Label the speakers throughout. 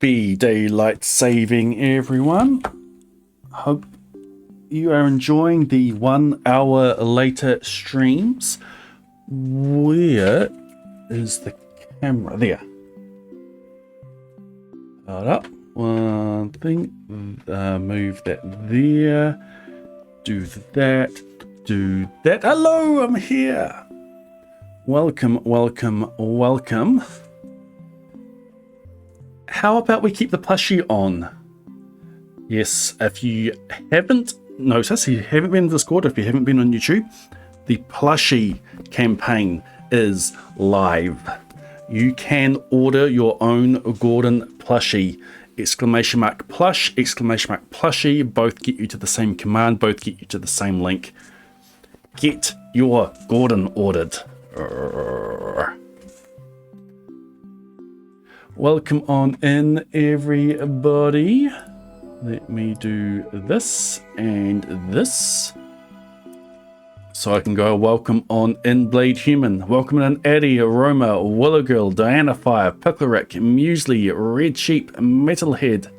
Speaker 1: Happy daylight saving, everyone. Hope you are enjoying the 1 hour later streams. Where is the camera? There. Hold up. One thing. Move that there. Do that. Do that. Hello, I'm here. Welcome, welcome, welcome. How about we keep the plushie on? Yes, if you haven't noticed, if you haven't been in Discord, if you haven't been on YouTube, the plushie campaign is live. You can order your own Gordon plushie. Exclamation mark plush, exclamation mark plushie, both get you to the same command, both get you to the same link. Get your Gordon ordered. Welcome on in, everybody. Let me do this and this. So I can go welcome on in, Blade Human. Welcome in, Addie, Aroma, Willow Girl, Diana Fire, Picklerick, Muesli, Red Sheep, Metalhead,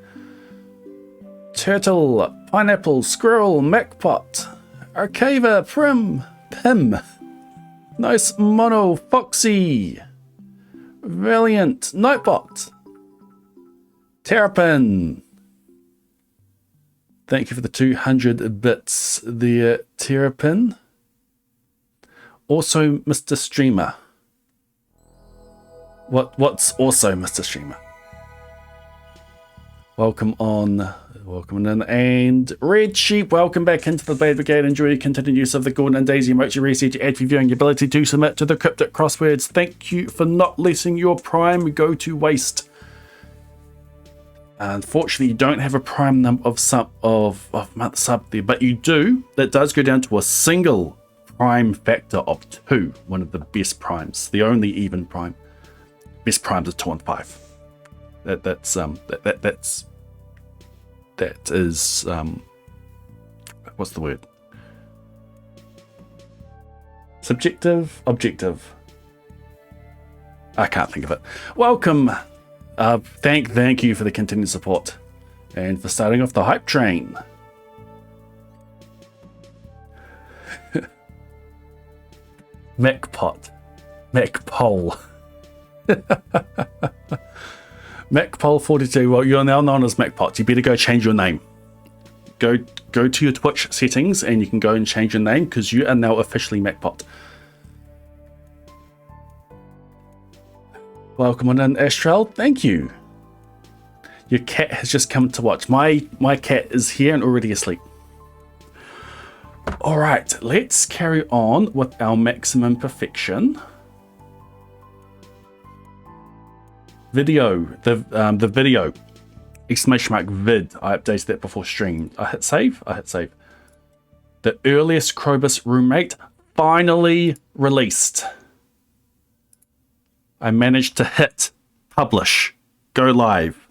Speaker 1: Turtle, Pineapple, Squirrel, Macpot, Arcava, Pim, Nice Mono, Foxy, Valiant, Nightbot, Terrapin. Thank you for the 200 bits there, Terrapin. Also, Mr. Streamer. What's also Mr. Streamer? Welcome on, welcome in, and Red Sheep, welcome back into the Blade Brigade. Enjoy your continued use of the Gordon and Daisy emoji reset to add for viewing your ability to submit to the cryptic crosswords. Thank you for not letting your prime go to waste. Unfortunately, you don't have a prime number of month sub there, but you do. That does go down to a single prime factor of 2, one of the best primes, the only even prime. Best primes are 2 and 5. That is what's the word? Subjective, objective. I can't think of it. Welcome. Thank you for the continued support and for starting off the hype train. Macpot. Macpole. Macpole42. Well, you're now known as Macpot. You better go change your name. Go to your Twitch settings and you can go and change your name because you are now officially Macpot. Welcome on in, Astral. Thank you. Your cat has just come to watch. My cat is here and already asleep. All right, let's carry on with our maximum perfection. Video, the video, exclamation mark vid. I updated that before stream. I hit save. The earliest Krobus roommate finally released. I managed to hit publish, go live,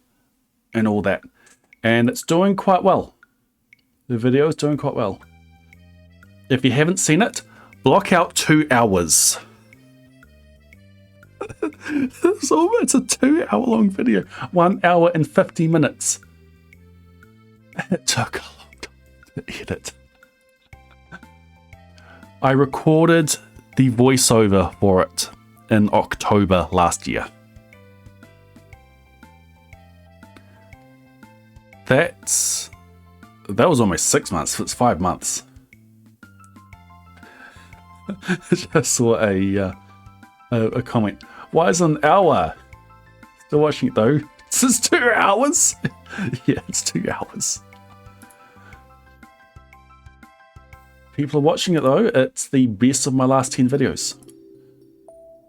Speaker 1: and all that. And it's doing quite well. The video is doing quite well. If you haven't seen it, block out 2 hours. So it's a 2 hour long video. 1 hour and 50 minutes. It took a long time to edit. I recorded the voiceover for it in October last year. That was almost 6 months. It's 5 months. I just saw a comment. Why is it an hour? Still watching it though. This is 2 hours. Yeah, it's 2 hours. People are watching it though. It's the best of my last 10 videos.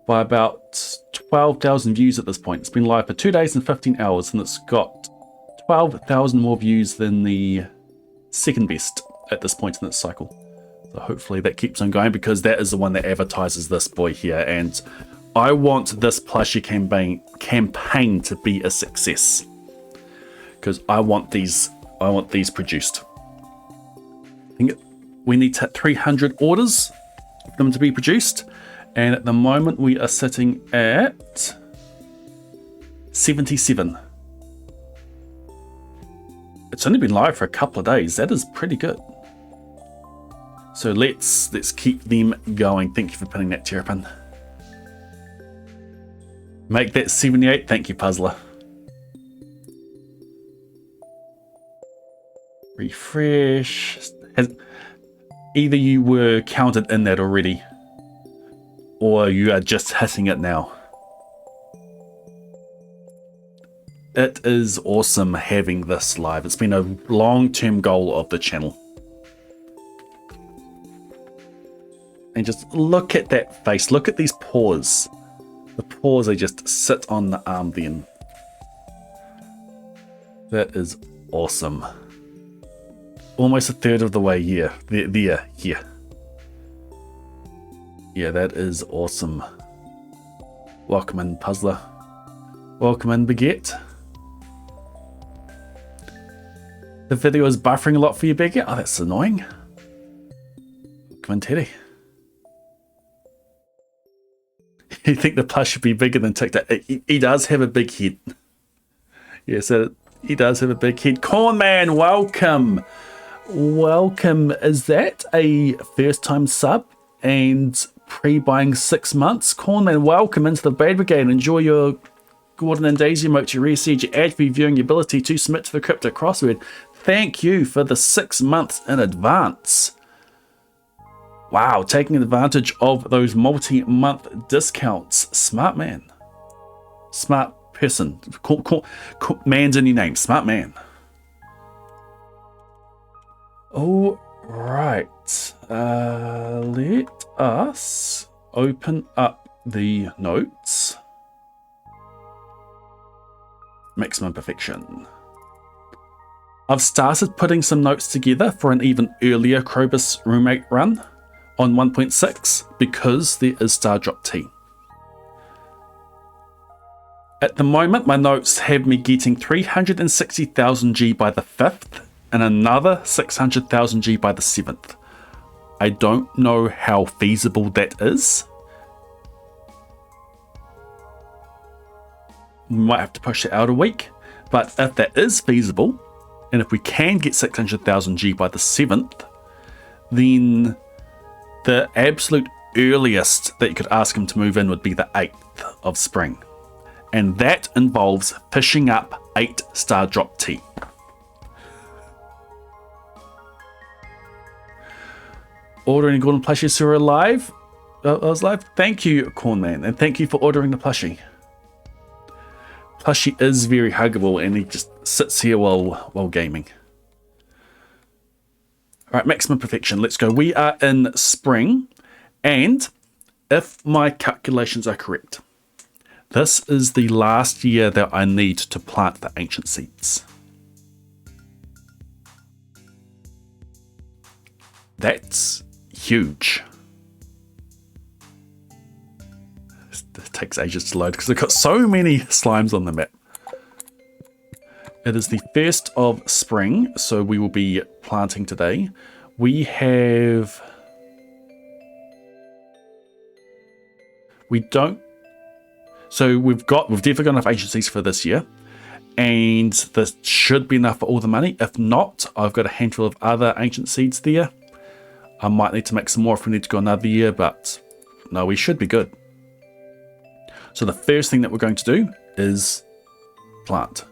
Speaker 1: By about 12,000 views at this point. It's been live for 2 days and 15 hours and it's got 12,000 more views than the second best at this point in its cycle. So hopefully that keeps on going because that is the one that advertises this boy here, and I want this plushie campaign to be a success because I want these produced. I think we need to hit 300 orders for them to be produced, and at the moment we are sitting at 77. It's only been live for a couple of days. That is pretty good. So let's keep them going. Thank you for pinning that Terrapin. Make that 78. Thank you, Puzzler. Refresh. Either you were counted in that already, or you are just hitting it now. It is awesome having this live. It's been a long-term goal of the channel. And just look at that face. Look at these paws. The paws, they just sit on the arm then. That is awesome. Almost a third of the way here. There. Yeah, that is awesome. Welcome in, Puzzler. Welcome in, Baguette. The video is buffering a lot for you, Baguette. Oh, that's annoying. Come on, Teddy. You think the plush should be bigger than TikTok? He does have a big head. Yes, he does have a big head. Corn Man, welcome. Welcome. Is that a first-time sub and pre-buying 6 months? Corn Man, welcome into the Bad Brigade. Enjoy your Gordon and Daisy emote to reseed your ad reviewing your ability to submit to the crypto crossword. Thank you for the 6 months in advance. Wow, taking advantage of those multi-month discounts. Smart man. Smart person. Man's in your name. Smart man. All right. Let us open up the notes. Maximum perfection. I've started putting some notes together for an even earlier Krobus roommate run on 1.6 because there is Star Drop T. At the moment, my notes have me getting 360,000 G by the 5th and another 600,000 G by the 7th. I don't know how feasible that is. We might have to push it out a week, but if that is feasible, and if we can get 600,000 G by the 7th, then the absolute earliest that you could ask him to move in would be the 8th of spring. And that involves fishing up 8 Star Drop T. Ordering Gordon plushies who are live. I was live. Thank you, Cornman, and thank you for ordering the plushie. Plushy is very huggable and he just sits here while gaming. Alright, maximum perfection. Let's go. We are in spring, and if my calculations are correct, this is the last year that I need to plant the ancient seeds. That's huge. It takes ages to load because I've got so many slimes on the map. It is the 1st of spring, so we will be planting today. We don't. So we've definitely got enough ancient seeds for this year, and this should be enough for all the money. If not, I've got a handful of other ancient seeds there. I might need to make some more if we need to go another year, but no, we should be good. So the first thing that we're going to do is plant.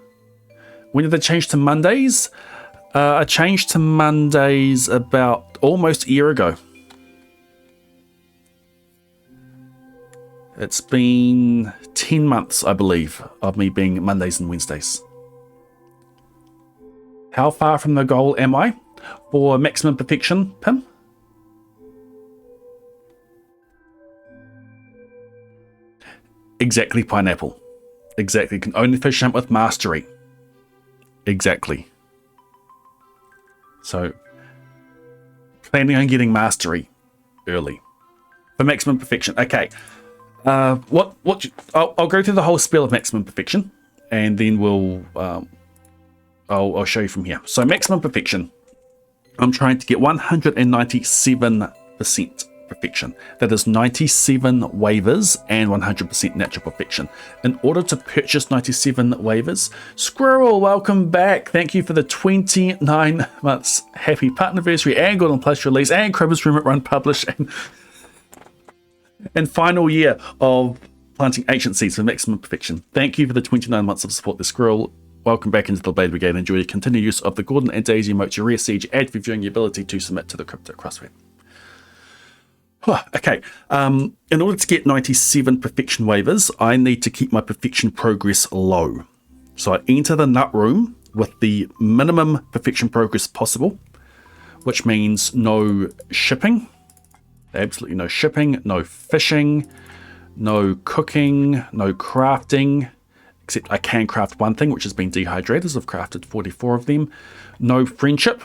Speaker 1: When did they change to Mondays? I changed to Mondays about almost a year ago. It's been 10 months, I believe, of me being Mondays and Wednesdays. How far from the goal am I for maximum perfection, Pim? Exactly, pineapple. Exactly. You can only fish hunt with mastery. Exactly. So, planning on getting mastery early for maximum perfection. Okay. I'll go through the whole spiel of maximum perfection, and then I'll show you from here. So maximum perfection, I'm trying to get 197% perfection. That is 97 waivers and 100% natural perfection. In order to purchase 97 waivers, Squirrel, welcome back. Thank you for the 29 months. Happy partnerversary and Golden Plus release and Crober's Remit Run publish and final year of planting ancient seeds for maximum perfection. Thank you for the 29 months of support. The Squirrel, welcome back into the Blade Brigade. Enjoy your continued use of the Gordon and Daisy emotes, your rare siege, add reviewing your ability to submit to the crypto crossword. Okay, in order to get 97 perfection waivers, I need to keep my perfection progress low. So I enter the nut room with the minimum perfection progress possible, which means no shipping, absolutely no shipping, no fishing, no cooking, no crafting, except I can craft one thing, which has been dehydrators. I've crafted 44 of them. No friendship,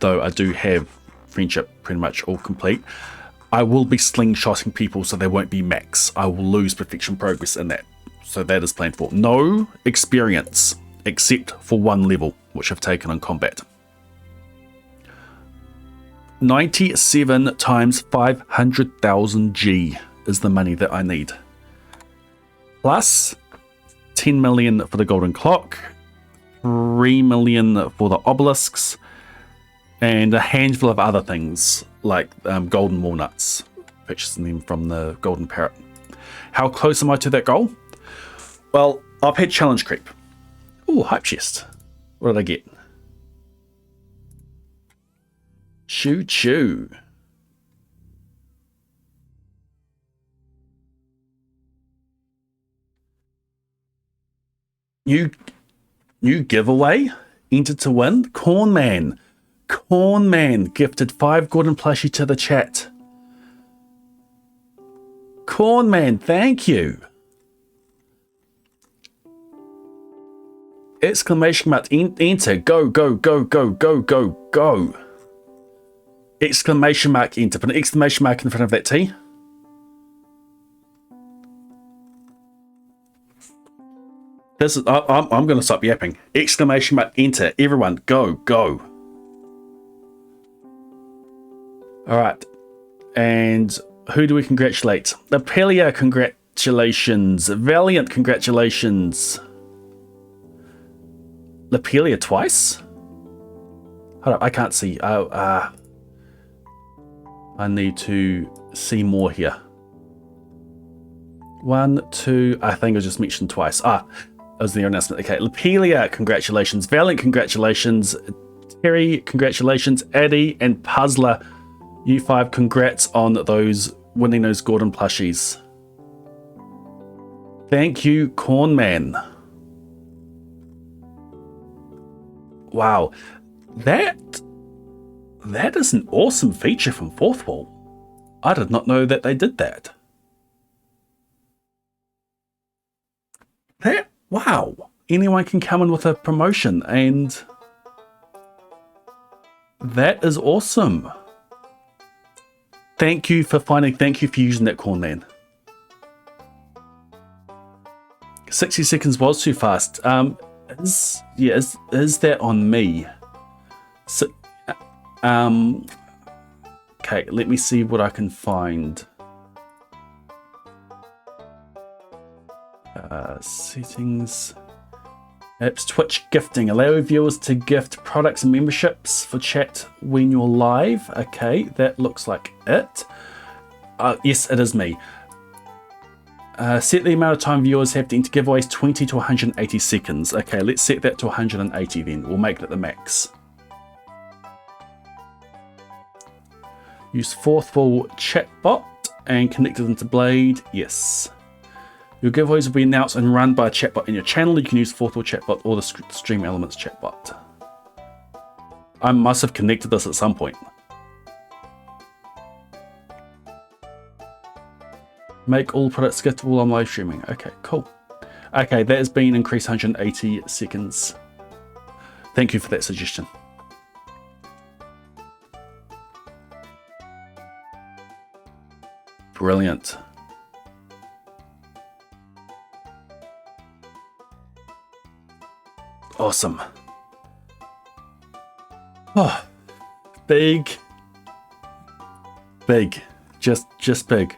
Speaker 1: though I do have friendship pretty much all complete. I will be slingshotting people, so they won't be max. I will lose perfection progress in that. So that is planned for. No experience, except for one level, which I've taken on combat. 97 times 500,000 G is the money that I need. Plus 10 million for the golden clock, 3 million for the obelisks, and a handful of other things like golden walnuts, purchasing them from the golden parrot. How close am I to that goal? Well, I've had challenge creep. Ooh, hype chest. What did I get? Choo choo. New giveaway. Entered to win. Cornman. Cornman gifted 5 Gordon Plushy to the chat. Cornman, thank you. Exclamation mark, enter. Go, go, go, go, go, go, go. Exclamation mark, enter. Put an exclamation mark in front of that T. This is, I'm going to stop yapping. Exclamation mark, enter. Everyone, go, go. All right. And who do we congratulate? Apelia, congratulations. Valiant, congratulations. Lapelia twice? Hold up, I can't see. I need to see more here. 1, 2, I think I just mentioned twice. That was the announcement. Okay, Lapelia, congratulations. Valiant, congratulations. Terry, congratulations. Addy and Puzzler, you 5, congrats on those winning those Gordon plushies. Thank you, Cornman. Wow, that is an awesome feature from Fourth Wall. I did not know that they did that. Wow, anyone can come in with a promotion, and that is awesome. Thank you for using that, Cornman. 60 seconds was too fast. Is that on me? So, okay, let me see what I can find. Settings. Apps, Twitch gifting. Allow viewers to gift products and memberships for chat when you're live. Okay, that looks like it. Yes, it is me. Set the amount of time viewers have to enter giveaways, 20 to 180 seconds. Okay, let's set that to 180 then. We'll make it the max. Use Fourth Wall chatbot and connect it into Blade. Yes. Your giveaways will be announced and run by a chatbot in your channel. You can use Fourth Wall chatbot or the Stream Elements chatbot. I must have connected this at some point. Make all products giftable on live streaming. Okay, cool. Okay, that has been increased 180 seconds. Thank you for that suggestion. Brilliant. Awesome. Oh, big Just big.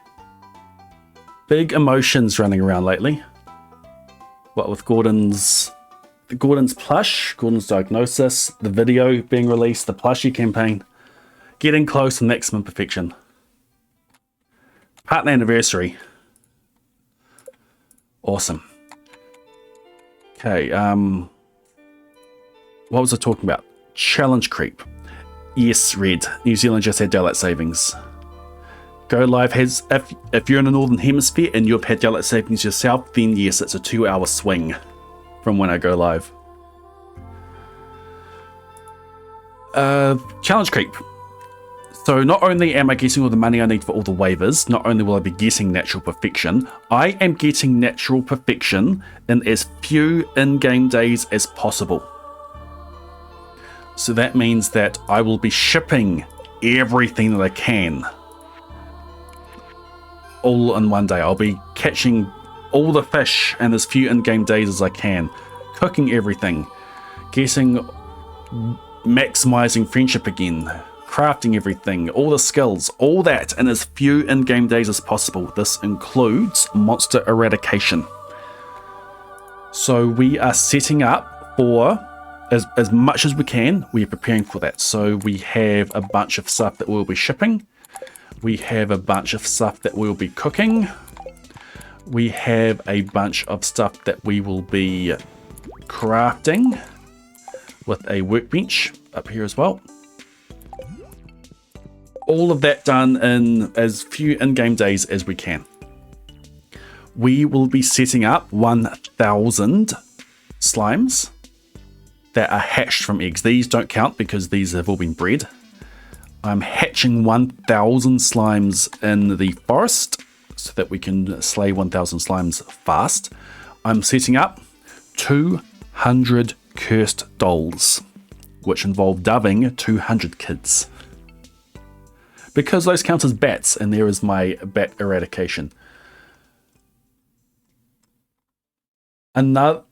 Speaker 1: Big emotions running around lately. What with Gordon's plush, Gordon's diagnosis, the video being released, the Plushy campaign, getting close to maximum perfection. Partner anniversary. Awesome. Okay, what was I talking about? Challenge creep. Yes, Red. New Zealand just had daylight savings. Go Live has, if you're in the Northern Hemisphere and you've had daylight savings yourself, then yes, it's a 2-hour swing from when I go live. Challenge creep. So not only am I getting all the money I need for all the waivers, not only will I be getting natural perfection, I am getting natural perfection in as few in-game days as possible. So that means that I will be shipping everything that I can all in one day. I'll be catching all the fish in as few in-game days as I can, cooking everything, maximizing friendship again, crafting everything, all the skills, all that in as few in-game days as possible. This includes monster eradication. So we are setting up for as much as we can. We are preparing for that. So we have a bunch of stuff that we'll be shipping. We have a bunch of stuff that we'll be cooking. We have a bunch of stuff that we will be crafting with a workbench up here as well. All of that done in as few in-game days as we can. We will be setting up 1,000 slimes that are hatched from eggs. These don't count because these have all been bred. I'm hatching 1,000 slimes in the forest so that we can slay 1,000 slimes fast. I'm setting up 200 cursed dolls, which involve dubbing 200 kids. Because those count as bats, and there is my bat eradication. Another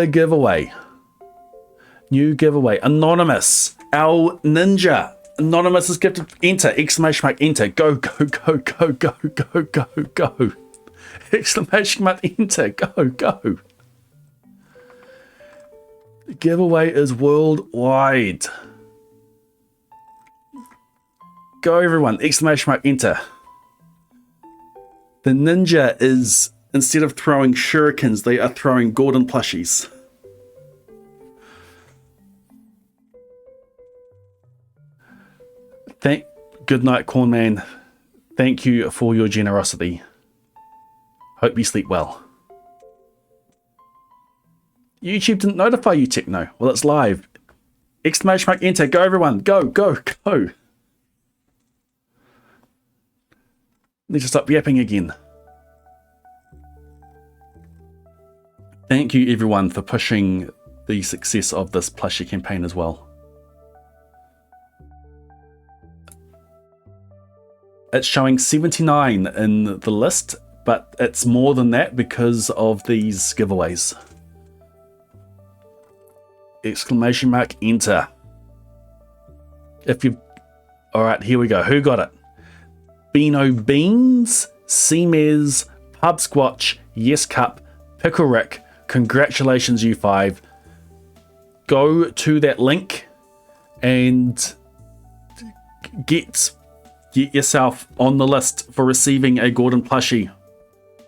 Speaker 1: giveaway. New giveaway. Anonymous. Our ninja. Anonymous is gifted. Enter. Exclamation mark. Enter. Go, go, go, go, go, go, go, go. Exclamation mark. Enter. Go, go. The giveaway is worldwide. Go everyone, exclamation mark, enter. The ninja is, instead of throwing shurikens, they are throwing Gordon plushies. Good night, Cornman. Thank you for your generosity. Hope you sleep well. YouTube didn't notify you, Techno. Well, it's live. Exclamation mark, enter. Go everyone, go, go, go. Need to stop yapping again. Thank you everyone for pushing the success of this Plushy campaign as well. It's showing 79 in the list, but it's more than that because of these giveaways. Exclamation mark, enter. If you... Alright, here we go. Who got it? Beano Beans, Seamez, Pub Squatch, Yes Cup, Pickle Rick. Congratulations, you 5. Go to that link and get yourself on the list for receiving a Gordon plushie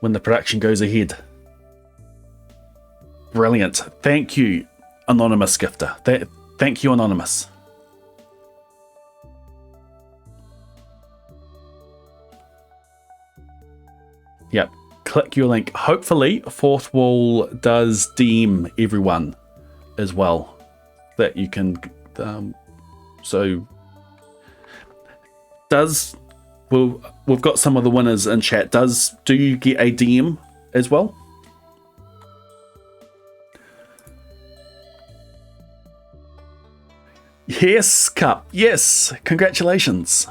Speaker 1: when the production goes ahead. Brilliant. Thank you, Anonymous Gifter. Thank you, Anonymous. Yep, click your link. Hopefully, Fourth Wall does deem everyone as well. That you can... we've got some of the winners in chat. Do you get a DM as well? Yes, Cup. Yes, congratulations.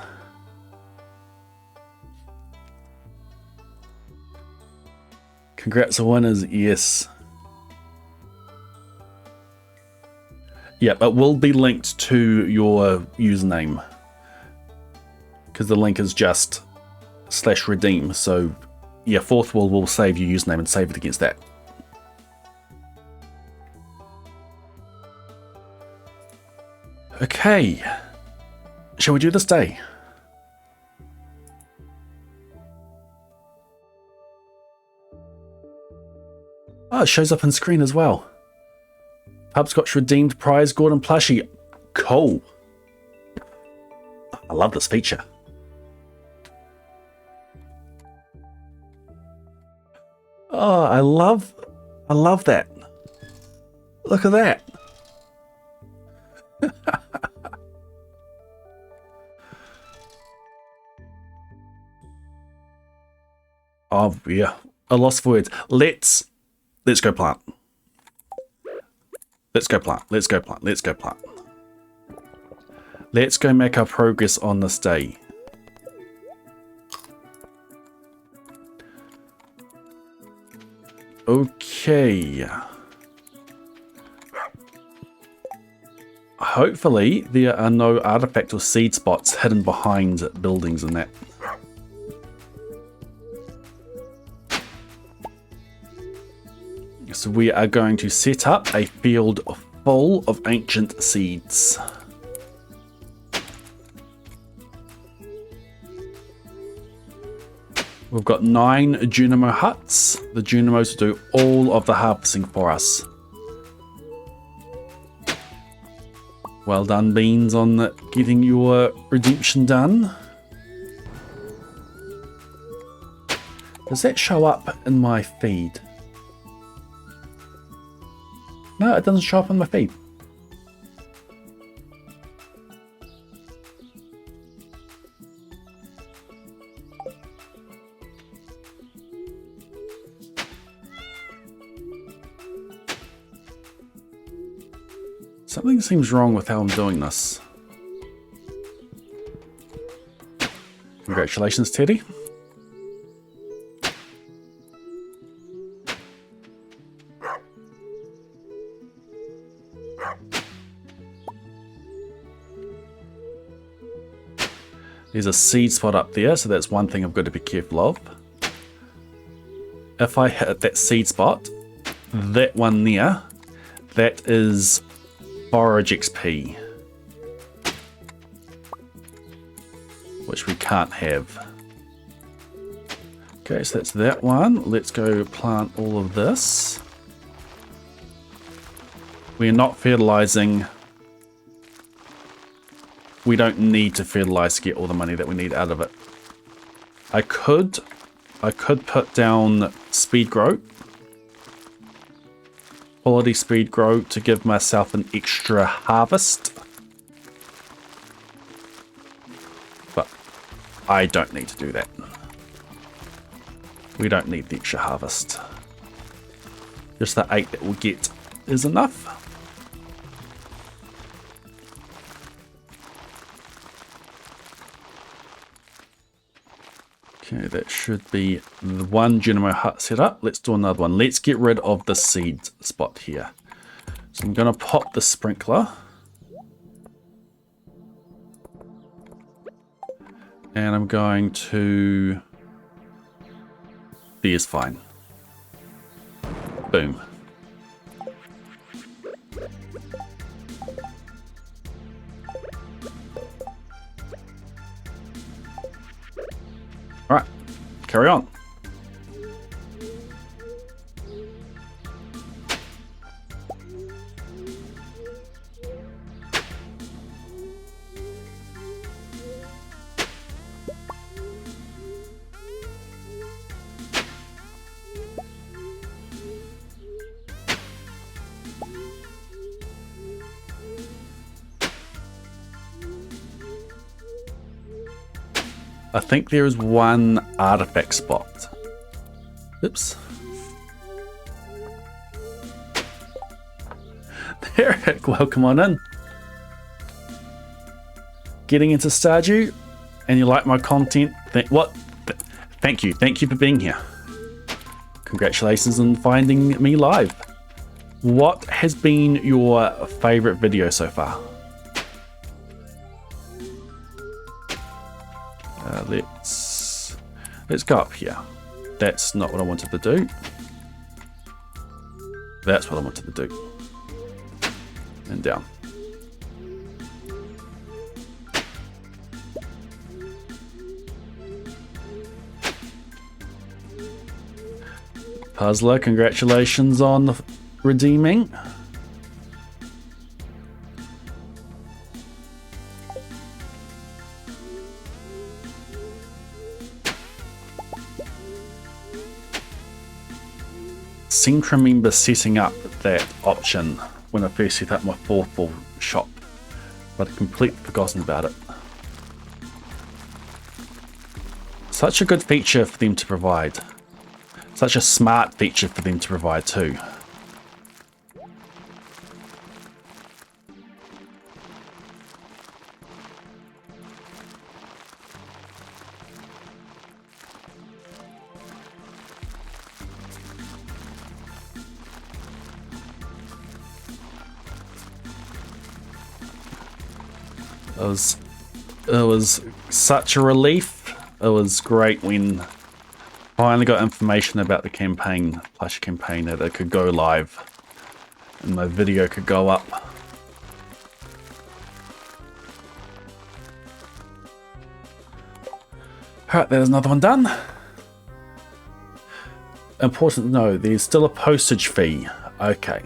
Speaker 1: Congrats on winners, yes. Yep, it will be linked to your username. because the link is just /redeem. So yeah, fourth wall will save your username and save it against that. Okay, shall we do this day? Oh, it shows up on screen as well. Hubscotch redeemed prize, Gordon Plushy. Cool. I love this feature. Oh, I love that. Look at that. Oh yeah, a loss for words. Let's go plant. Let's go plant. Let's go plant. Let's go plant. Let's go make our progress on this day. Okay. Hopefully there are no artifact or seed spots hidden behind buildings and that. So we are going to set up a field full of ancient seeds. We've got 9 Junimo huts. The Junimos will do all of the harvesting for us. Well done, Beans, on getting your redemption done. Does that show up in my feed? No, it doesn't show up in my feed. Something seems wrong with how I'm doing this. Congratulations, Teddy. There's a seed spot up there, so that's one thing I've got to be careful of. If I hit that seed spot, that one there, that is forage XP, which we can't have. Okay, so that's that one. Let's go plant all of this. We're not fertilizing. We don't need to fertilize to get all the money that we need out of it. I could put down speed grow, quality speed grow, to give myself an extra harvest, but I don't need to do that. We don't need the extra harvest. Just the 8 that we'll get is enough. Okay, that should be the one Junimo hut set up. Let's do another one. Let's get rid of the seed spot here. So I'm going to pop the sprinkler. And I'm going to... There's fine. Boom. Alright, carry on. I think there is one artifact spot. Oops. Eric, welcome on in. Getting into Stardew, and you like my content? Thank you. Thank you for being here. Congratulations on finding me live. What has been your favorite video so far? Let's go up here. That's not what I wanted to do. That's what I wanted to do. And down. Puzzler, congratulations on redeeming. Seem to remember setting up that option when I first set up my fourth ball shop, but I've completely forgotten about it. Such a good feature for them to provide. Such a smart feature for them to provide too. It was such a relief. It was great when I finally got information about the campaign, Plushy campaign, that it could go live and my video could go up. Alright, there's another one done. Important to know, there's still a postage fee. Okay.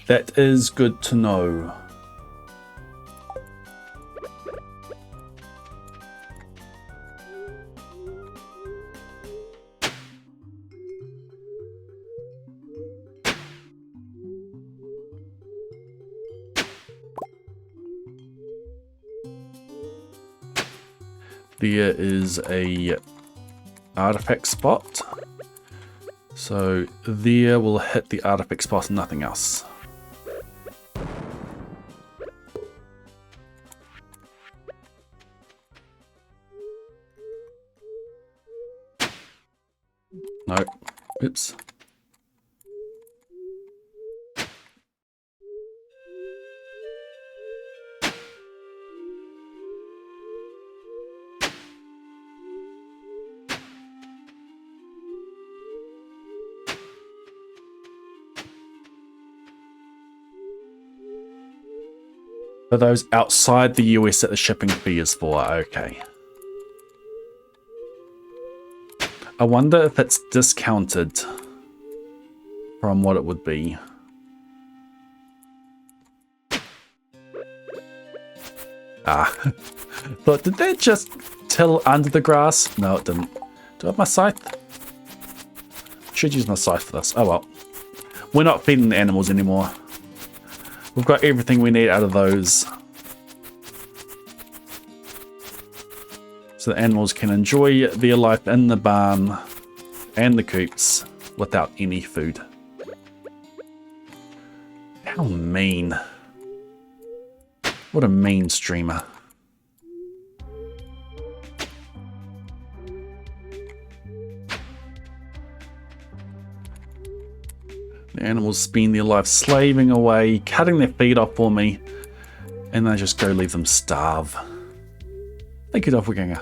Speaker 1: That is good to know. There is a artifact spot. So there will hit the artifact spot and nothing else. No. Oops. For those outside the US that the shipping fee is for, okay. I wonder if it's discounted from what it would be. Ah. But did that just till under the grass? No, it didn't. Do I have my scythe? Should use my scythe for this. Oh well. We're not feeding the animals anymore. We've got everything we need out of those. So the animals can enjoy their life in the barn and the coops without any food. How mean. What a mean streamer. The animals spend their life slaving away, cutting their feet off for me, and I just go leave them starve. Thank you, Doppelganger.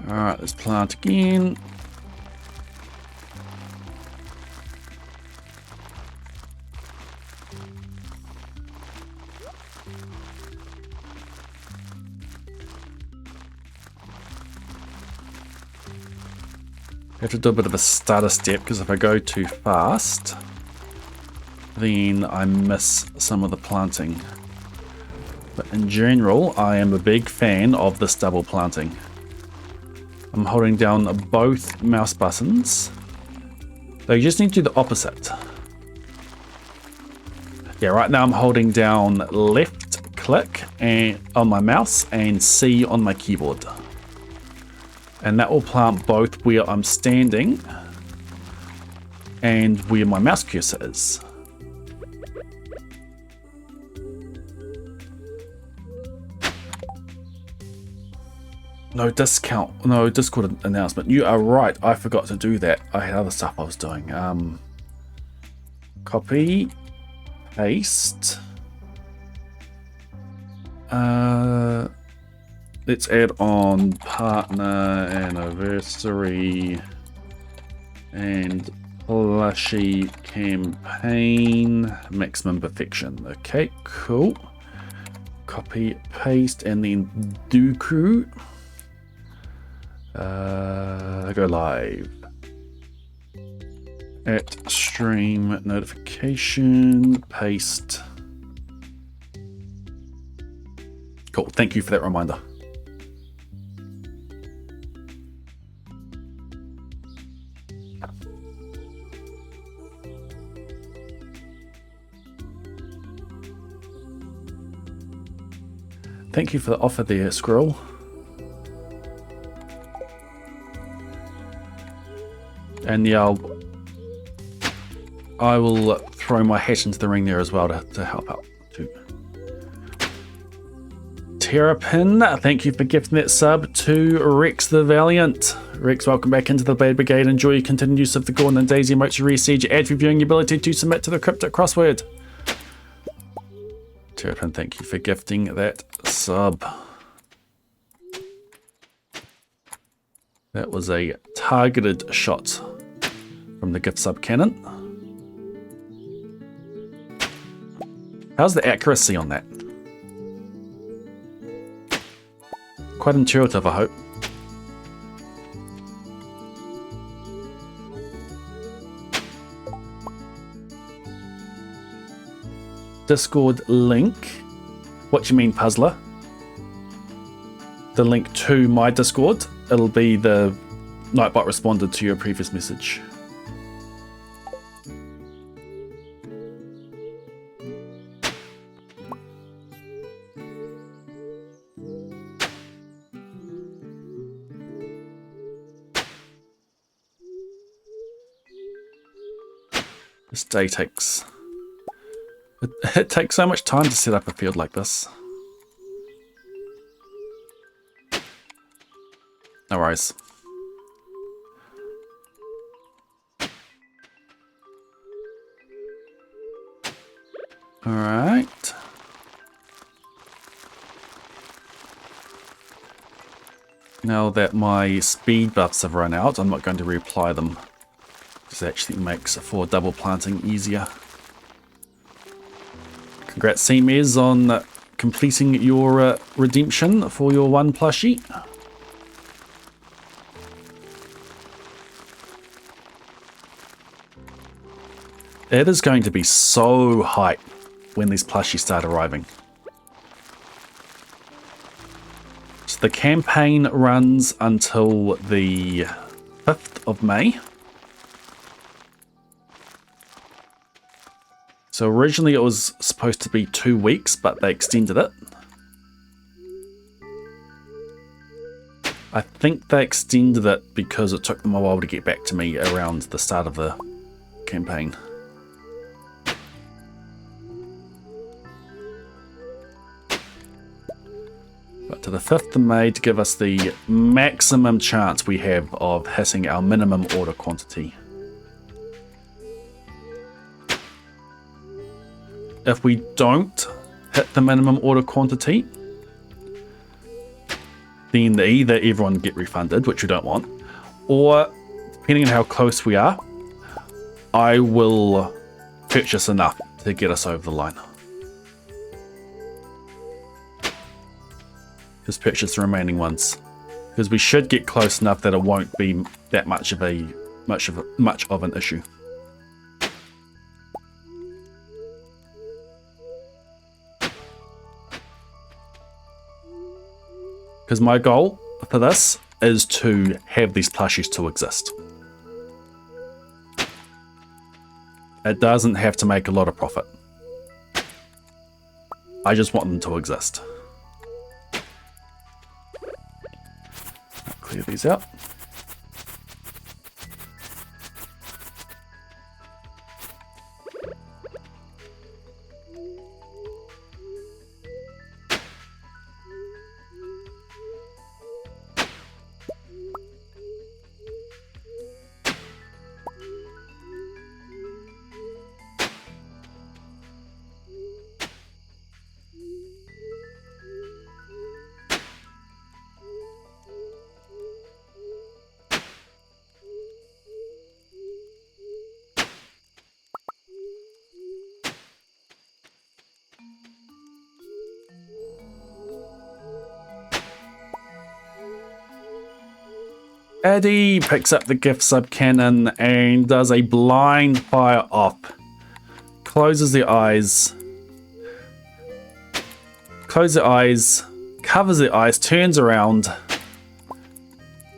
Speaker 1: Alright, let's plant again. I have to do a bit of a stutter step because if I go too fast, then I miss some of the planting. But in general, I am a big fan of this double planting. I'm holding down both mouse buttons. So you just need to do the opposite. Yeah, right now I'm holding down left click and on my mouse and C on my keyboard. And that will plant both where I'm standing and where my mouse cursor is. No discount. No Discord announcement. You are right. I forgot to do that. I had other stuff I was doing. Copy. Paste. Let's add on partner anniversary and Plushy campaign maximum perfection. Okay, cool. Copy, paste, and then Dooku. Go live. At stream notification, paste. Cool, thank you for that reminder. Thank you for the offer there, Squirrel. And yeah, I will throw my hat into the ring there as well to help out too. Terrapin, thank you for gifting that sub to Rex the Valiant. Rex, welcome back into the Blade Brigade. Enjoy your continued use of the Gordon and Daisy emotes to re-siege, add reviewing your ability to submit to the cryptic crossword. Terrapin, thank you for gifting that sub. That was a targeted shot from the gift sub cannon. How's the accuracy on that? Quite intuitive, I hope. Discord link. What do you mean, Puzzler? The link to my Discord. It'll be the Nightbot responded to your previous message. This day takes... It takes so much time to set up a field like this. No worries. Alright. Now that my speed buffs have run out, I'm not going to reapply them. This actually makes for double planting easier. Congrats, Seamez, on completing your redemption for your one plushie. It is going to be so hype when these plushies start arriving. So the campaign runs until the 5th of May. So originally it was supposed to be 2 weeks, but they extended it. I think they extended it because it took them a while to get back to me around the start of the campaign. But to the 5th of May to give us the maximum chance we have of hitting our minimum order quantity. If we don't hit the minimum order quantity, then either everyone get refunded, which we don't want, or depending on how close we are, I will purchase enough to get us over the line. Just purchase the remaining ones, because we should get close enough that it won't be that much of an issue. Because my goal for this is to have these plushies to exist. It doesn't have to make a lot of profit. I just want them to exist. Clear these out. Eddie picks up the gift sub cannon and does a blind fire op. Closes their eyes. Closes their eyes. Covers their eyes. Turns around.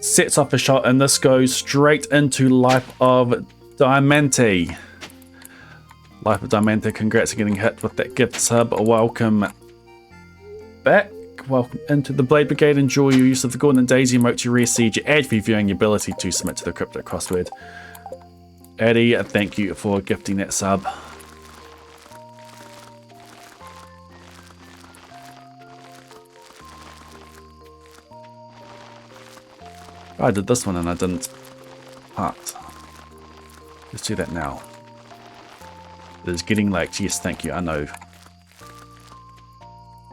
Speaker 1: Sets off a shot, and this goes straight into Life of Diamante. Life of Diamante, congrats on getting hit with that gift sub. Welcome back. Welcome into the Blade Brigade. Enjoy your use of the Gordon and Daisy emote to reseed your ad reviewing your ability to submit to the crypto crossword. Eddie, thank you for gifting that sub. I did this one and I didn't part. Let's do that now. It is getting late. Yes, thank you. I know.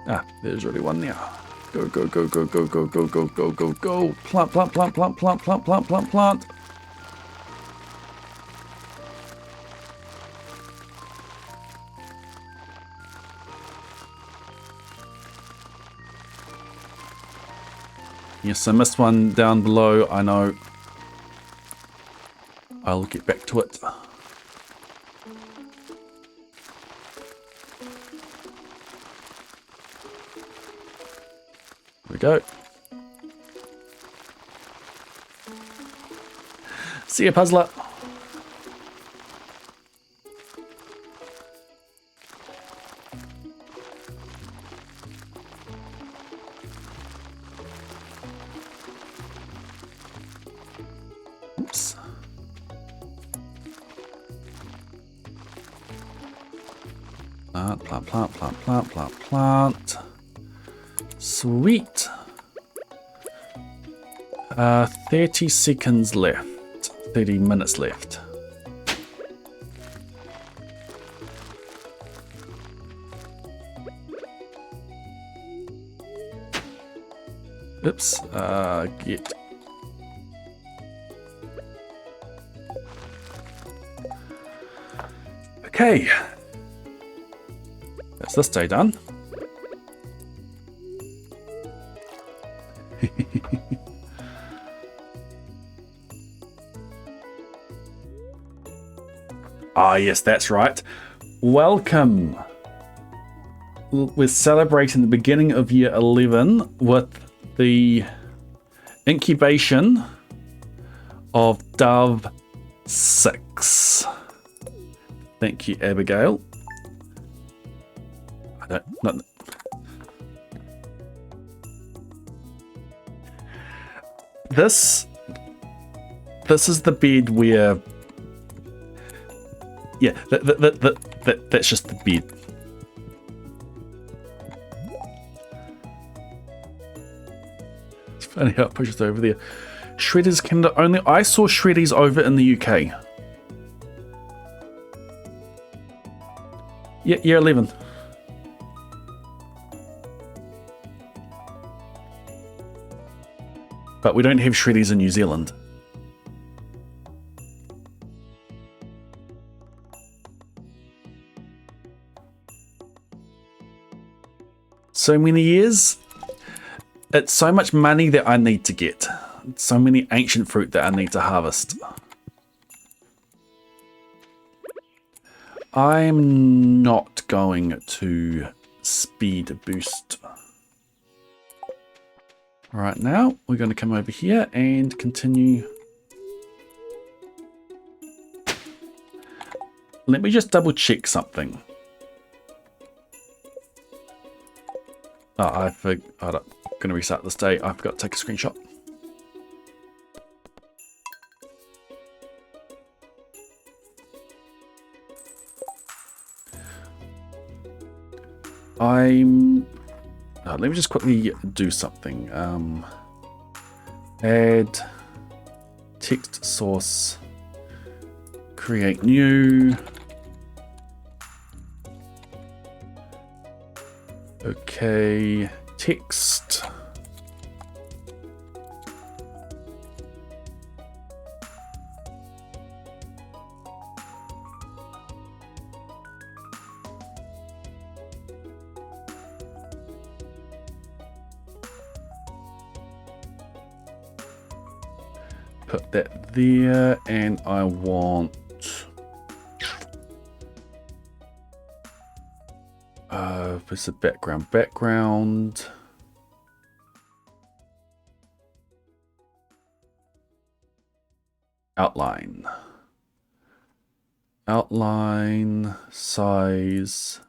Speaker 1: Ah, there's already one there. Go, go, go, go, go, go, go, go, go, go, go. Plant, plant, plant, plant, plant, plant, plant, plant, plant. Yes, I missed one down below. I know. I'll get back to it. Here we go. See ya, puzzler. Oops. Plant, plant, plant, plant, plant, plant, plant. Sweet. 30 seconds left. 30 minutes left. Oops. Get. Okay. That's this day done. Ah, yes, that's right. Welcome. We're celebrating the beginning of year 11 with the incubation of Dove 6. Thank you, Abigail. I don't... Not, this is the bed where... Yeah, that's just the bed. It's funny how it pushes over there. Shredders Canada only. I saw Shreddies over in the UK. Yeah, year 11. But we don't have Shreddies in New Zealand. So many years. It's so much money that I need to get. So many ancient fruit that I need to harvest. I'm not going to speed boost. Right now, we're going to come over here and continue. Let me just double check something. Oh, I'm going to restart this day. I forgot to take a screenshot. Let me just quickly do something. Add text source, create new. Okay, text. Put that there, and I want where's the background? Outline, size,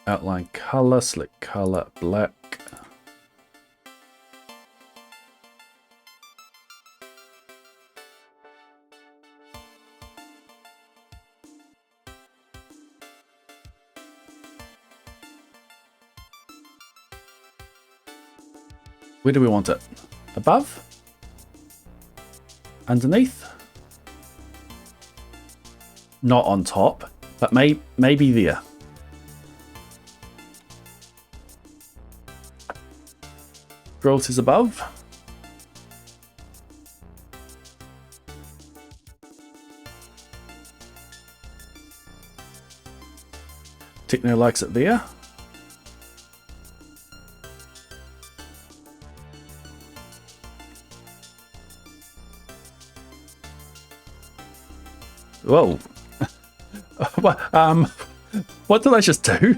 Speaker 1: outline color, select color, black. Where do we want it? Above? Underneath? Not on top, but maybe there. Royalties above. Techno likes it there. Whoa. What did I just do?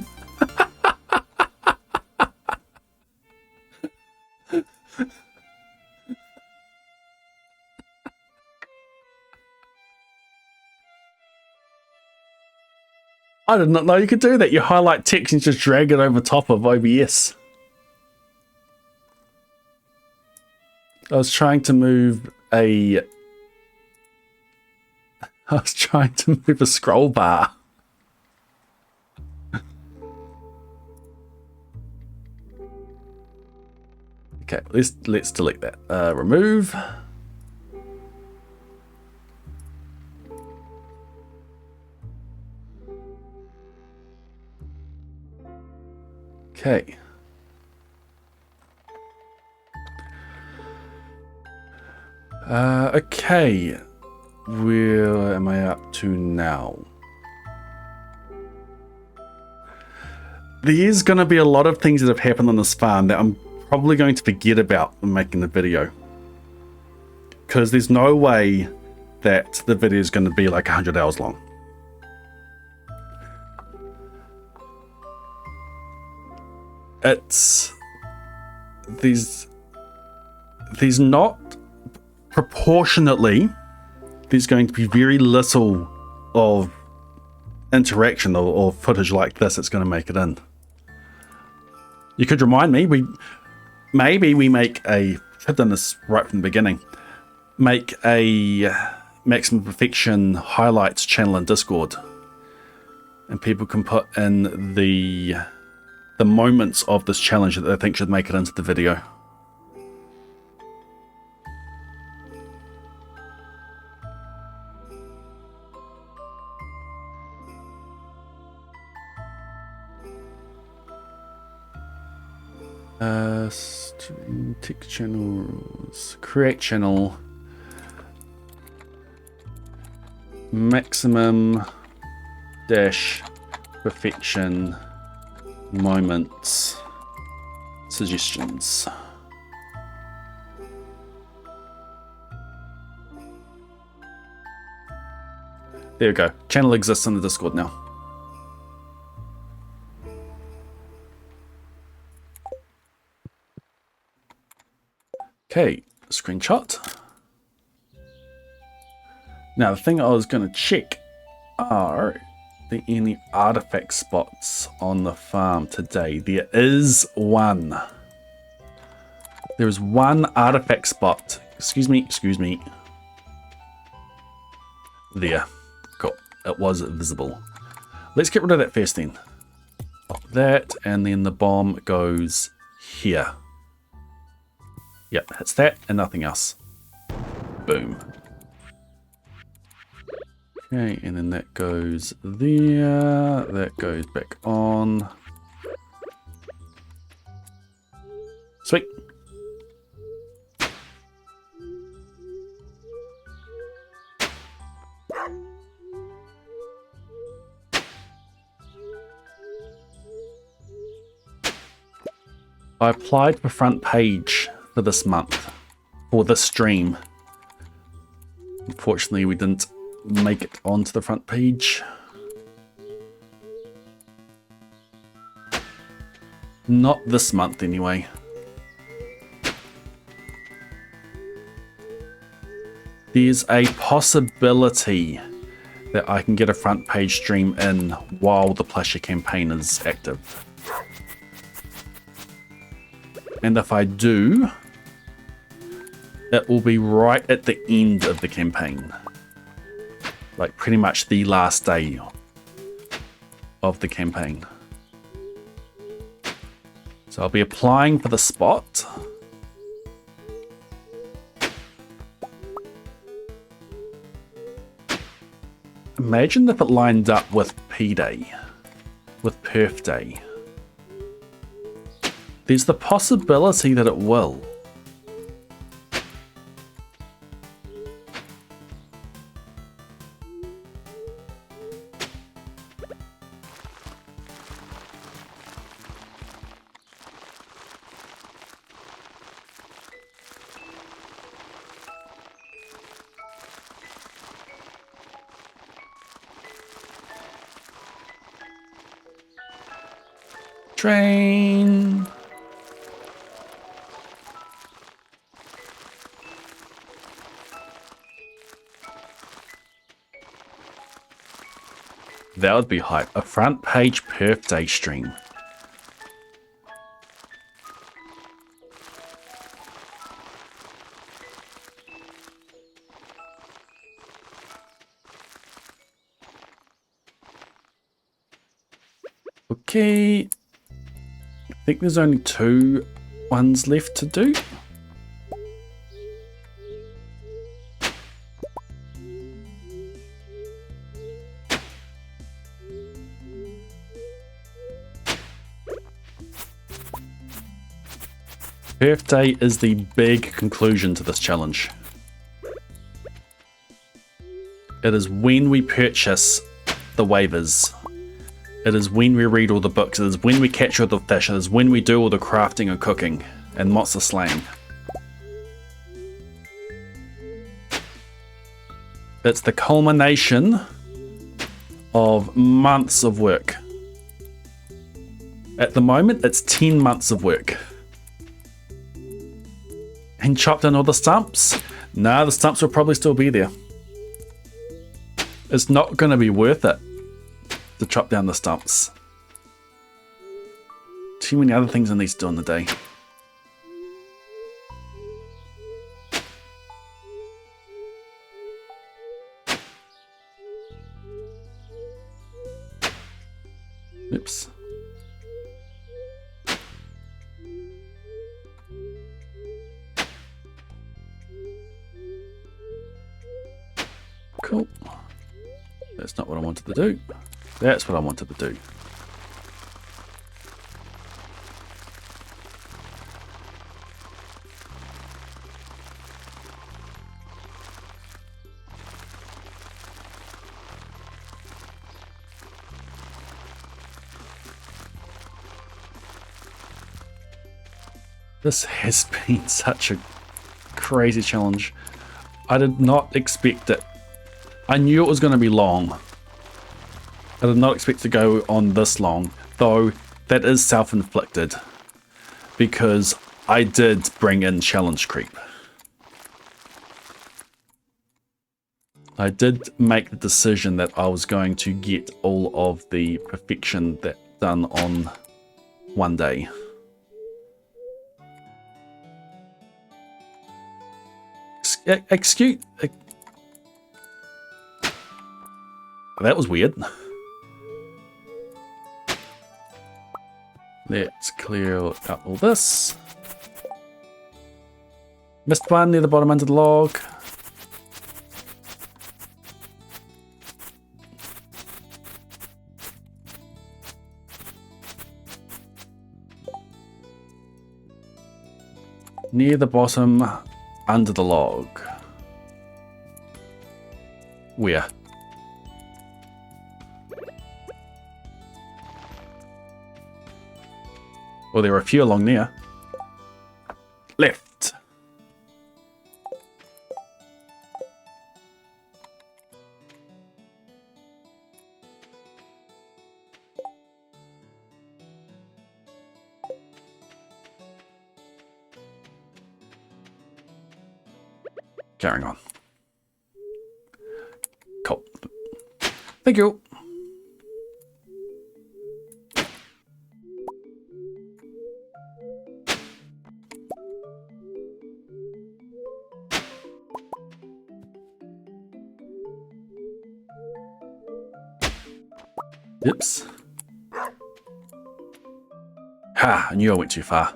Speaker 1: I did not know you could do that. You highlight text and just drag it over top of OBS. I was trying to move a scroll bar. Okay, let's delete that. Remove. Okay. Okay. Where am I up to now? There's going to be a lot of things that have happened on this farm that I'm probably going to forget about when making the video. Because there's no way that the video is going to be like 100 hours long. There's not proportionately, there's going to be very little of interaction or footage like this that's going to make it in. You could remind me, maybe we make a, I've done this right from the beginning, make a maximum perfection highlights channel in Discord, and people can put in the moments of this challenge that they think should make it into the video. Tick channels, create channel, maximum dash perfection moments suggestions. There we go. Channel exists in the Discord now. Okay, screenshot. Now the thing I was going to check are there any artifact spots on the farm today. There is one. There is one artifact spot. Excuse me. There. Cool. It was visible. Let's get rid of that first then. Pop that, and then the bomb goes here. Yep, hits that and nothing else. Boom. Okay, and then that goes there. That goes back on. Sweet. I applied for front page for this month, for this stream, Unfortunately, we didn't make it onto the front page. Not this month, anyway. There's a possibility that I can get a front page stream in while the Plushy campaign is active. And if I do, it will be right at the end of the campaign. Like pretty much the last day of the campaign. So I'll be applying for the spot. Imagine if it lined up with P-Day, with Perf Day. There's the possibility that it will. Train. That would be hype. A front page Perf Day stream. Okay. I think there's only 2 ones left to do. Perf Day is the big conclusion to this challenge. It is when we purchase the waivers. It is when we read all the books. It is when we catch all the fish. It is when we do all the crafting and cooking and monster slaying. It's the culmination of months of work. At the moment, it's 10 months of work. And chopped in all the stumps? Nah, the stumps will probably still be there. It's not going to be worth it to chop down the stumps. Too many other things I need to do in the day. Oops. Cool. That's not what I wanted to do. That's what I wanted to do. This has been such a crazy challenge. I did not expect it. I knew it was going to be long. I did not expect to go on this long, though that is self-inflicted because I did bring in challenge creep. I did make the decision that I was going to get all of the perfection that done on one day. Excuse... That was weird. Let's clear out all this. Missed one near the bottom under the log. Near the bottom under the log. Where? Well, there are a few along there. Left. Carrying on. Cool. Thank you. Oops. Ha, I knew I went too far.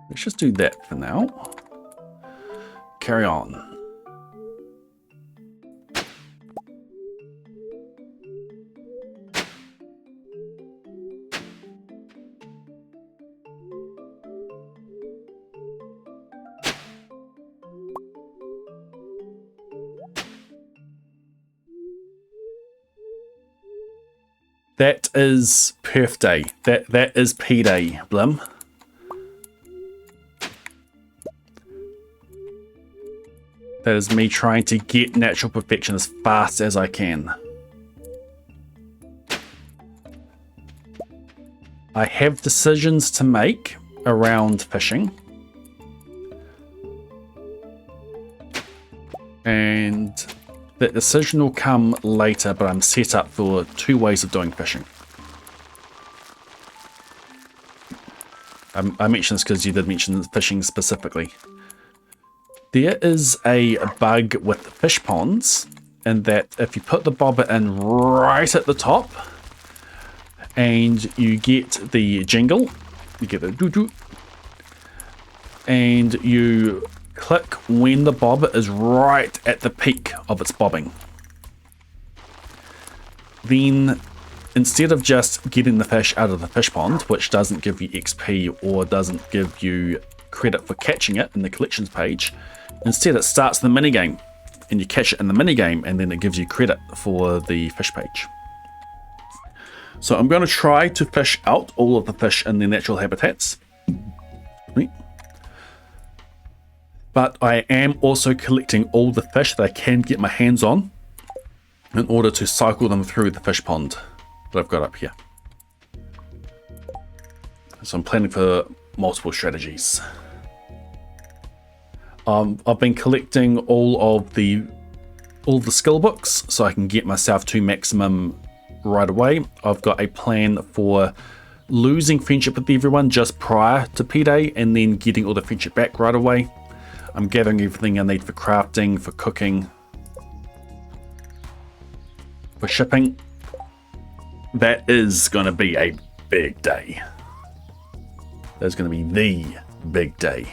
Speaker 1: Let's just do that for now. Carry on. That is Perf Day. That is P Day, Blim. That is me trying to get natural perfection as fast as I can. I have decisions to make around fishing. And that decision will come later, but I'm set up for 2 ways of doing fishing. I mentioned this because you did mention fishing specifically. There is a bug with fish ponds in that if you put the bobber in right at the top and you get the jingle, you get the doo-doo, and you click when the bobber is right at the peak of its bobbing. Then instead of just getting the fish out of the fish pond, which doesn't give you XP or doesn't give you credit for catching it in the collections page, instead it starts the minigame and you catch it in the minigame and then it gives you credit for the fish page. So I'm going to try to fish out all of the fish in their natural habitats. But I am also collecting all the fish that I can get my hands on in order to cycle them through the fish pond that I've got up here. So I'm planning for multiple strategies. I've been collecting all the skill books so I can get myself to maximum right away. I've got a plan for losing friendship with everyone just prior to P-Day and then getting all the friendship back right away. I'm gathering everything I need for crafting, for cooking, for shipping. That is going to be a big day. That's going to be the big day.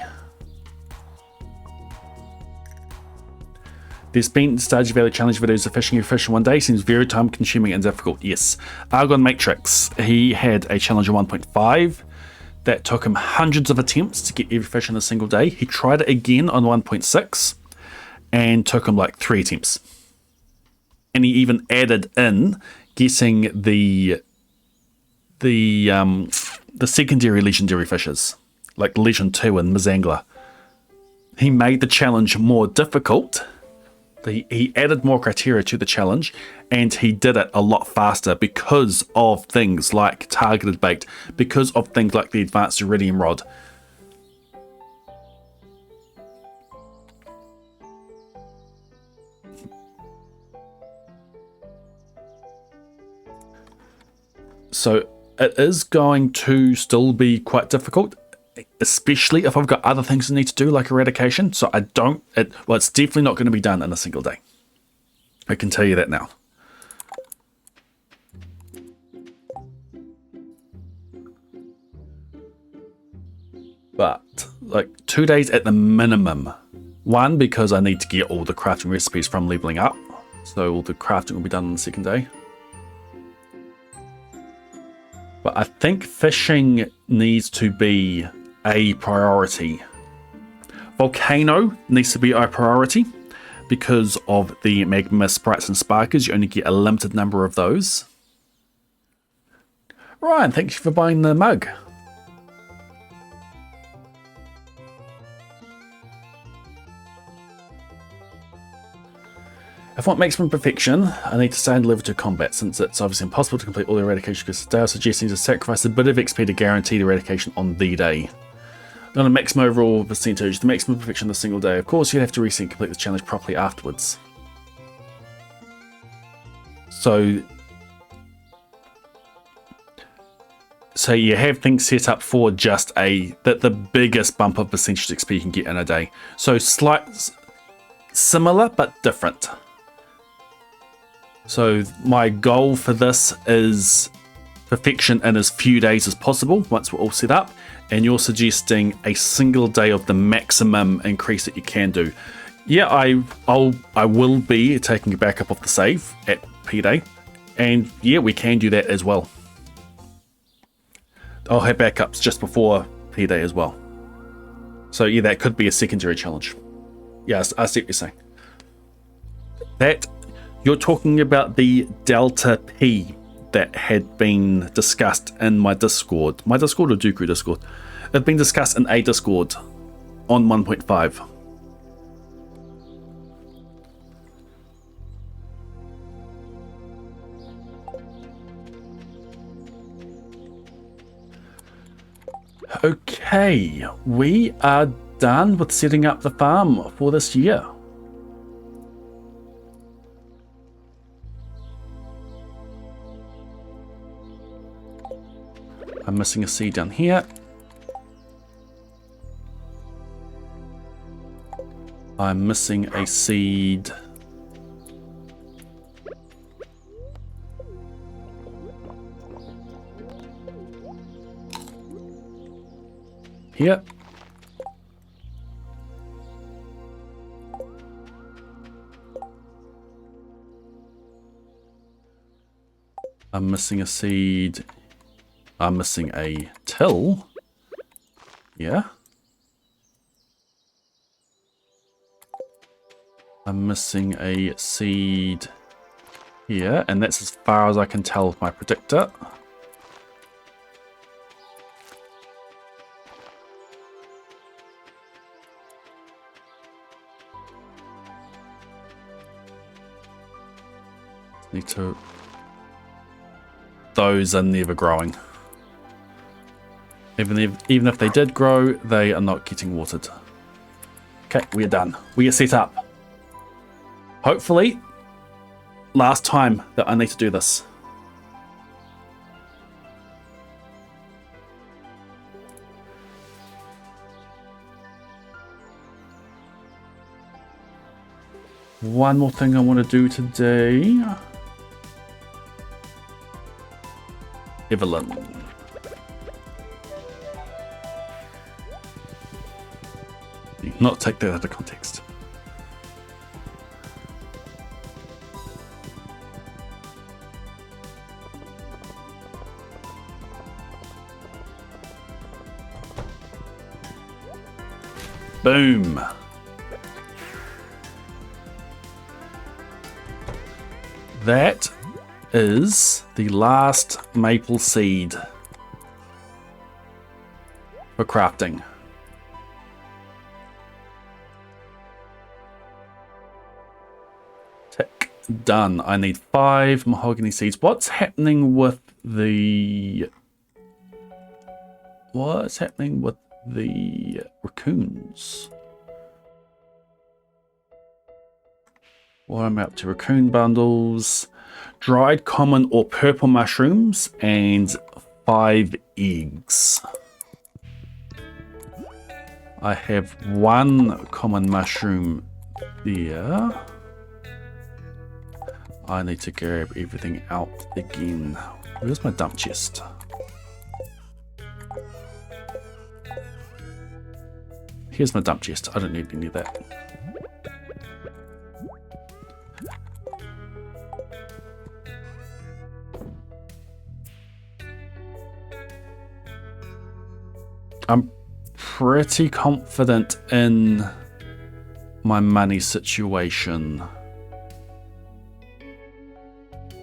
Speaker 1: There's been Stardew Valley challenge videos of fishing your fish in one day. Seems very time consuming and difficult. Yes. Argon Matrix, he had a challenge of 1.5 that took him hundreds of attempts to get every fish in a single day. He tried it again on 1.6 and took him like 3 attempts. And he even added in getting the secondary legendary fishes, like Legend 2 and Mizangler. He made the challenge more difficult. He added more criteria to the challenge, and he did it a lot faster because of things like targeted bait, because of things like the advanced iridium rod. So it is going to still be quite difficult, especially if I've got other things I need to do like eradication. So it's definitely not going to be done in a single day. I can tell you that now. But like 2 days at the minimum. One, because I need to get all the crafting recipes from leveling up. So all the crafting will be done on the second day. But I think fishing needs to be a priority. Volcano needs to be a priority because of the magma sprites and sparkers. You only get a limited number of those. Ryan, thank you for buying the mug. If I want maximum perfection, I need to stay in level 2 combat, since it's obviously impossible to complete all the eradication quests today. I'm suggesting to sacrifice a bit of XP to guarantee the eradication on the day. Not a maximum overall percentage, the maximum perfection in a single day. Of course, you'd have to reset and complete the challenge properly afterwards. So you have things set up for just the biggest bump of percentage XP you can get in a day. So similar but different. So my goal for this is perfection in as few days as possible once we're all set up, and you're suggesting a single day of the maximum increase that you can do. Yeah, I will be taking a backup of the save at P-Day, and yeah, we can do that as well. I'll have backups just before P-Day as well. So yeah, that could be a secondary challenge. Yes, I see what you're saying. That, you're talking about the Delta P that had been discussed in my Discord. My Discord or Dooku Discord? It had been discussed in a Discord on 1.5. Okay, we are done with setting up the farm for this year. I'm missing a seed down here. I'm missing a seed here. I'm missing a seed. I'm missing a till. Yeah. I'm missing a seed here, and that's as far as I can tell with my predictor. Need to... Those are never growing. Even if they did grow, they are not getting watered. Okay, we are done. We are set up. Hopefully, last time that I need to do this. One more thing I want to do today. Evelyn. Not take that out of context. Boom. That is the last maple seed for crafting. Tick. Done. I need 5 mahogany seeds. What's happening with the... What's happening with the raccoons? What am I up to? Raccoon bundles, dried common or purple mushrooms, and 5 eggs. I have 1 common mushroom there. I need to grab everything out again. Where's my dump chest? Here's my dump chest. I don't need any of that. I'm pretty confident in my money situation.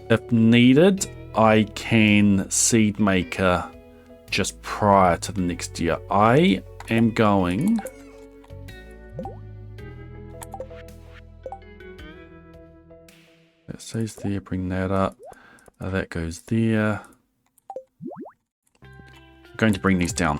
Speaker 1: If needed, I can seed maker just prior to the next year. I am going That stays there, bring that up. That goes there. I'm going to bring these down.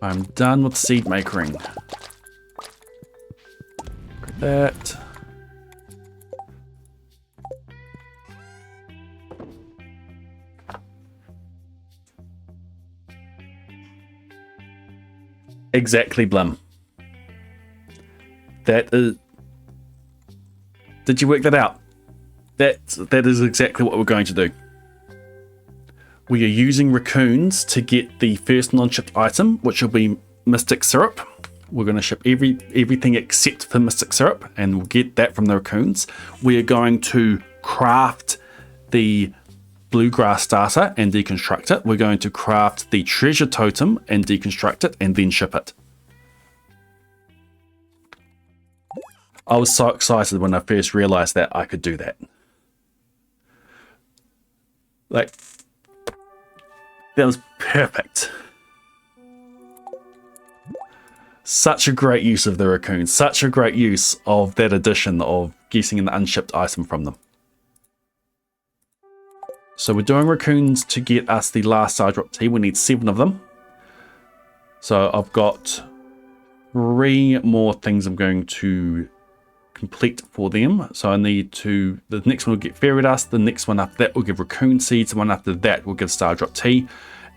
Speaker 1: I'm done with seed makering. Grab that. Exactly, Blim. That is... Did you work that out? That is exactly what we're going to do. We are using Raccoons to get the first non-shipped item, which will be Mystic Syrup. We're going to ship everything except for Mystic Syrup, and we'll get that from the Raccoons. We are going to craft the Bluegrass Starter and deconstruct it. We're going to craft the Treasure Totem and deconstruct it, and then ship it. I was so excited when I first realized that I could do that. Like, that was perfect. Such a great use of the Raccoon. Such a great use of that addition of getting an unshipped item from them. So we're doing Raccoons to get us the last side drop tea. We need 7 of them. So I've got 3 more things I'm going to complete for them. So I need to, the next one will get fairy dust, the next one after that will give Raccoon seeds, the one after that will give star drop tea,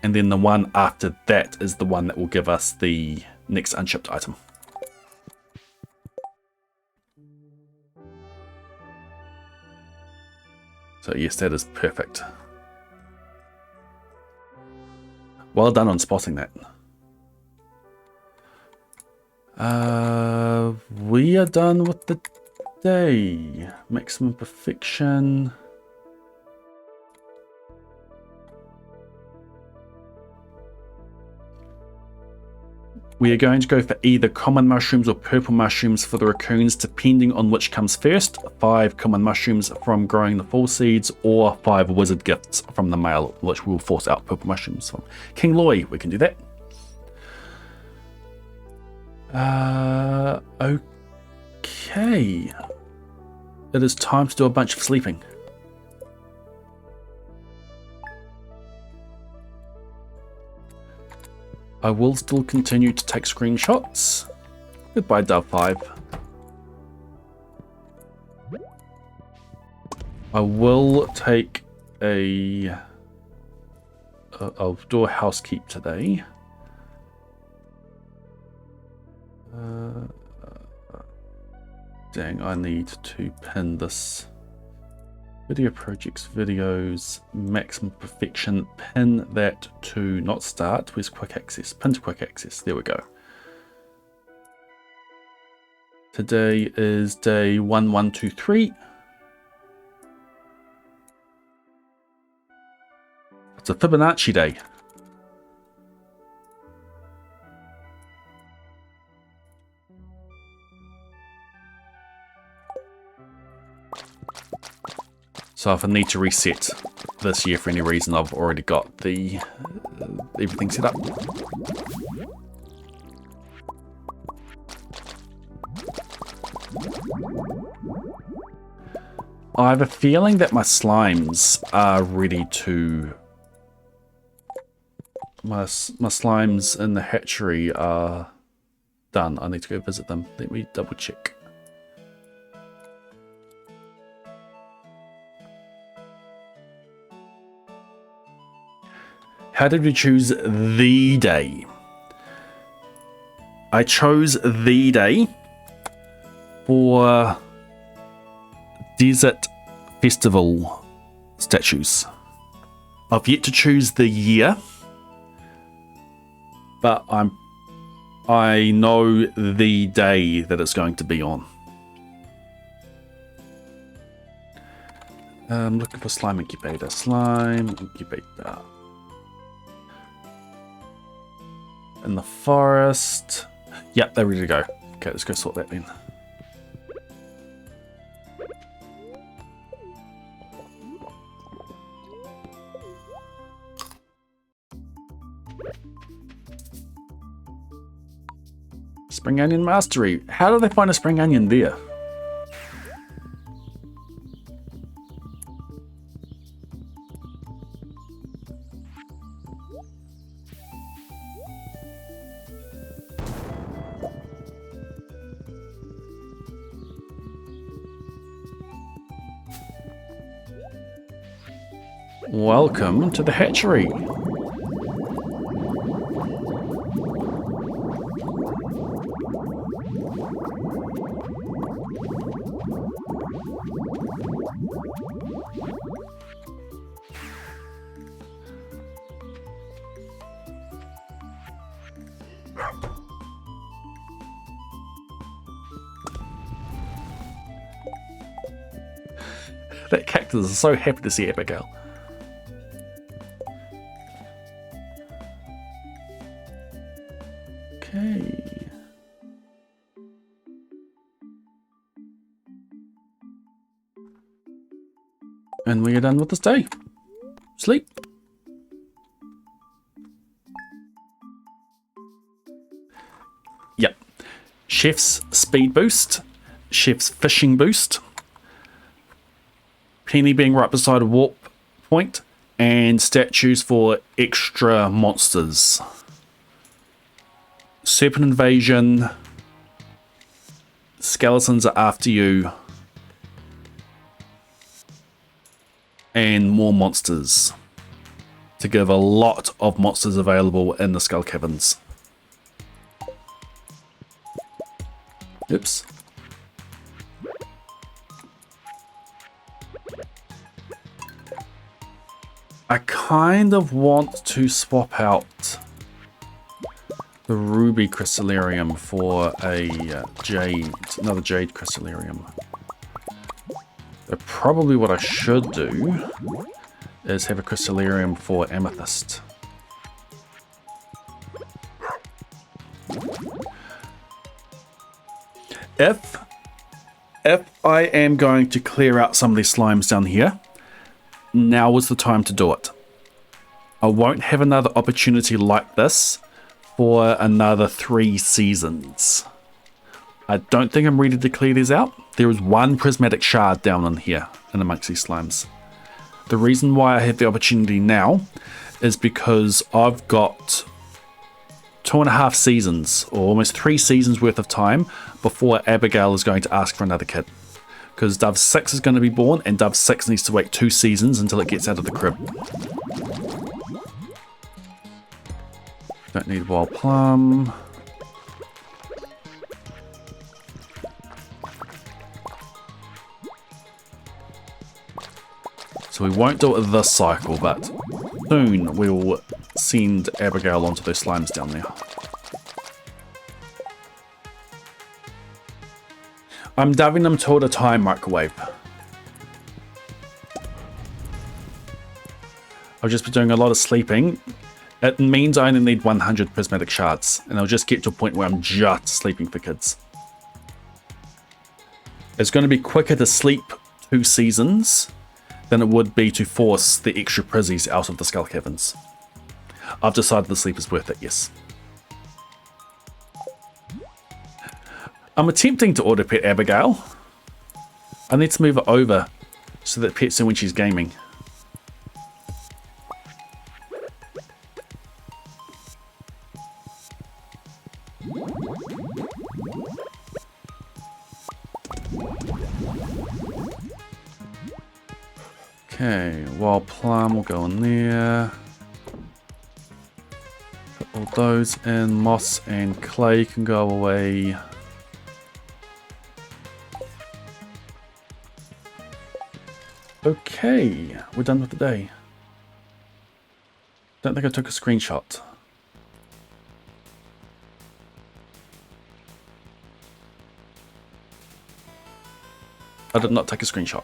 Speaker 1: and then the one after that is the one that will give us the next unshipped item. So yes, that is perfect. Well done on spotting that. We are done with the day. Maximum perfection. We are going to go for either common mushrooms or purple mushrooms for the Raccoons, depending on which comes first. 5 common mushrooms from growing the full seeds, or 5 wizard gifts from the male, which will force out purple mushrooms from King Loy. We can do that. Okay. It is time to do a bunch of sleeping. I will still continue to take screenshots. Goodbye, Dove 5. I will take a... I'll do a housekeep today. Dang, I need to pin this. Video projects, videos, maximum perfection, pin that to not start. Where's quick access? Pin to quick access. There we go. Today is day 1123. It's a Fibonacci day. So if I need to reset this year for any reason, I've already got the everything set up. I have a feeling that my slimes are ready to... My slimes in the hatchery are done. I need to go visit them. Let me double check. How did we choose the day? I chose the day for Desert Festival statues. I've yet to choose the year, but I know the day that it's going to be on. I'm looking for slime incubator. Slime incubator. In the forest. Yep, they're ready to go. Okay, let's go sort that then. Spring onion mastery. How do they find a spring onion there? Welcome to the hatchery. That cactus is so happy to see Abigail. Okay. And we are done with this day. Sleep. Yep. Chef's speed boost. Chef's fishing boost. Penny being right beside a warp point. And statues for extra monsters. Serpent invasion. Skeletons are after you. And more monsters. To give a lot of monsters available in the Skull Caverns. Oops. I kind of want to swap out the ruby crystallarium for a another jade crystallarium. So probably what I should do is have a crystallarium for amethyst. If I am going to clear out some of these slimes down here, now is the time to do it. I won't have another opportunity like this for another 3 seasons. I don't think I'm ready to clear these out. There is one prismatic shard down in here and amongst these slimes. The reason why I have the opportunity now is because I've got 2.5 seasons, or almost 3 seasons worth of time before Abigail is going to ask for another kid. Because Dove 6 is going to be born, and Dove 6 needs to wait 2 seasons until it gets out of the crib. Don't need wild plum. So we won't do it this cycle, but soon we'll send Abigail onto those slimes down there. I'm dubbing them 2 at a time, microwave. I'll just be doing a lot of sleeping. It means I only need 100 prismatic shards, and I'll just get to a point where I'm just sleeping for kids. It's going to be quicker to sleep 2 seasons than it would be to force the extra prizzies out of the Skull Caverns. I've decided the sleep is worth it, yes. I'm attempting to auto pet Abigail. I need to move it over so that it pets her when she's gaming. Okay, wild plum will go in there. Put all those in. Moss and clay can go away. Okay, we're done with the day. Don't think I took a screenshot. I did not take a screenshot.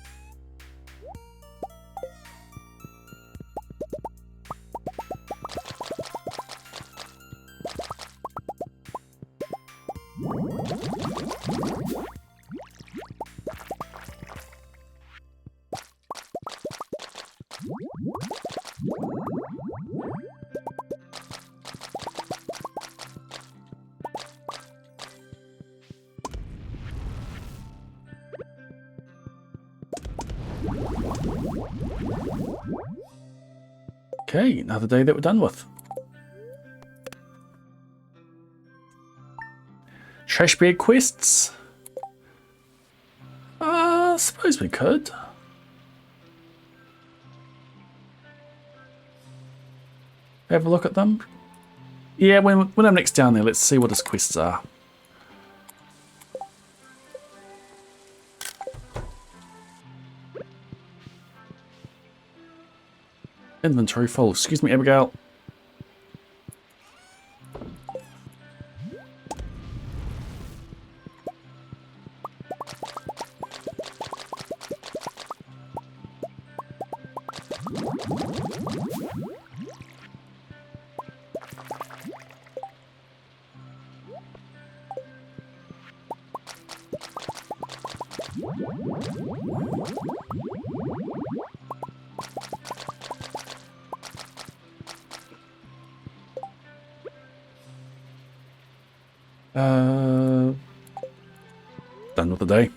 Speaker 1: Okay, another day that we're done with. Trash bag quests. I suppose we could. Have a look at them. Yeah, when I'm next down there, let's see what his quests are. Inventory full. Excuse me, Abigail. Done with the day.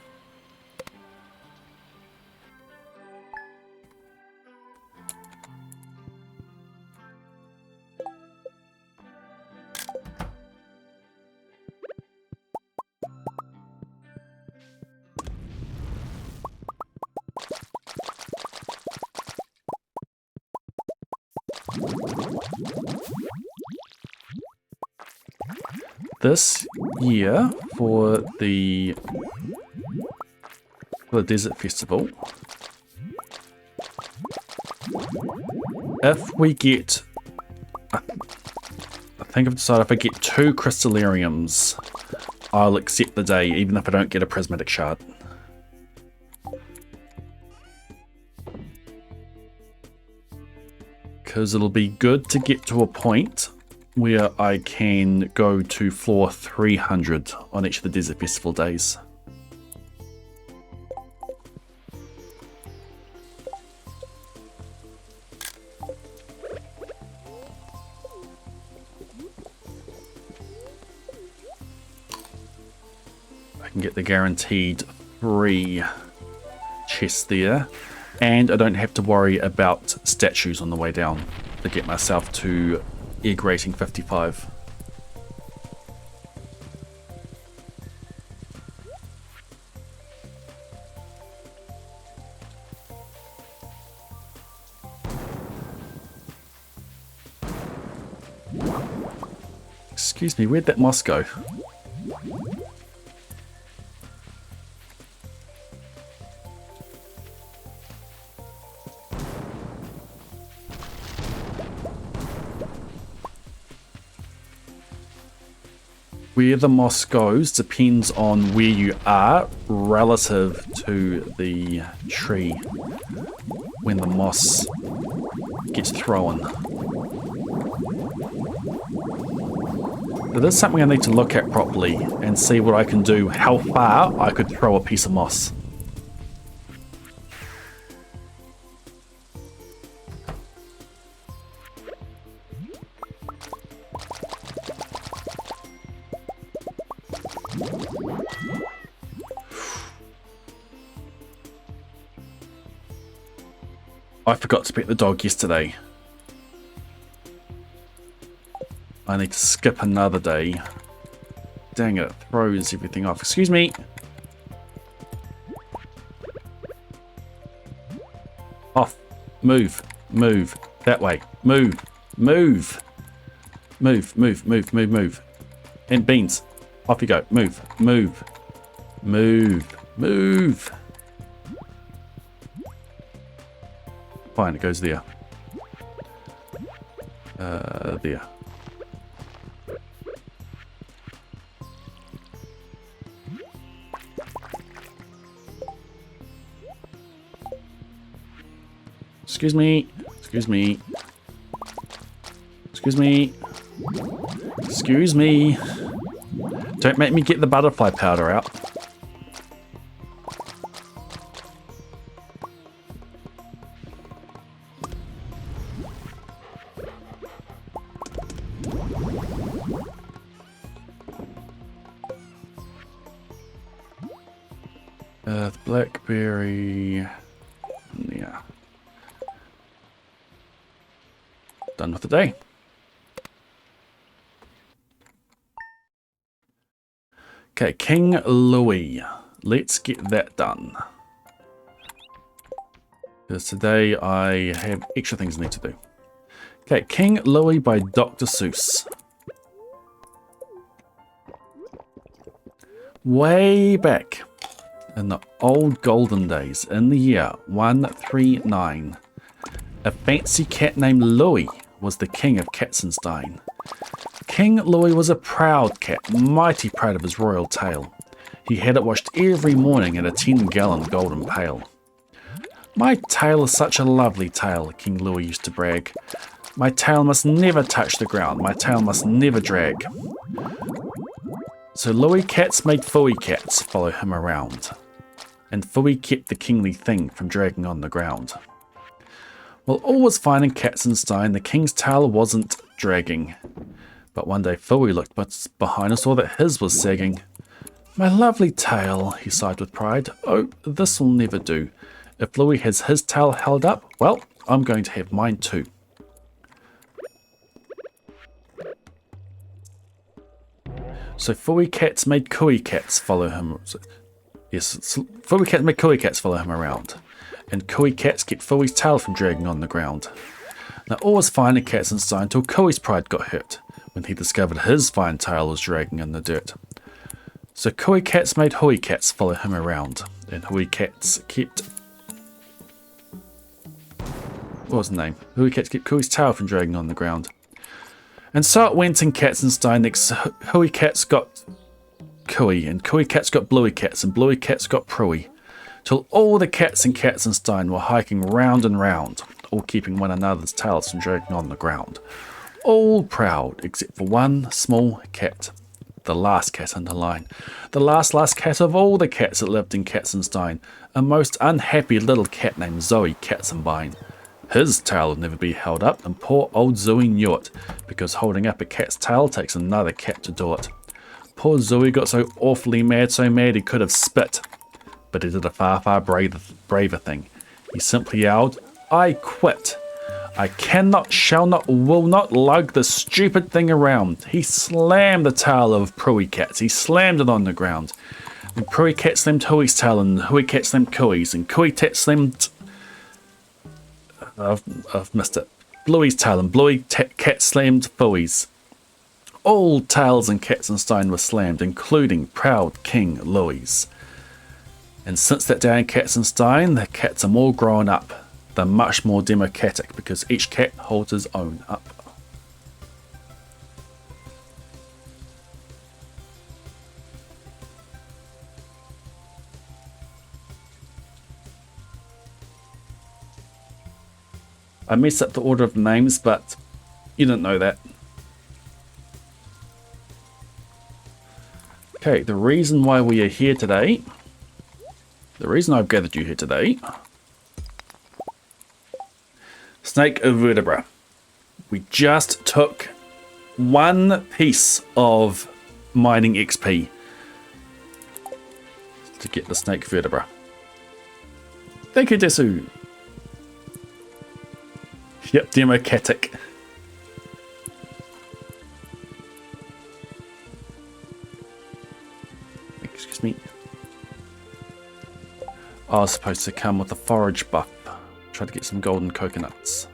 Speaker 1: This year for the Desert Festival, if we get, I think I've decided if I get 2 crystallariums, I'll accept the day even if I don't get a prismatic shard. Because it'll be good to get to a point where I can go to floor 300 on each of the Desert Festival days. I can get the guaranteed 3 chests there, and I don't have to worry about statues on the way down to get myself to egg rating 55. Excuse me, where'd that moss go? Where the moss goes depends on where you are relative to the tree when the moss gets thrown. Now, this is something I need to look at properly and see what I can do, how far I could throw a piece of moss. I forgot to pet the dog yesterday. I need to skip another day. Dang it, it throws everything off. Excuse me. Off. Move. Move. That way. Move. Move. Move, move, move, move, move. And beans. Off you go. Move. Move. Move. Move. Fine, it goes there. There. Excuse me. Excuse me. Excuse me. Excuse me. Don't make me get the butterfly powder out. Blackberry. done with the day. Okay, King Louis. Let's get that done. Because today I have extra things I need to do. Okay, King Louis by Dr. Seuss. Way back in the old golden days, in the year 139, a fancy cat named Louis was the king of Katzenstein. King Louis was a proud cat, mighty proud of his royal tail. He had it washed every morning in a 10-gallon golden pail. "My tail is such a lovely tail," King Louis used to brag. "My tail must never touch the ground, my tail must never drag." So Louis cats made Fooey cats follow him around, and Fooey kept the kingly thing from dragging on the ground. Well, all was fine in Katzenstein, the king's tail wasn't dragging. But one day Fooey looked behind and saw that his was sagging. "My lovely tail," he sighed with pride. "Oh, this will never do. If Louis has his tail held up, well, I'm going to have mine too." So Fooey cats made Cooey cats follow him. Yes, Fooey cats made Cooey cats follow him around, and Cooey cats kept Fooey's tail from dragging on the ground. Now all was fine in Katzenstein until Cooey's pride got hurt when he discovered his fine tail was dragging in the dirt. So Cooey cats made Hooey cats follow him around, and Hooey cats kept... what was the name? Hooey cats kept Cooey's tail from dragging on the ground. And so it went in Katzenstein. Next, Hooey cats got Cooey, and Cooey cats got Bluey cats, and Bluey cats got Prooey, till all the cats in Katzenstein were hiking round and round, all keeping one another's tails from dragging on the ground. All proud, except for one small cat. The last cat in the line. The last cat of all the cats that lived in Katzenstein. A most unhappy little cat named Zoe Katzenbein. His tail would never be held up, and poor old Zoe knew it, because holding up a cat's tail takes another cat to do it. Poor Zoe got so awfully mad, so mad he could have spit. But he did a far, far braver thing. He simply yelled, "I quit. I cannot, shall not, will not lug this stupid thing around." He slammed the tail of Prooey cats. He slammed it on the ground. And Prooey cat slammed Hooey's tail, and Hooey cat slammed Cooey's, and Cooey cat slammed... I've missed it. Bluey's tail, and Bluey cat slammed Fooey's. All tails in Katzenstein were slammed, including proud King Louis. And since that day in Katzenstein, the cats are more grown up. They're much more democratic, because each cat holds his own up. I messed up the order of the names, but you didn't know that. Okay, the reason why we are here today, the reason I've gathered you here today, snake vertebra. We just took one piece of mining XP to get the snake vertebra. Thank you, Desu. Yep, democratic. Excuse me. I was supposed to come with a forage buff. Try to get some golden coconuts.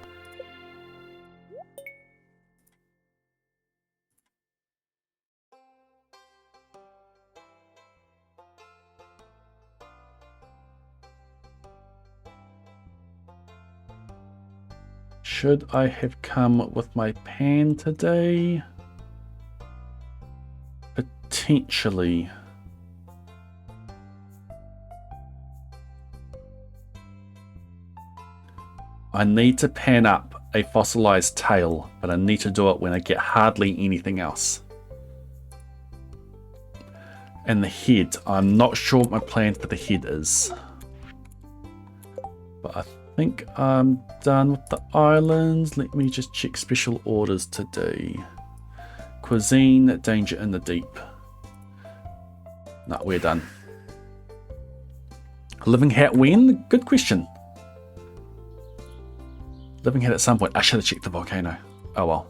Speaker 1: Should I have come with my pan today? Potentially. I need to pan up a fossilized tail, but I need to do it when I get hardly anything else. And the head, I'm not sure what my plan for the head is. But I think I'm done with the islands. Let me just check special orders today. Cuisine, danger in the deep. No, we're done. Living hat when? Good question. Living hat at some point. I should have checked the volcano. Oh well.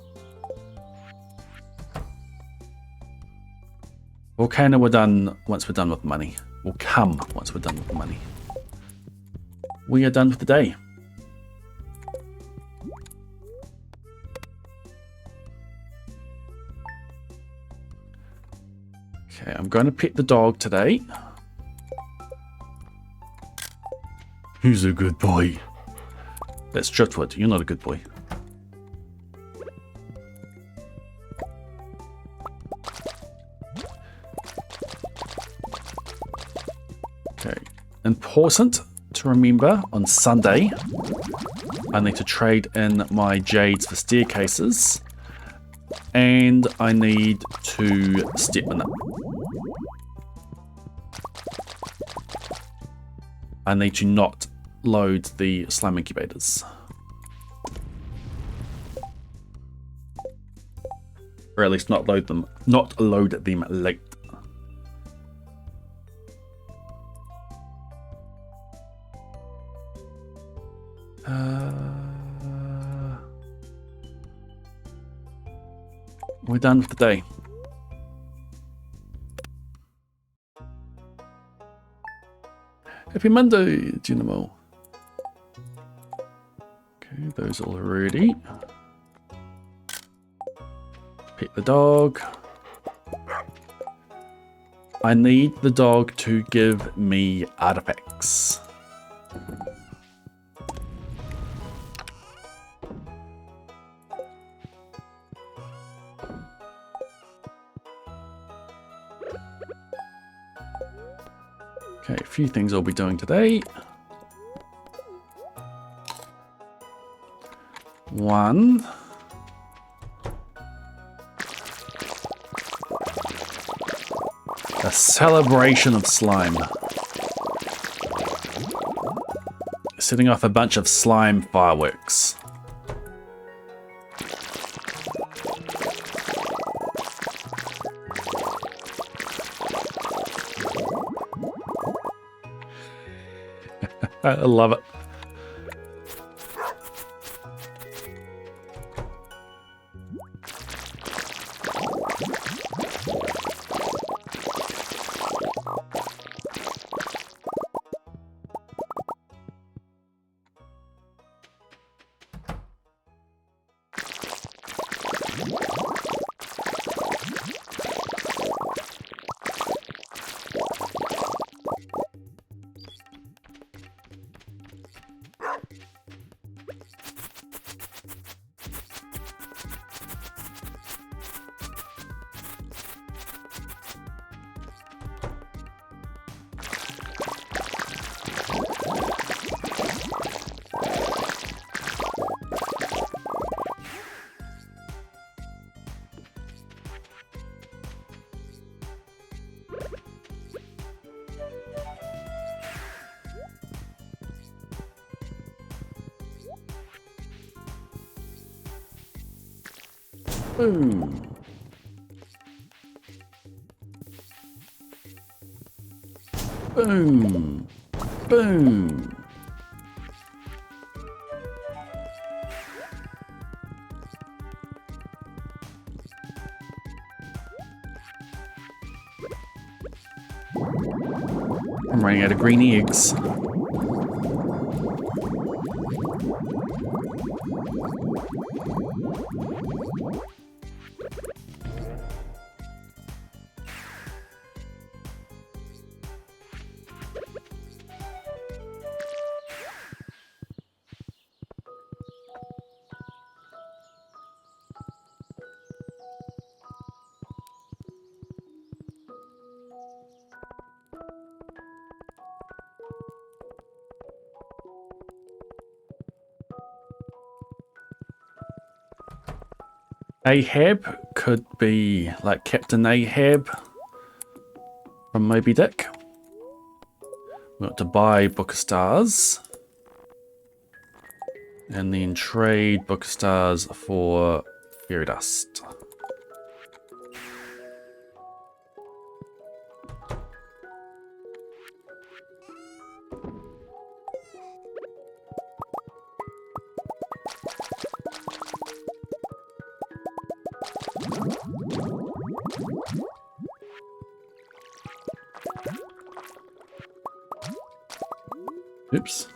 Speaker 1: Volcano we're done once we're done with money. Will come once we're done with the money. We are done for the day. Okay, I'm going to pet the dog today. He's a good boy. That's Driftwood. You're not a good boy. Okay. Important to remember on Sunday, I need to trade in my jades for staircases. And I need to step in it. I need to not load the slime incubators. Or at least not load them late. We're done with the day. Happy Monday, Dynamo. Okay, those all ready. Pet the dog. I need the dog to give me artifacts. Okay, a few things I'll be doing today. One. A celebration of slime. Setting off a bunch of slime fireworks. I love it. Boom. Boom. Boom. I'm running out of green eggs. Ahab could be like Captain Ahab from Moby Dick. We got to buy Book of Stars and then trade Book of Stars for Fairy Dust. Oops.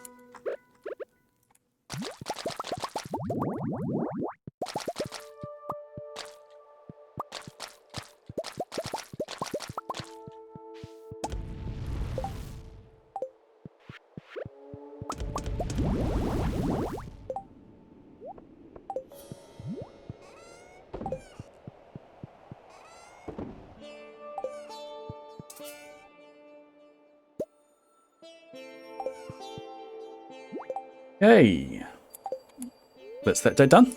Speaker 1: Hey, that's that day done.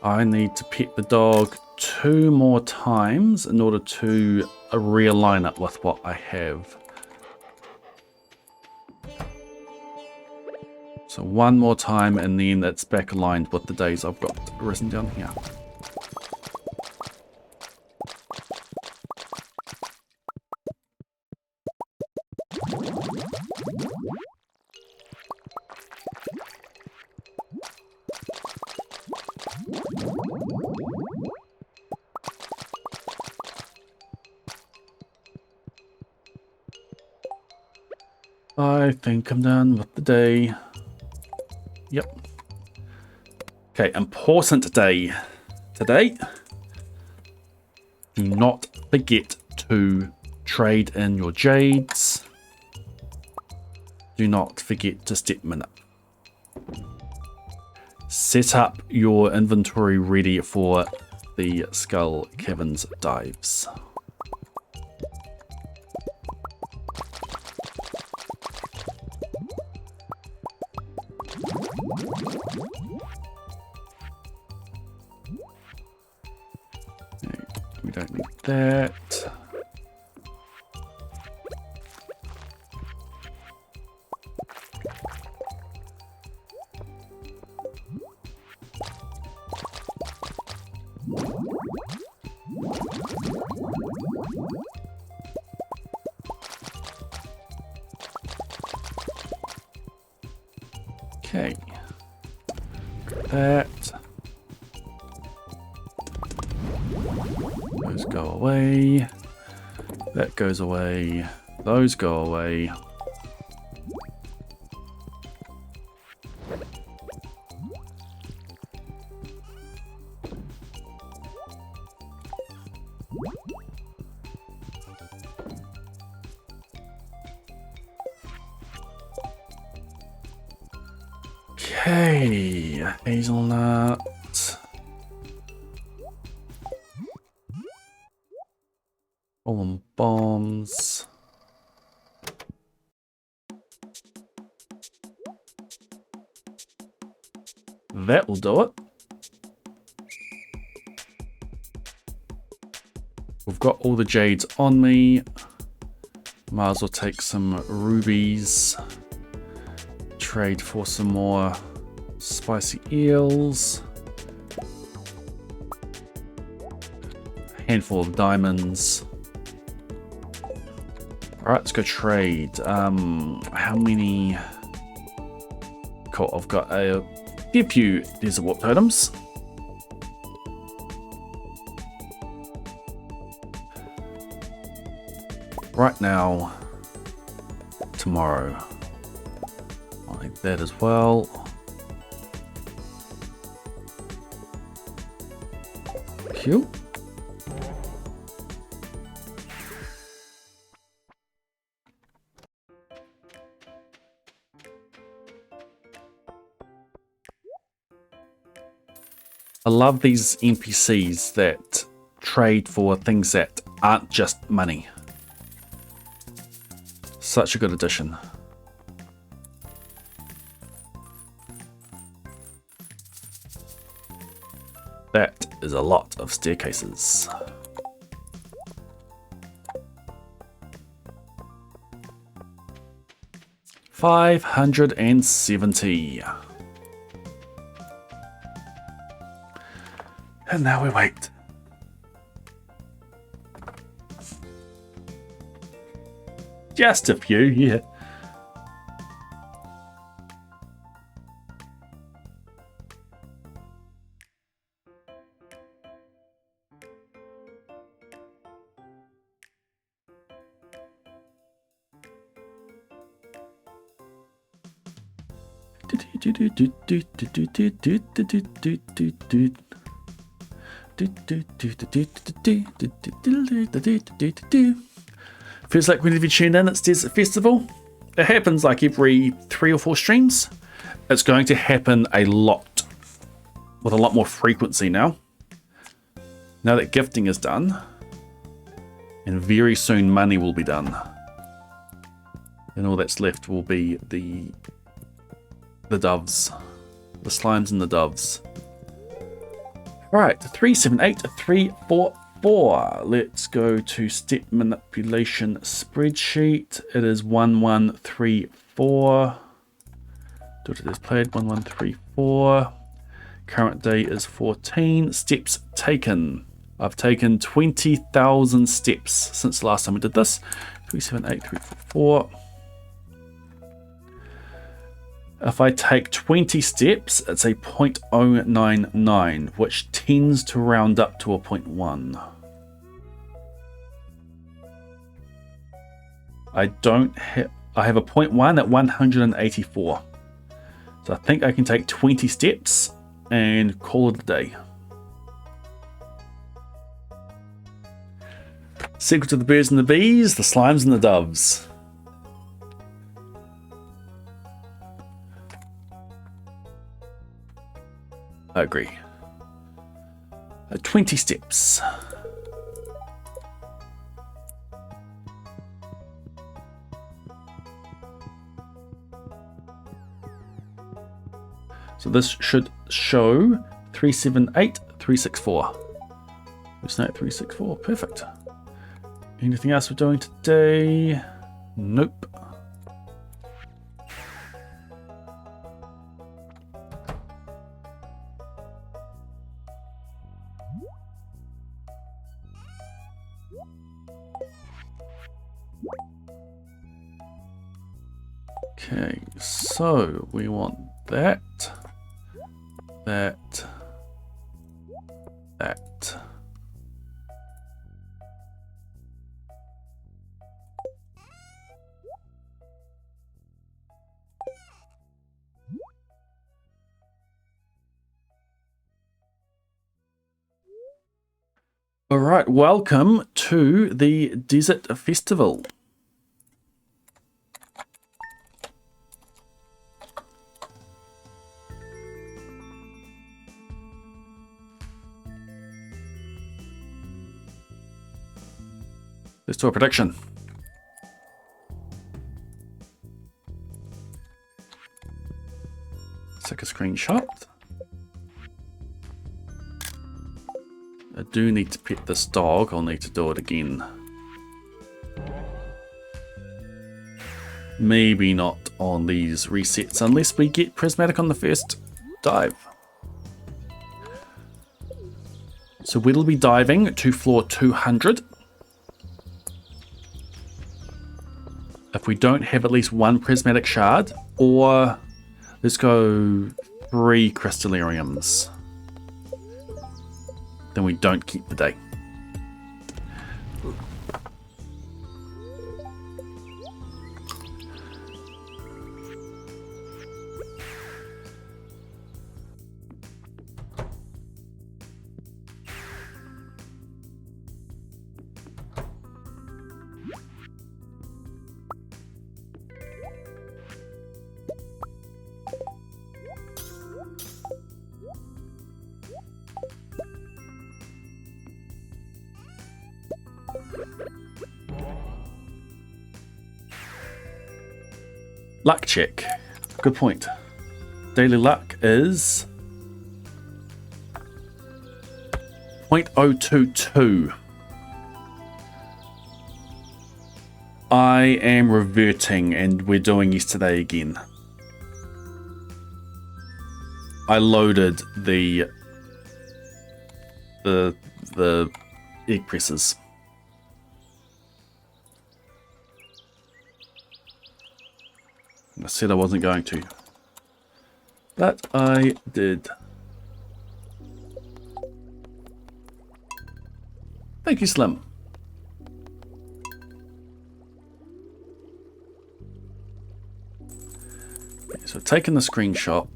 Speaker 1: I need to pet the dog 2 more times in order to realign it with what I have. So 1 more time and then it's back aligned with the days I've got written down here. I think I'm done with the day. Yep. Okay, important day. Today, do not forget to trade in your jades. Do not forget to step minute. Set up your inventory ready for the Skull Caverns dives. We don't need that. Okay. That. Those go away. That goes away. Those go away. Okay, hazelnut. All bombs. That will do it. We've got all the jades on me. Might as well take some rubies. Trade for some more spicy eels. A handful of diamonds. Alright, let's go trade. How many? Cool, I've got a few desert warp totems. Right now, tomorrow. I'll need that as well. Cute. I love these NPCs that trade for things that aren't just money. Such a good addition. That is a lot of staircases. $570. And now we wait. Just a few, yeah. Feels like whenever you tune in, it's Desert Festival. It happens like every 3 or 4 streams. It's going to happen a lot, with a lot more frequency now. Now that gifting is done, and very soon money will be done. And all that's left will be the doves. The slimes and the doves. Alright, 378344. Let's go to step manipulation spreadsheet. It is 1134. Daughter is played 1134. Current day is 14. Steps taken. I've taken 20,000 steps since the last time we did this. 378344. If I take 20 steps, it's a 0.099, which tends to round up to a 0.1. I have a 0.1 at 184. So I think I can take 20 steps and call it a day. Secret of the birds and the bees, the slimes and the doves. I agree. 20 steps. So this should show 378364. 378364, perfect. Anything else we're doing today? Nope. Okay, so we want that. All right, welcome to the Desert Festival. Let's do a prediction. Take a screenshot. I do need to pet this dog. I'll need to do it again. Maybe not on these resets unless we get prismatic on the first dive. So we'll be diving to floor 200. If we don't have at least 1 prismatic shard, or let's go 3 crystallariums, then we don't keep the day. Luck check. Good point. Daily luck is 0.022. I am reverting and we're doing yesterday again. I loaded the egg presses. I said I wasn't going to, but I did. Thank you, Slim. Okay, so taken the screenshot.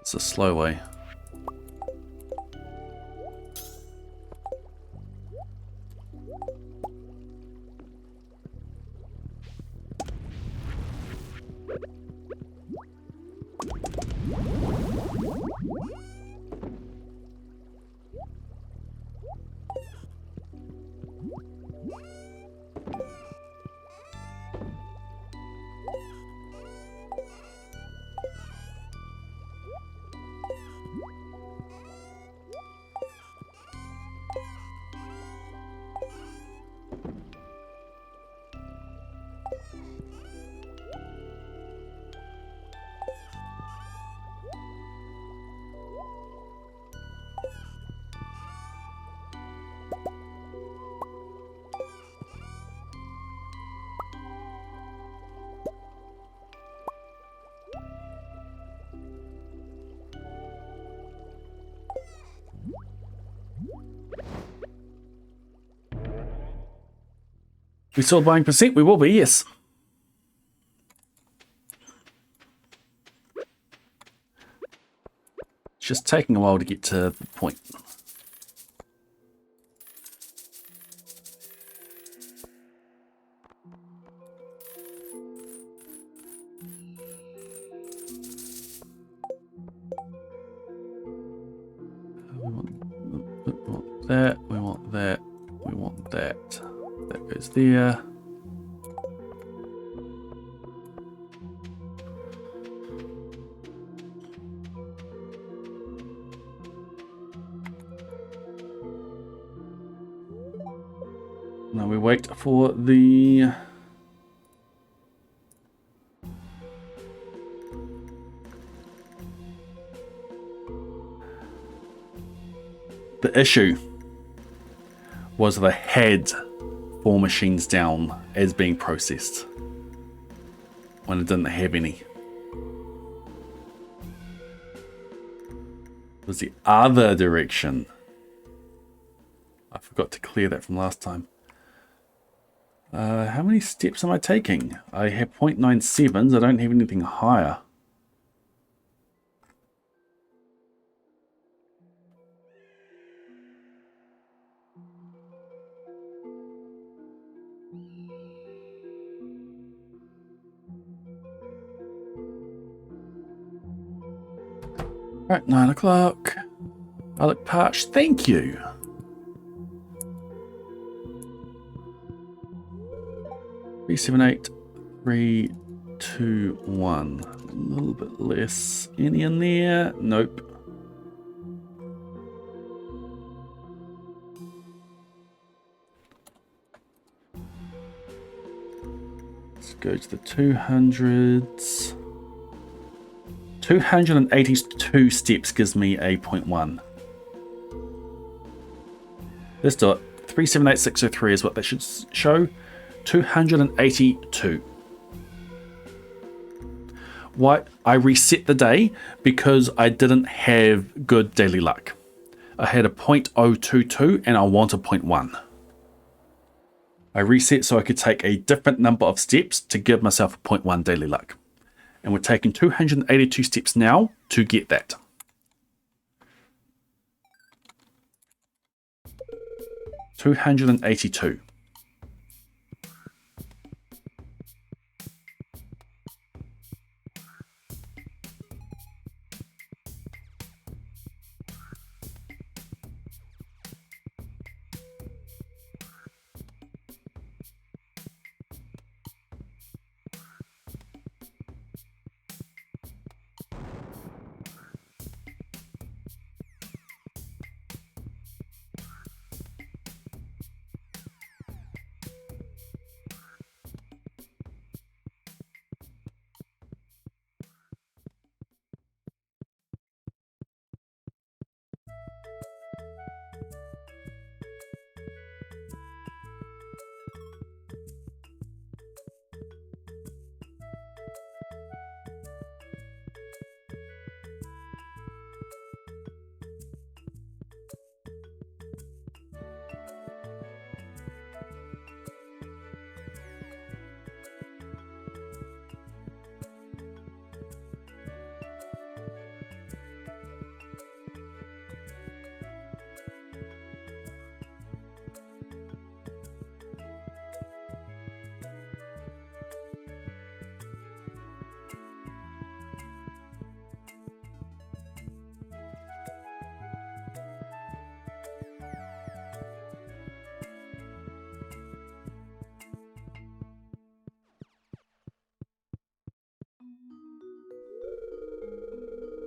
Speaker 1: It's a slow way. We still buying percent? We will be, yes. It's just taking a while to get to the point. We want that, we want that, we want that. That goes there. Now we wait for the issue was they had 4 machines down as being processed when it didn't have any. It was the other direction. I forgot to clear that from last time. How many steps am I taking? I have 0.97s. I don't have anything higher. Right, 9 o'clock. I look parched. Thank you. Three, 7, 8, 3, 2, 1. A little bit less. Any in there? Nope. Let's go to the 200s. 282 steps gives me a 0.1. Let's do it. 378603 is what that should show. 282. Why? I reset the day because I didn't have good daily luck. I had a 0.022 and I want a 0.1. I reset so I could take a different number of steps to give myself a 0.1 daily luck. And we're taking 282 steps now to get that. $282.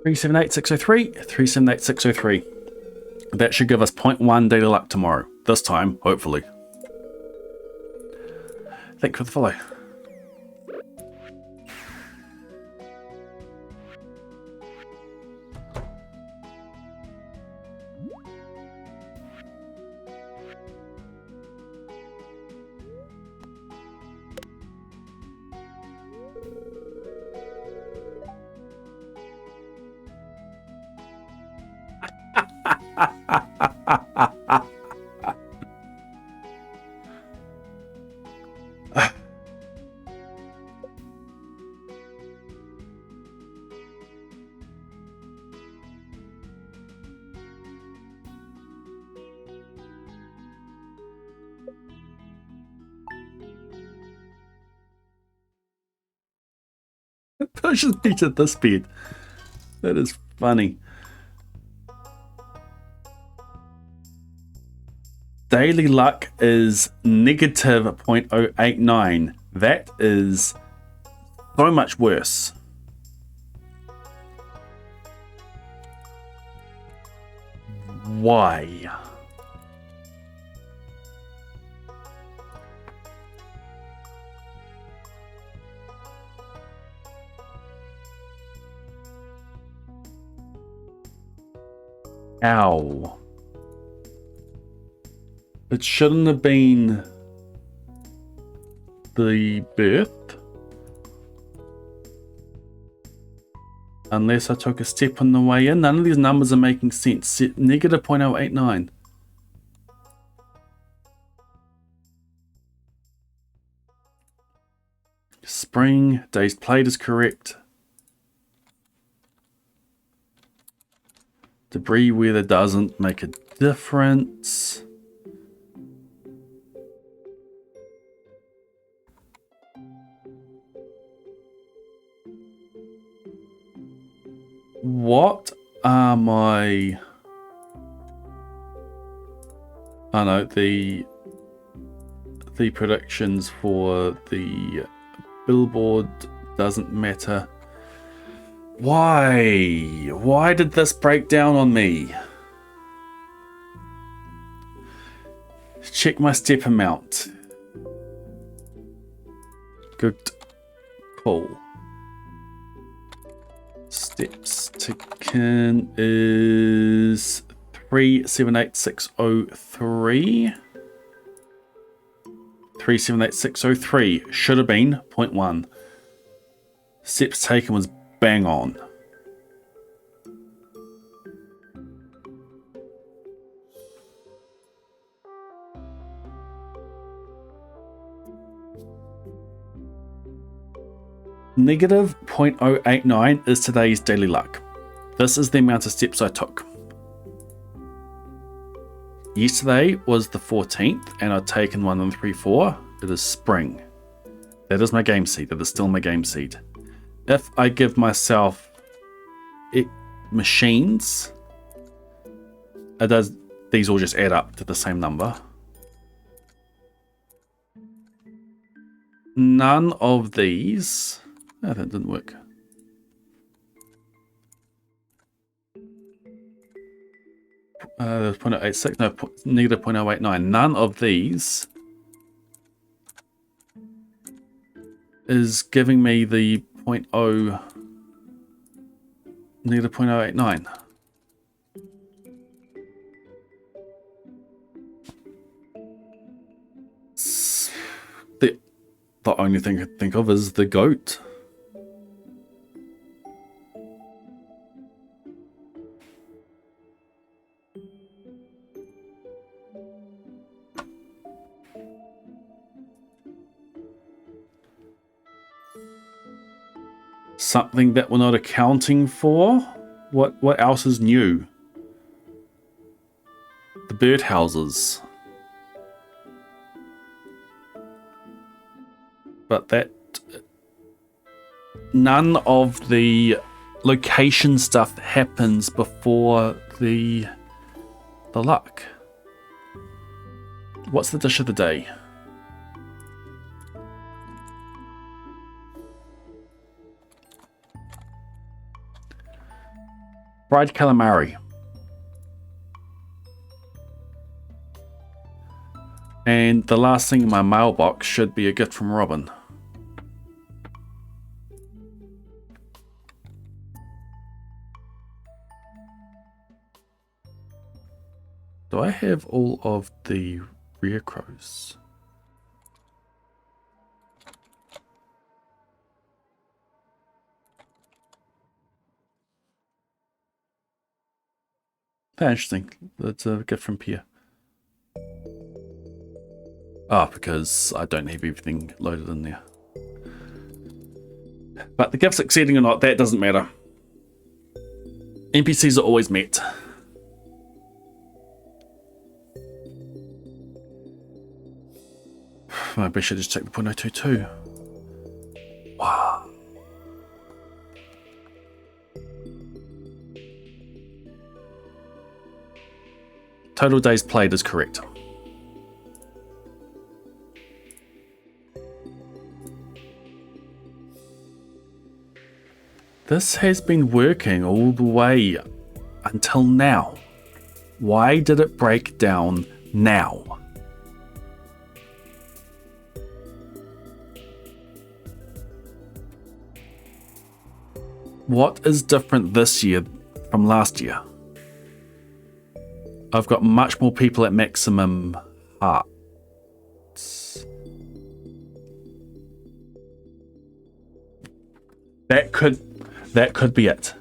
Speaker 1: 378603, 378603. That should give us 0.1 daily luck tomorrow. This time, hopefully. Thank you for the follow. Push is beat at this speed. That is funny. Daily luck is negative 0.089. That is so much worse. Why? Ow. It shouldn't have been the birth. Unless I took a step on the way in. None of these numbers are making sense. Negative 0.089. Spring, days played is correct. Debris weather doesn't make a difference. What are my... Oh no, the predictions for the billboard doesn't matter. Why? Why did this break down on me? Check my step amount. Good. Cool. Steps taken is 378603. 378603 should have been 0.1. Steps taken was bang on. Negative 0.089 is today's daily luck. This is the amount of steps I took. Yesterday was the 14th and I'd taken 1 and 3, 4. It is spring. That is my game seed. That is still my game seed. If I give myself machines, it does, these all just add up to the same number. None of these... Oh, that didn't work. There's 0.086, no, negative 0.089. None of these is giving me the negative 0.089. The only thing I can think of is the goat. Something that we're not accounting for? What else is new? The birdhouses. But that... None of the location stuff happens before the luck. What's the dish of the day? Fried calamari. And the last thing in my mailbox should be a gift from Robin. Do I have all of the rare crows? Very interesting. That's a gift from Pierre. Ah, because I don't have everything loaded in there. But the gift succeeding or not, that doesn't matter. NPCs are always met. Maybe I should just take the 0.022. Wow. Total days played is correct. This has been working all the way until now. Why did it break down now? What is different this year from last year? I've got much more people at maximum hearts. That could be it.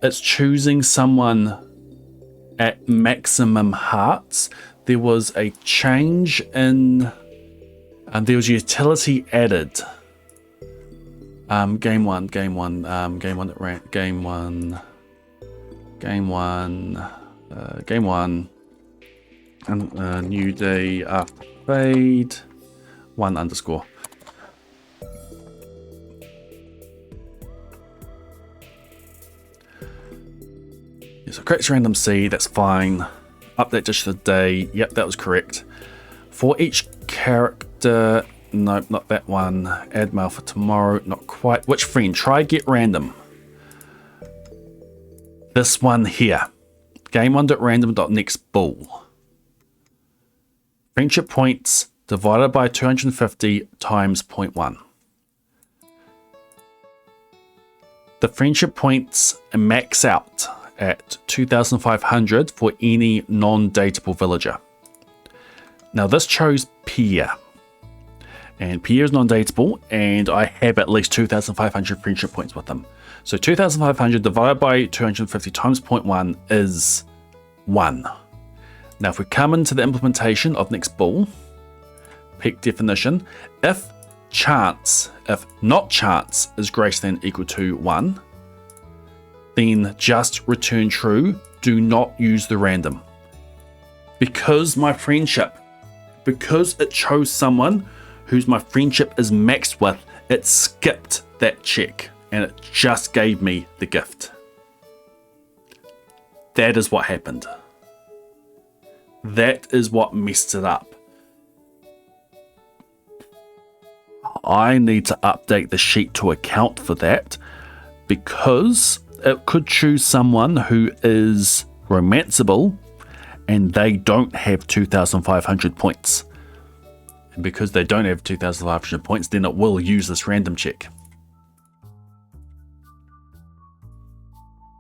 Speaker 1: It's choosing someone at maximum hearts. There was a change in, and there was utility added. Game one, and new day after fade, 1_. Yeah, so creates random C, that's fine. Update dish of the day, yep, that was correct. For each character, nope, not that one. Add mail for tomorrow, not quite. Which friend? Try get random. This one here. Game1.random.nextbull. Friendship points divided by 250 times 0.1. The friendship points max out at 2,500 for any non-dateable villager. Now this chose Pierre. And Pierre is non-dateable, and I have at least 2,500 friendship points with him. So 2,500 divided by 250 times 0.1 is 1. Now if we come into the implementation of Nextbull, peak definition, if not chance is greater than or equal to 1, then just return true, do not use the random. Because it chose someone whose my friendship is maxed with, it skipped that check and it just gave me the gift. That is what happened. That is what messed it up. I need to update the sheet to account for that, because it could choose someone who is romanceable and they don't have 2,500 points. And because they don't have 2,500 points, then it will use this random check.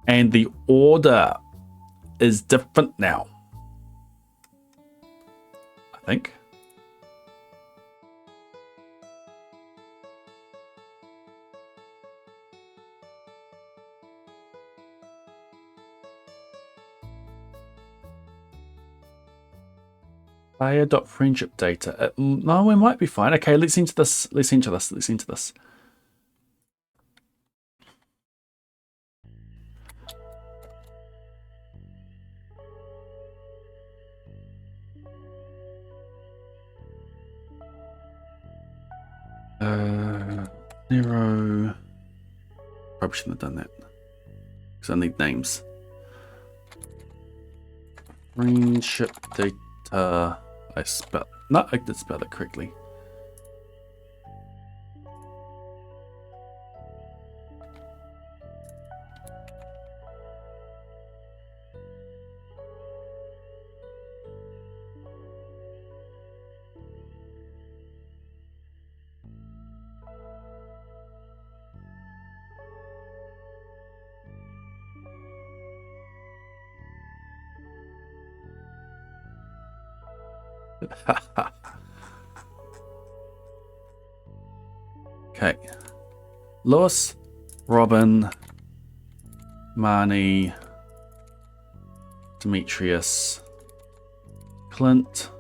Speaker 1: And the order is different now, I think. Player.friendship data. No, it might be fine. Okay, let's into this. Zero. Probably shouldn't have done that, because I need names. Friendship data. I did spell it correctly. Okay. Lewis, Robin, Marnie, Demetrius, Clint,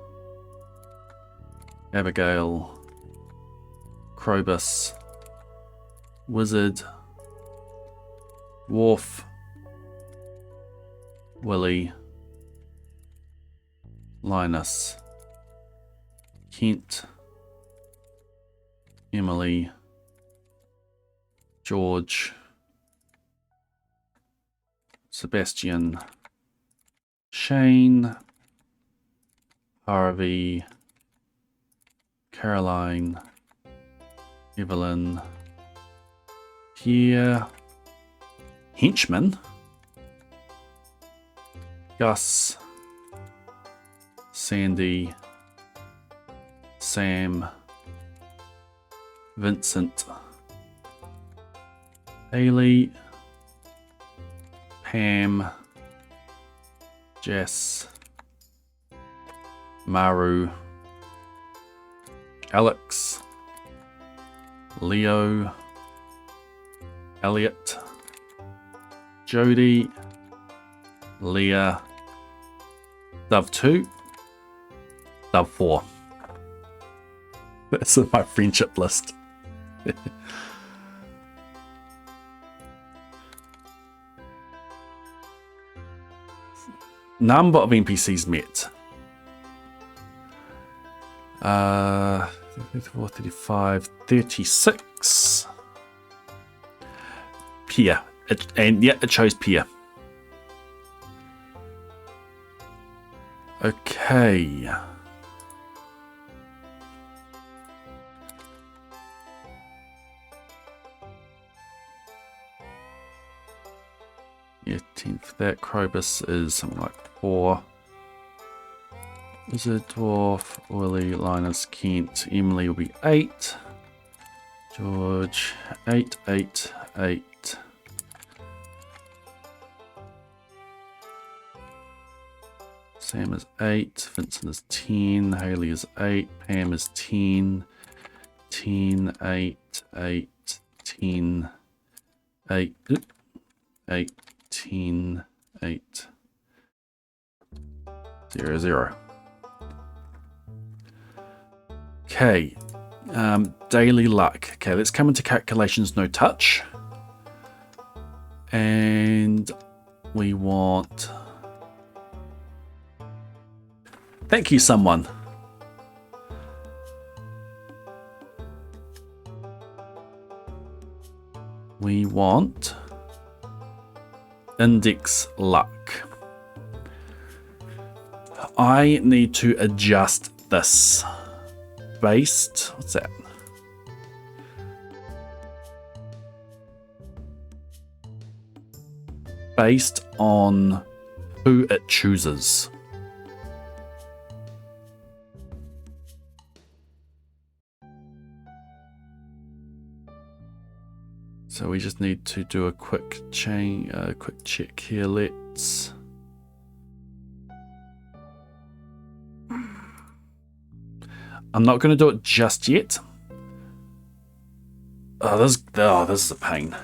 Speaker 1: Abigail, Krobus, Wizard, Worf, Willie, Linus, Kent, Emily, George, Sebastian, Shane, Harvey, Caroline, Evelyn, Pierre, Henchman, Gus, Sandy, Sam, Vincent, Haley, Pam, Jess, Maru, Alex, Leo, Elliot, Jody, Leah, Dove 2, Dove 4. That's my friendship list. Number of NPCs met. 34, 35, 36. Pia. It shows Pia. Okay. Yeah, 10th for that. Krobus is something like 4. Wizard, Dwarf, Willie, Linus, Kent, Emily will be 8. George, 8, 8, 8. Sam is 8, Vincent is 10, Haley is 8, Pam is 10, 10, 8, 8, 10, 8, 8, 10, 8, 0, 0. Okay, daily luck. Okay, let's come into calculations, no touch. And we want... Thank you, someone. We want index luck. I need to adjust this based, what's that? Based on who it chooses. So we just need to do a quick check here. Let's I'm not going to do it just yet. This is a pain.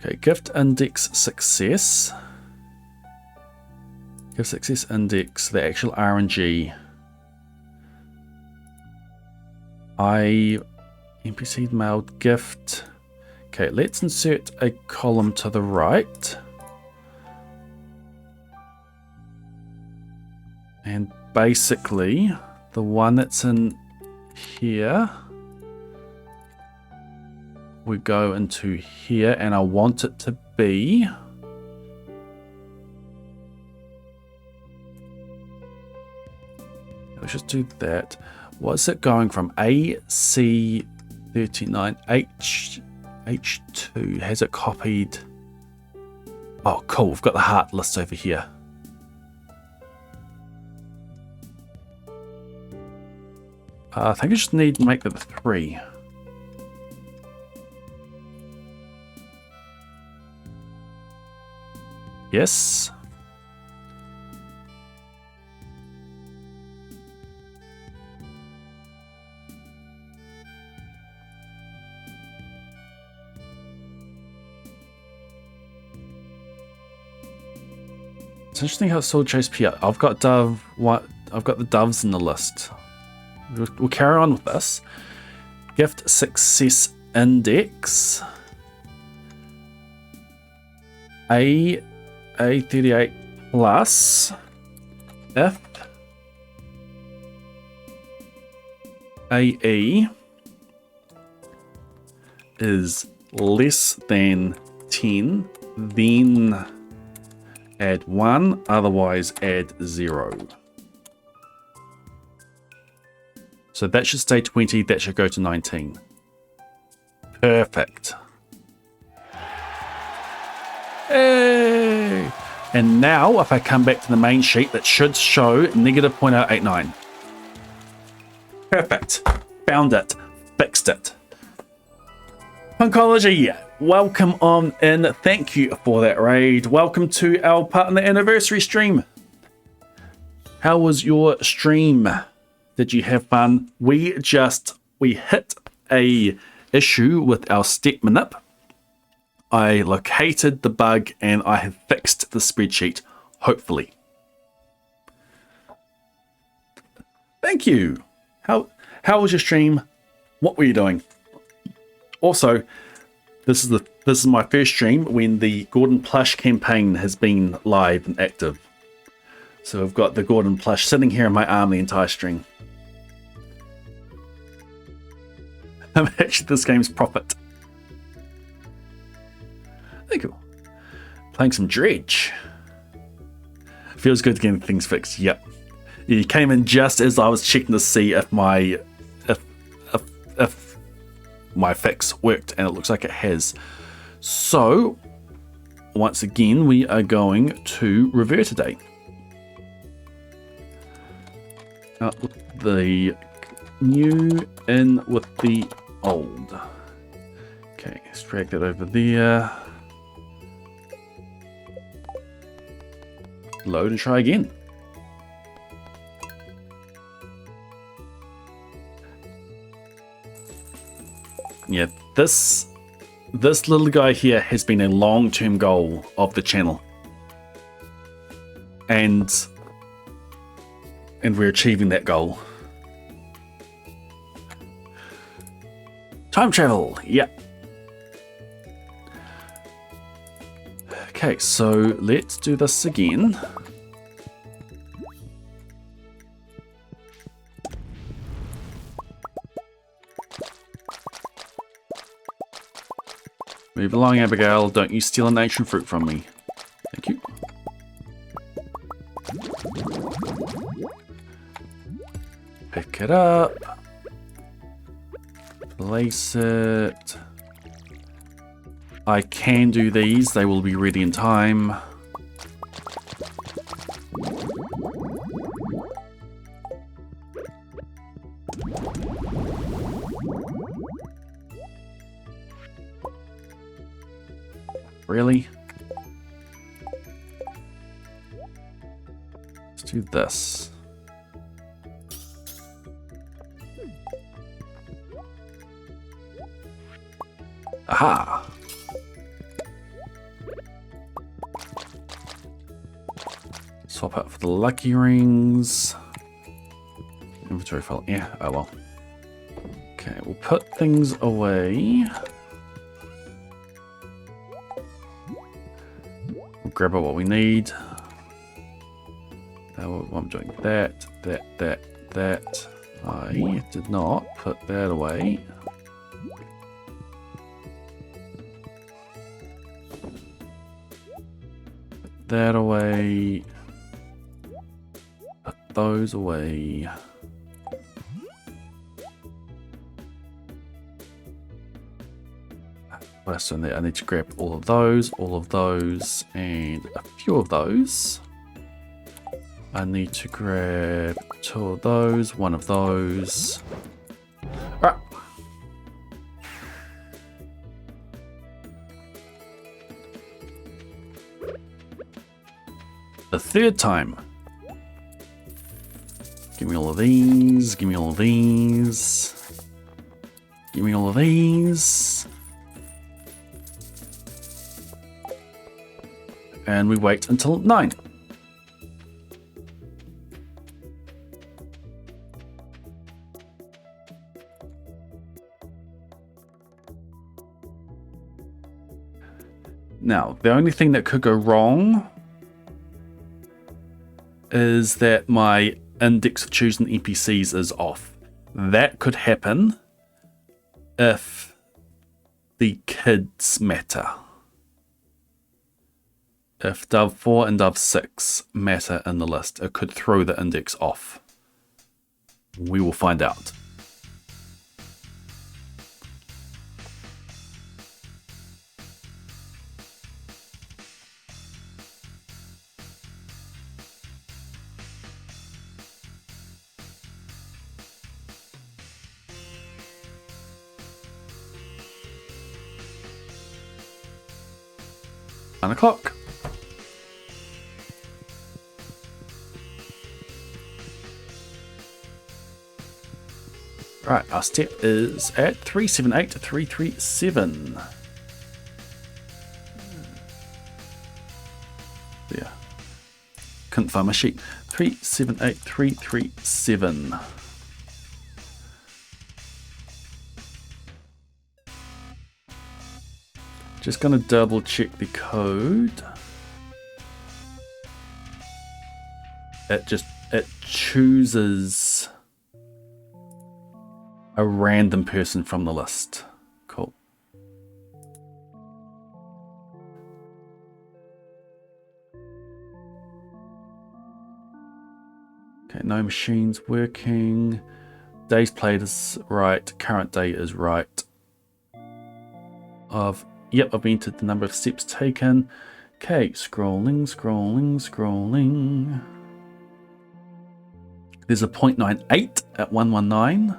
Speaker 1: Okay, gift index success. Gift success index, the actual RNG. NPC mailed gift. Okay, let's insert a column to the right. And basically, the one that's in here, we go into here, and I want it to be let's just do that. What's it going from? AC39 H2. Has it copied? Oh, cool. We've got the heart list over here. I think I just need to make that a 3. Yes. It's interesting how Sword Chase P. I've got Dove. What? I've got the doves in the list. We'll carry on with this. Gift Success Index. A38 plus if AE is less than 10, then add 1, otherwise add 0. So that should stay 20, that should go to 19. Perfect. Hey! And now, if I come back to the main sheet, that should show negative 0.089. Perfect. Found it. Fixed it. Punkology, welcome on in. Thank you for that raid. Welcome to our partner anniversary stream. How was your stream? Did you have fun? We hit a issue with our step manip. I located the bug and I have fixed the spreadsheet, hopefully. Thank you. How was your stream? What were you doing? Also, this is my first stream when the Gordon Plush campaign has been live and active. So I've got the Gordon Plush sitting here in my arm the entire stream. I'm actually this game's profit. Very cool. Playing some Dredge. Feels good getting things fixed. Yep. You came in just as I was checking to see if my my fix worked, and it looks like it has. So once again, we are going to revert today. Out with the new, in with the old. Okay, let's drag that over there. Load and try again. Yeah, this little guy here has been a long-term goal of the channel. And we're achieving that goal. Time travel, yep. Okay, so let's do this again. Move along, Abigail. Don't you steal an ancient fruit from me. Thank you. Pick it up. Place it. I can do these. They will be ready in time. Really? Let's do this. Aha! Swap out for the lucky rings. Inventory file. Yeah, oh well. Okay, we'll put things away. We'll grab out what we need. I'm doing that. I did not put that away. Put that away. Put those away. What else do I need? I need to grab all of those, and a few of those. I need to grab 2 of those, 1 of those. Alright. third time. Give me all of these, give me all of these. Give me all of these. And we wait until 9. Now, the only thing that could go wrong is that my index of choosing NPCs is off. That could happen if the kids matter. If Dove 4 and Dove 6 matter in the list, it could throw the index off. We will find out. Nine o'clock. Right, our step is at 378,337. Yeah. Couldn't find my sheet. 378,337. Just gonna double check the code. It chooses a random person from the list. Cool. Okay, no machines working. Days played is right. Current day is right. Yep, I've entered the number of steps taken. Okay, scrolling. There's a 0.98 at 119.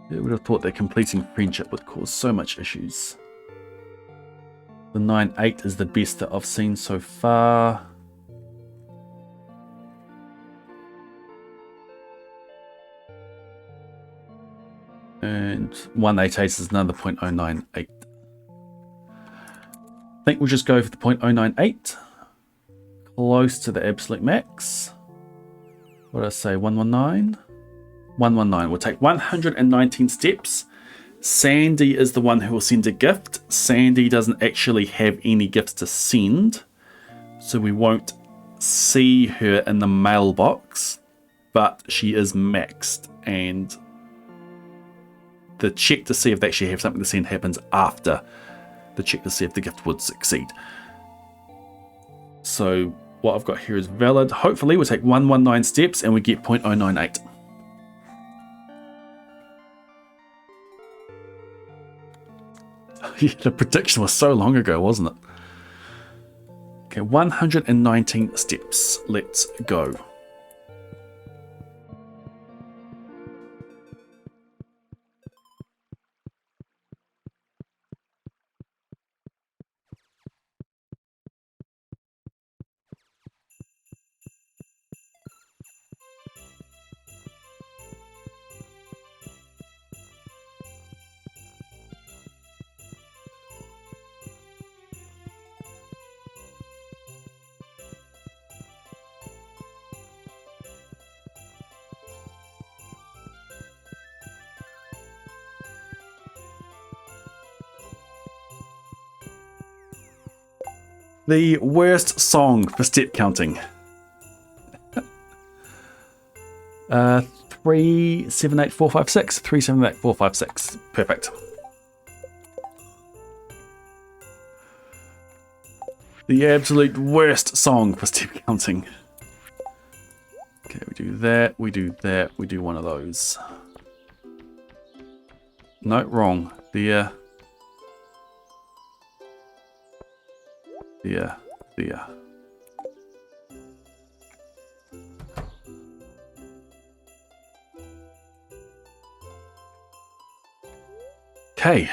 Speaker 1: Who would have thought that completing friendship would cause so much issues? The 9.8 is the best that I've seen so far. And 188 is another 0.098. I think we'll just go for the 0.098. Close to the absolute max. What did I say? 119? 119. We'll take 119 steps. Sandy is the one who will send a gift. Sandy doesn't actually have any gifts to send, so we won't see her in the mailbox, but she is maxed, and the check to see if they actually have something to send happens after the check to see if the gift would succeed. So what I've got here is valid. Hopefully we'll take 119 steps and we get 0.098. Yeah, the prediction was so long ago, wasn't it? Okay, 119 steps. Let's go. The worst song for step counting. 378456. 378456. Perfect. The absolute worst song for step counting. Okay, we do that, we do that, we do one of those. No, wrong. There. Okay.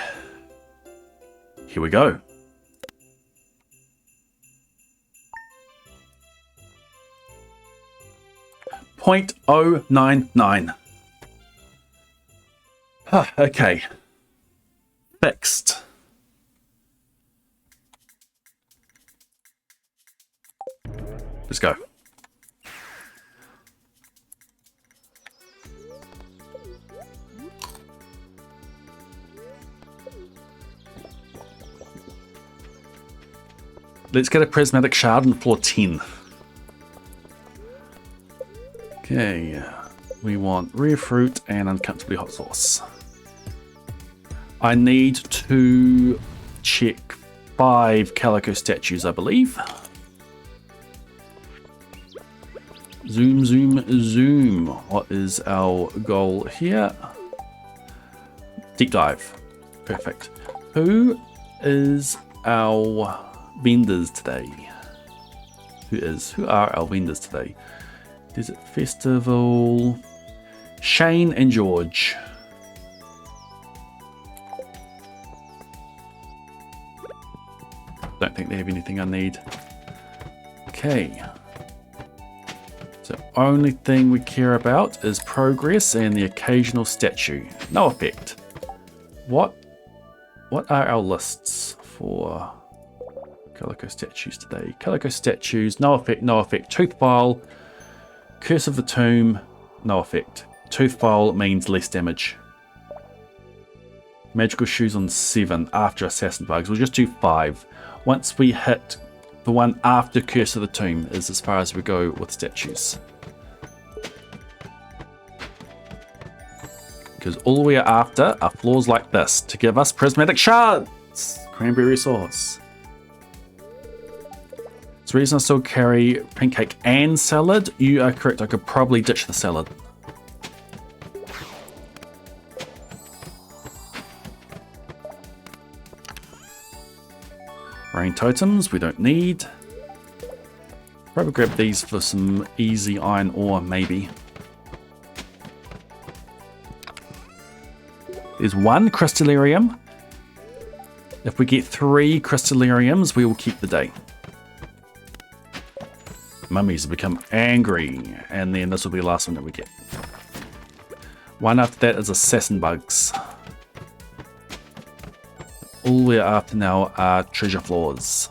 Speaker 1: Here we go. .099. Okay. Fixed. Let's go. Let's get a prismatic shard on floor 10. Okay, we want rare fruit and uncomfortably hot sauce. I need to check 5 calico statues, I believe. Zoom, zoom, zoom. What is our goal here? Deep dive. Perfect. Who is our vendors today? Who are our vendors today? Desert Festival. Shane and George. Don't think they have anything I need. Okay. So only thing we care about is progress and the occasional statue. No effect. What are our lists for Calico statues today? Calico statues, no effect, no effect. Tooth file, Curse of the Tomb, no effect. Tooth file means less damage. Magical shoes on 7 after assassin bugs. We'll just do 5. Once we hit the one after Curse of the Tomb is as far as we go with statues. Because all we are after are floors like this to give us prismatic shards. Cranberry sauce. It's the reason I still carry pancake and salad. You are correct, I could probably ditch the salad. Rain totems, we don't need. Probably grab these for some easy iron ore, maybe. There's 1 crystallarium. If we get 3 crystallariums, we will keep the day. Mummies have become angry, and then this will be the last one that we get. One after that is assassin bugs. All we're after now are treasure floors.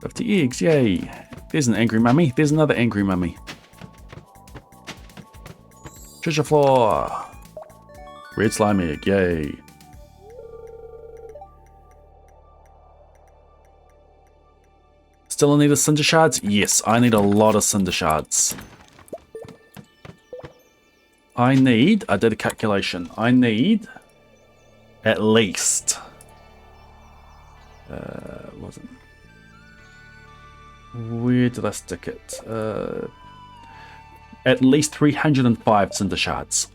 Speaker 1: $50 eggs, yay. There's an angry mummy. There's another angry mummy. Treasure floor. Red slime egg, yay. Still in need of cinder shards? Yes, I need a lot of cinder shards. I did a calculation. I need at least, where did I stick it? At least 305 cinder shards.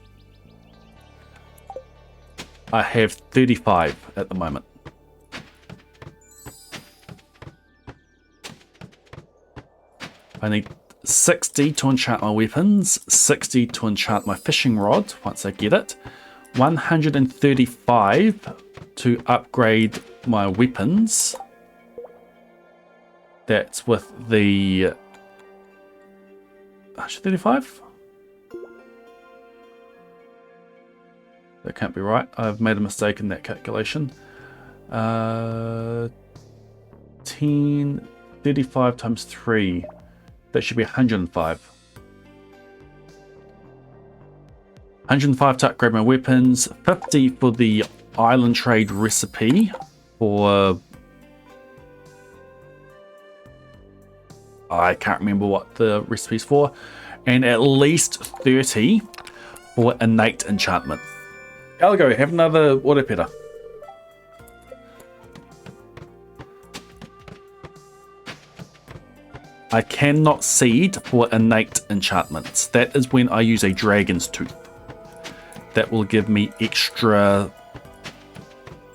Speaker 1: I have 35 at the moment. I need 60 to enchant my weapons, 60 to enchant my fishing rod once I get it, 135 to upgrade my weapons. That's with the 135? That can't be right. I've made a mistake in that calculation. 35 times 3. That should be 105. 105 to upgrade my weapons. 50 for the island trade recipe for... I can't remember what the recipe's for. And at least 30 for innate enchantment. Algo, have another water petter. I cannot seed for innate enchantments. That is when I use a dragon's tooth. That will give me extra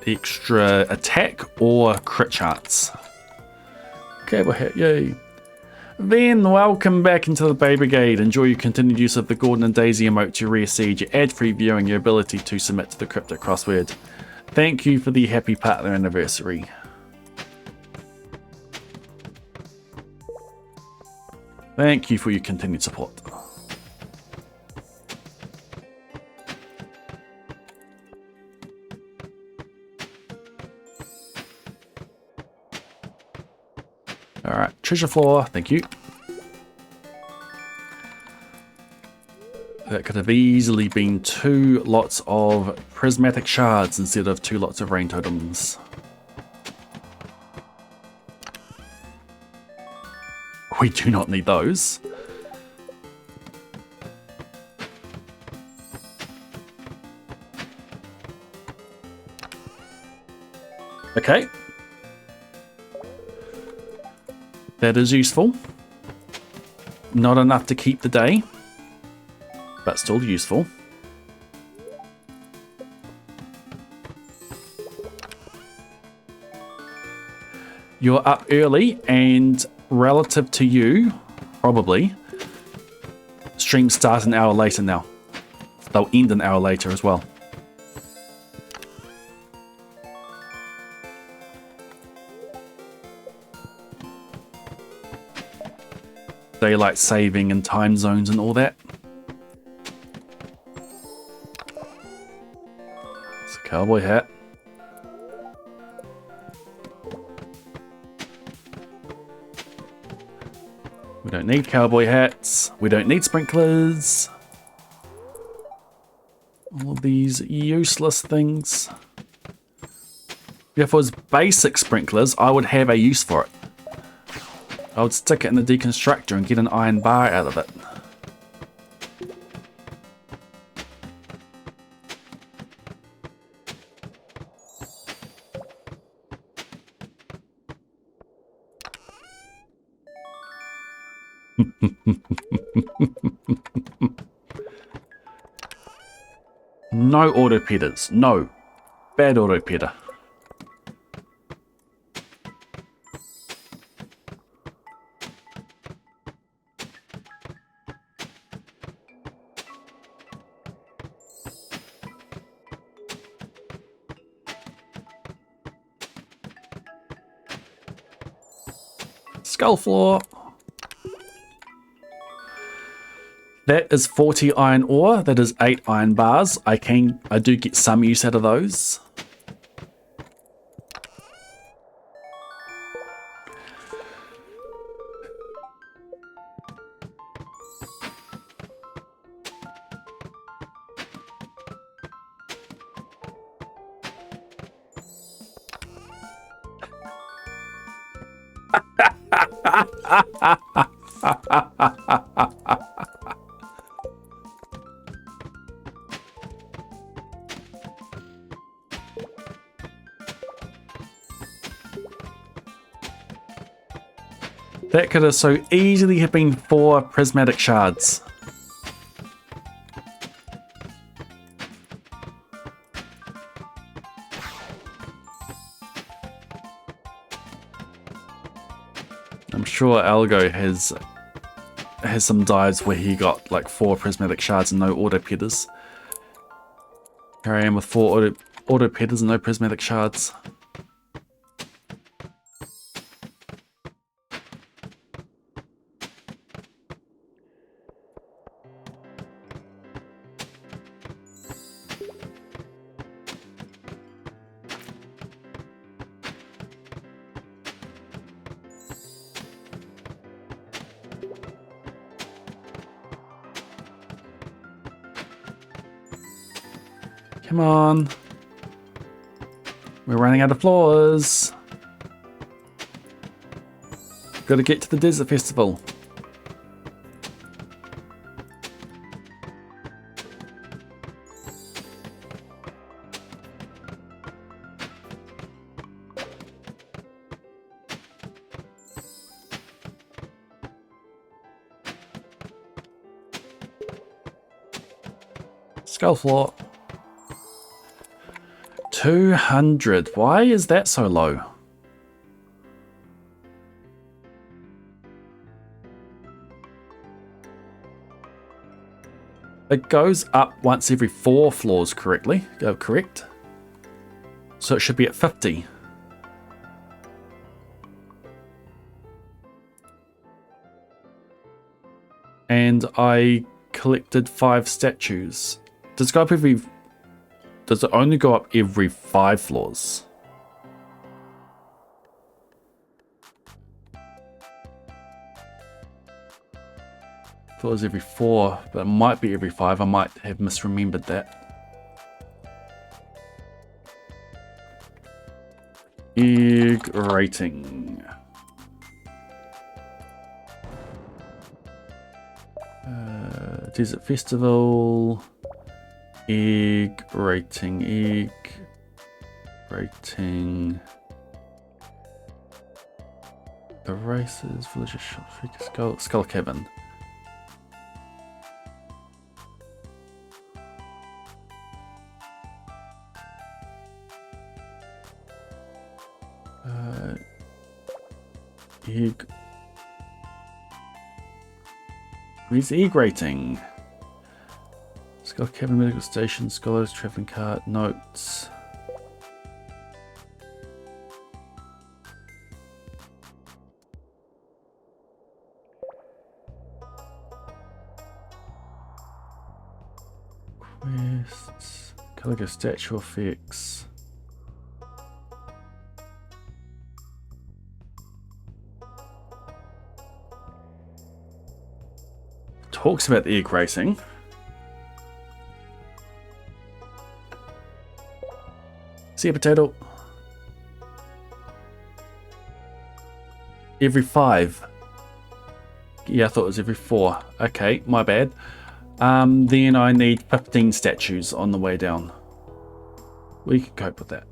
Speaker 1: attack or crit chance. Okay, well, yay. Then welcome back into the Bay Brigade. Enjoy your continued use of the Gordon and Daisy emote to reseed your ad-free view and your ability to submit to the cryptic crossword. Thank you for the happy partner anniversary. Thank you for your continued support. Alright, treasure floor, thank you. That could have easily been 2 lots of prismatic shards instead of 2 lots of rain totems. We do not need those. Okay. That is useful. Not enough to keep the day, but still useful. You're up early, and relative to you, probably, streams start an hour later now. They'll end an hour later as well. Daylight saving and time zones and all that. It's a cowboy hat. We don't need cowboy hats. We don't need sprinklers. All of these useless things. If it was basic sprinklers, I would have a use for it. I would stick it in the deconstructor and get an iron bar out of it. No auto-petters. No. Bad auto-petter. Skull floor. That is 40 iron ore. That is 8 iron bars. I do get some use out of those. That could have so easily have been 4 prismatic shards. I'm sure Algo has some dives where he got like 4 prismatic shards and no auto-petters. Here I am with 4 auto-petters and no prismatic shards. Come on. We're running out of floors. Got to get to the desert festival. Skull floor. 200. Why is that so low? It goes up once every 4 floors correctly. Correct. So it should be at 50. And I collected 5 statues. Does it go up every... Does it only go up every 5 floors? I thought it was every 4, but it might be every 5. I might have misremembered that. Egg rating. Desert Festival. Egg rating. Egg rating. The races. Village of Shop. Skull Cavern. Egg. Where's egg rating? Skull Cavern Medical Station, Scholars, Travelling Cart, Notes. Quests. Calico Statue Effects. Talks about the egg racing. See a potato. Every 5. Yeah, I thought it was every 4. Okay, my bad. Then I need 15 statues on the way down. We can cope with that.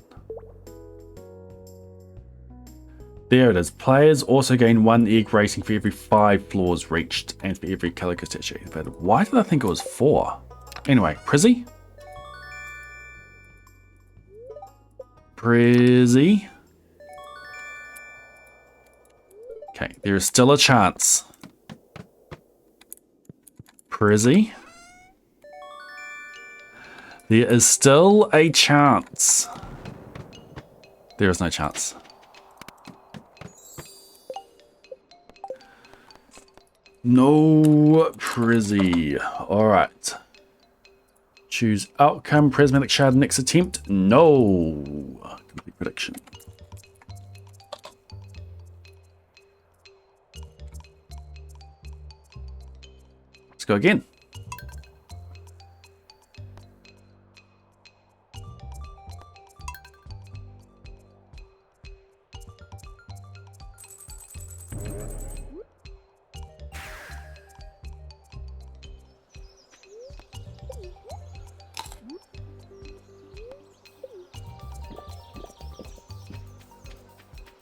Speaker 1: There it is. Players also gain 1 egg rating for every 5 floors reached and for every calico statue. But why did I think it was 4? Anyway, Prizzy. Prizzy. Okay, there is still a chance. Prizzy. There is still a chance. There is no chance. No Prizzy. Alright. Choose outcome. Prismatic shard next attempt. No. Complete prediction. Let's go again.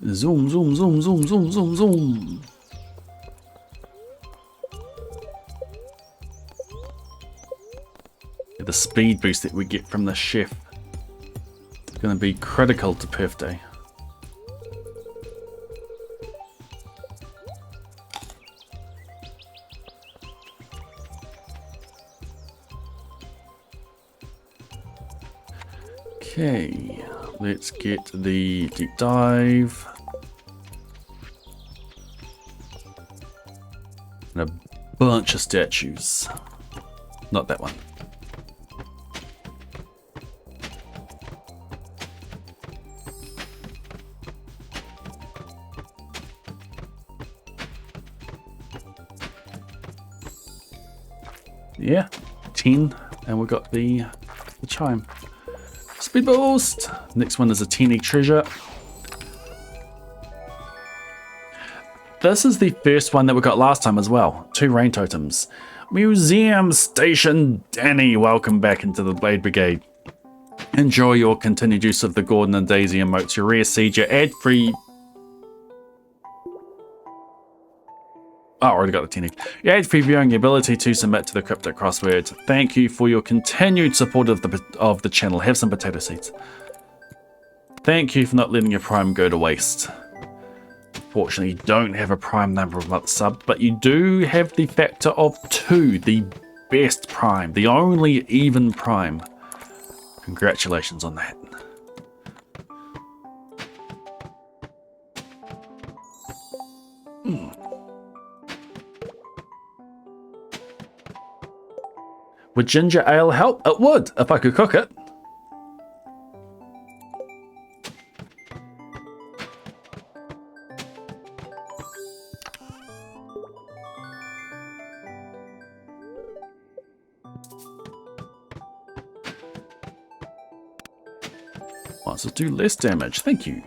Speaker 1: Zoom, zoom, zoom, zoom, zoom, zoom, zoom. The speed boost that we get from the chef is going to be critical to Perf Day. Okay, let's get the deep dive. And a bunch of statues. Not that one. Yeah, 10, and we've got the chime. Speed boost! Next one is a 10 egg treasure. This is the first one that we got last time as well. 2 rain totems. Museum Station Danny, welcome back into the Blade Brigade. Enjoy your continued use of the Gordon and Daisy emotes. Your rare seed, your ad-free... Oh, I already got the 10 egg. Your ad-free viewing, your ability to submit to the cryptic crossword. Thank you for your continued support of the channel. Have some potato seeds. Thank you for not letting your prime go to waste. Fortunately, you don't have a prime number of months sub, but you do have the factor of 2, the best prime, the only even prime. Congratulations on that. Would ginger ale help? It would, if I could cook it. Monsters do less damage, thank you.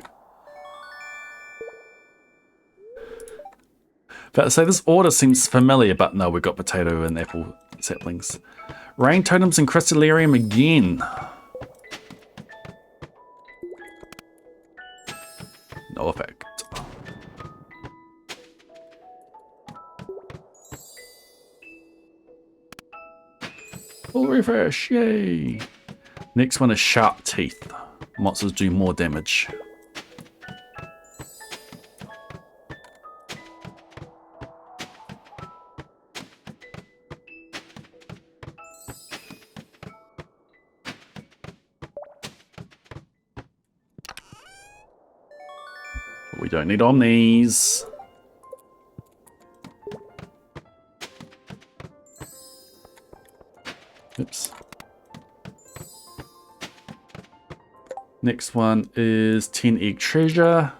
Speaker 1: But to say this order seems familiar, but no, we've got potato and apple saplings. Rain totems and crystallarium again. No effect. Full refresh, yay! Next one is sharp teeth. Monsters do more damage. We don't need omnis. Oops. Next one is 10 egg treasure.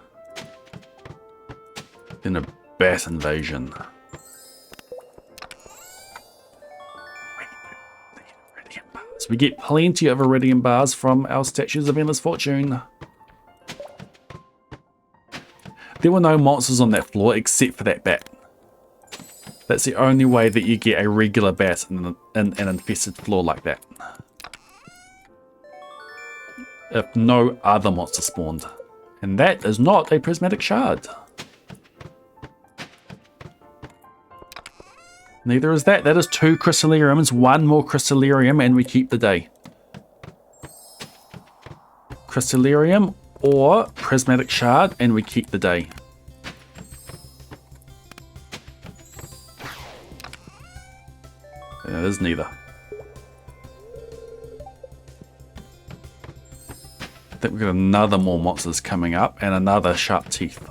Speaker 1: Then a bat invasion. So we get plenty of iridium bars from our statues of endless fortune. There were no monsters on that floor except for that bat. That's the only way that you get a regular bat in an infested floor like that. If no other monster spawned. And that is not a prismatic shard. Neither is that. That is 2 crystallariums, 1 more crystallarium, and we keep the day. Crystallarium or prismatic shard, and we keep the day. It is neither. I think we've got another more monsters coming up and another sharp teeth.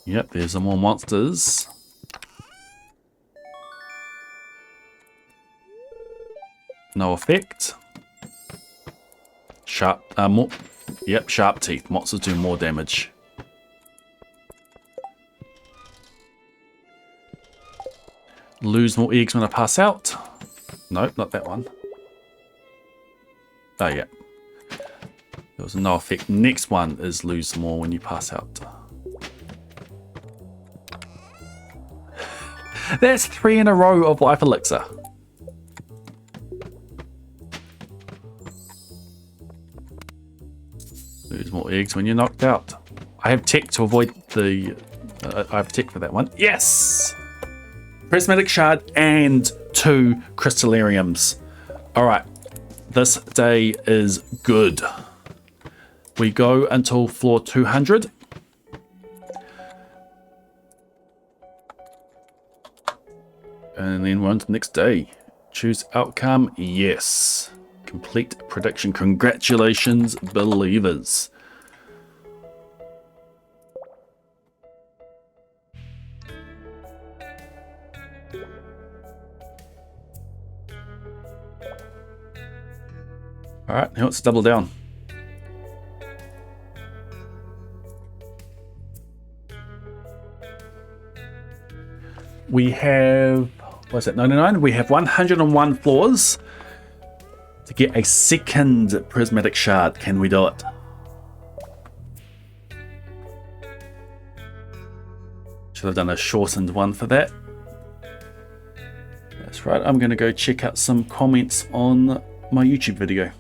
Speaker 1: Yep, there's some more monsters. No effect. Sharp, more. Yep, sharp teeth. Monsters do more damage. Lose more eggs when I pass out. Nope, not that one. Oh, yeah. There was no effect. Next one is lose more when you pass out. That's 3 in a row of life elixir. Lose more eggs when you're knocked out. I have tech to avoid the... I have tech for that one. Yes! Prismatic shard and 2 crystallariums. Alright, this day is good. We go until floor 200. And then we're on to the next day. Choose outcome, yes. Complete prediction. Congratulations, believers. Alright, now let's double down. We have, what's that, 99? We have 101 floors to get a second prismatic shard. Can we do it? Should have done a shortened one for that. That's right, I'm going to go check out some comments on my YouTube video.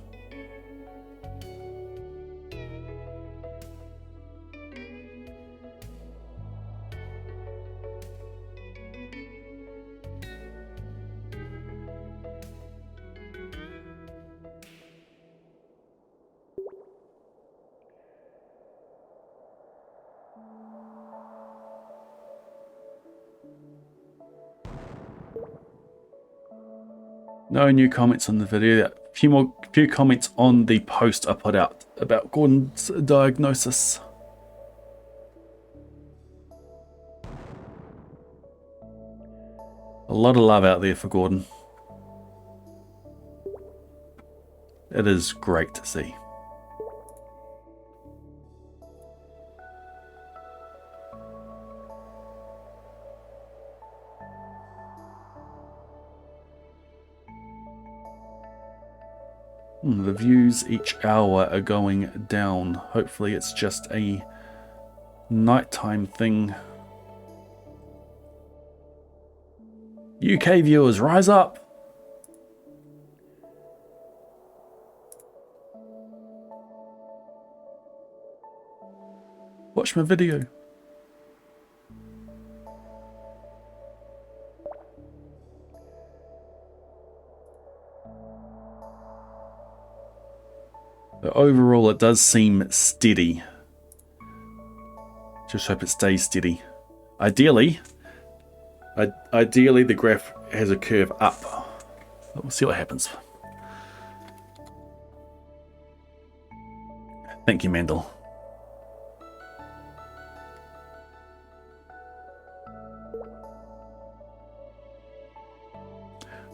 Speaker 1: No new comments on the video. A few comments on the post I put out about Gordon's diagnosis. A lot of love out there for Gordon. It is great to see. The views each hour are going down. Hopefully it's just a nighttime thing. UK viewers, rise up! Watch my video. But overall, it does seem steady. Just hope it stays steady. Ideally, the graph has a curve up. But we'll see what happens. Thank you, Mendel.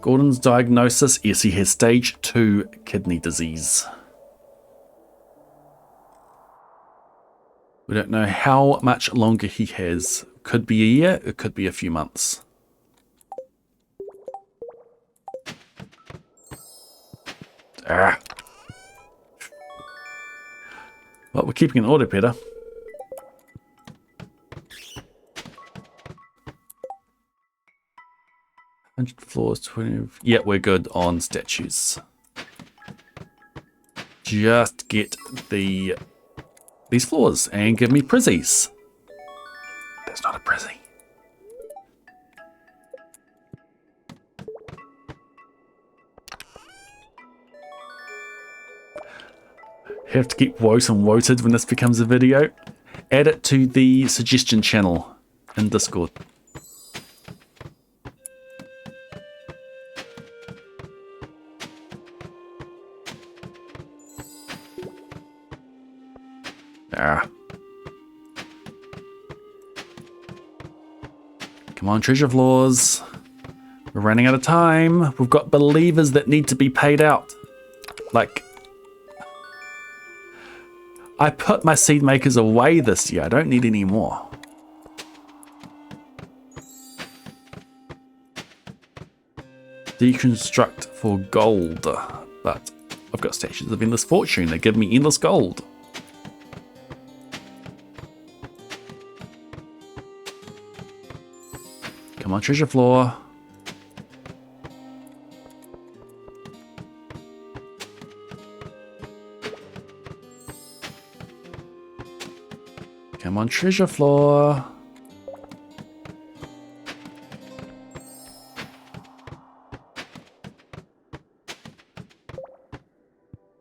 Speaker 1: Gordon's diagnosis, yes, he has stage 2 kidney disease. We don't know how much longer he has. Could be a year, it could be a few months. Ah. Well, we're keeping an order, Peter. Floors, 20. Yeah, we're good on statues. Just get these floors and give me prizzies. There's not a prizzy. Have to keep woke and woted when this becomes a video. Add it to the suggestion channel in Discord. Come on, treasure floors. We're running out of time. We've got believers that need to be paid out. Like, I put my seed makers away this year. I don't need any more. Deconstruct for gold. But I've got statues of endless fortune that give me endless gold. Come on, treasure floor. Come on, treasure floor.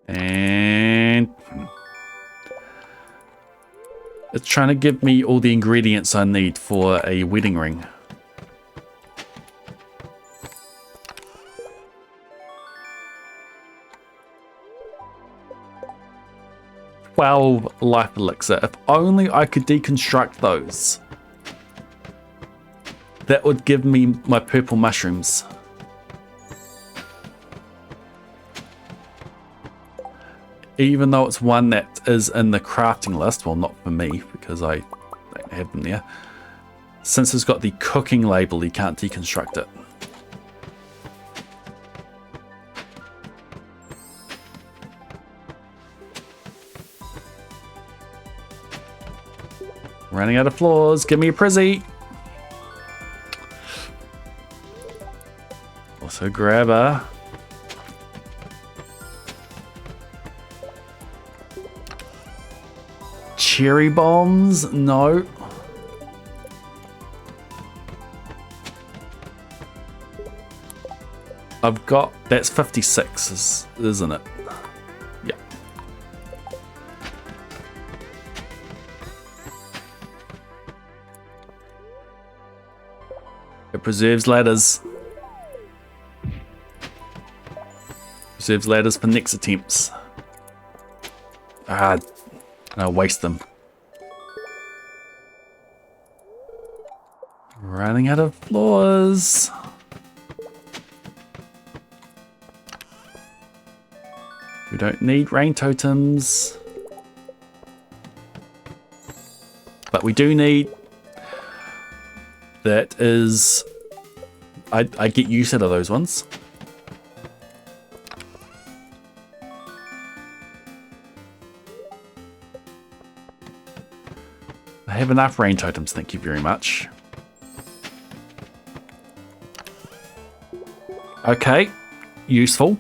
Speaker 1: And it's trying to give me all the ingredients I need for a wedding ring. Life elixir. If only I could deconstruct those. That would give me my purple mushrooms. Even though it's one that is in the crafting list, well, not for me because I don't have them there. Since it's got the cooking label, you can't deconstruct it. Running out of floors. Give me a prizzy. Also grab a cherry bombs. No. I've got, that's 56, isn't it? Yeah. It preserves ladders. Reserves ladders for next attempts. Ah, I'll waste them. Running out of floors. We don't need rain totems. But we do need... That is... I get used out of those ones. I have enough rain totems, thank you very much. Okay, useful.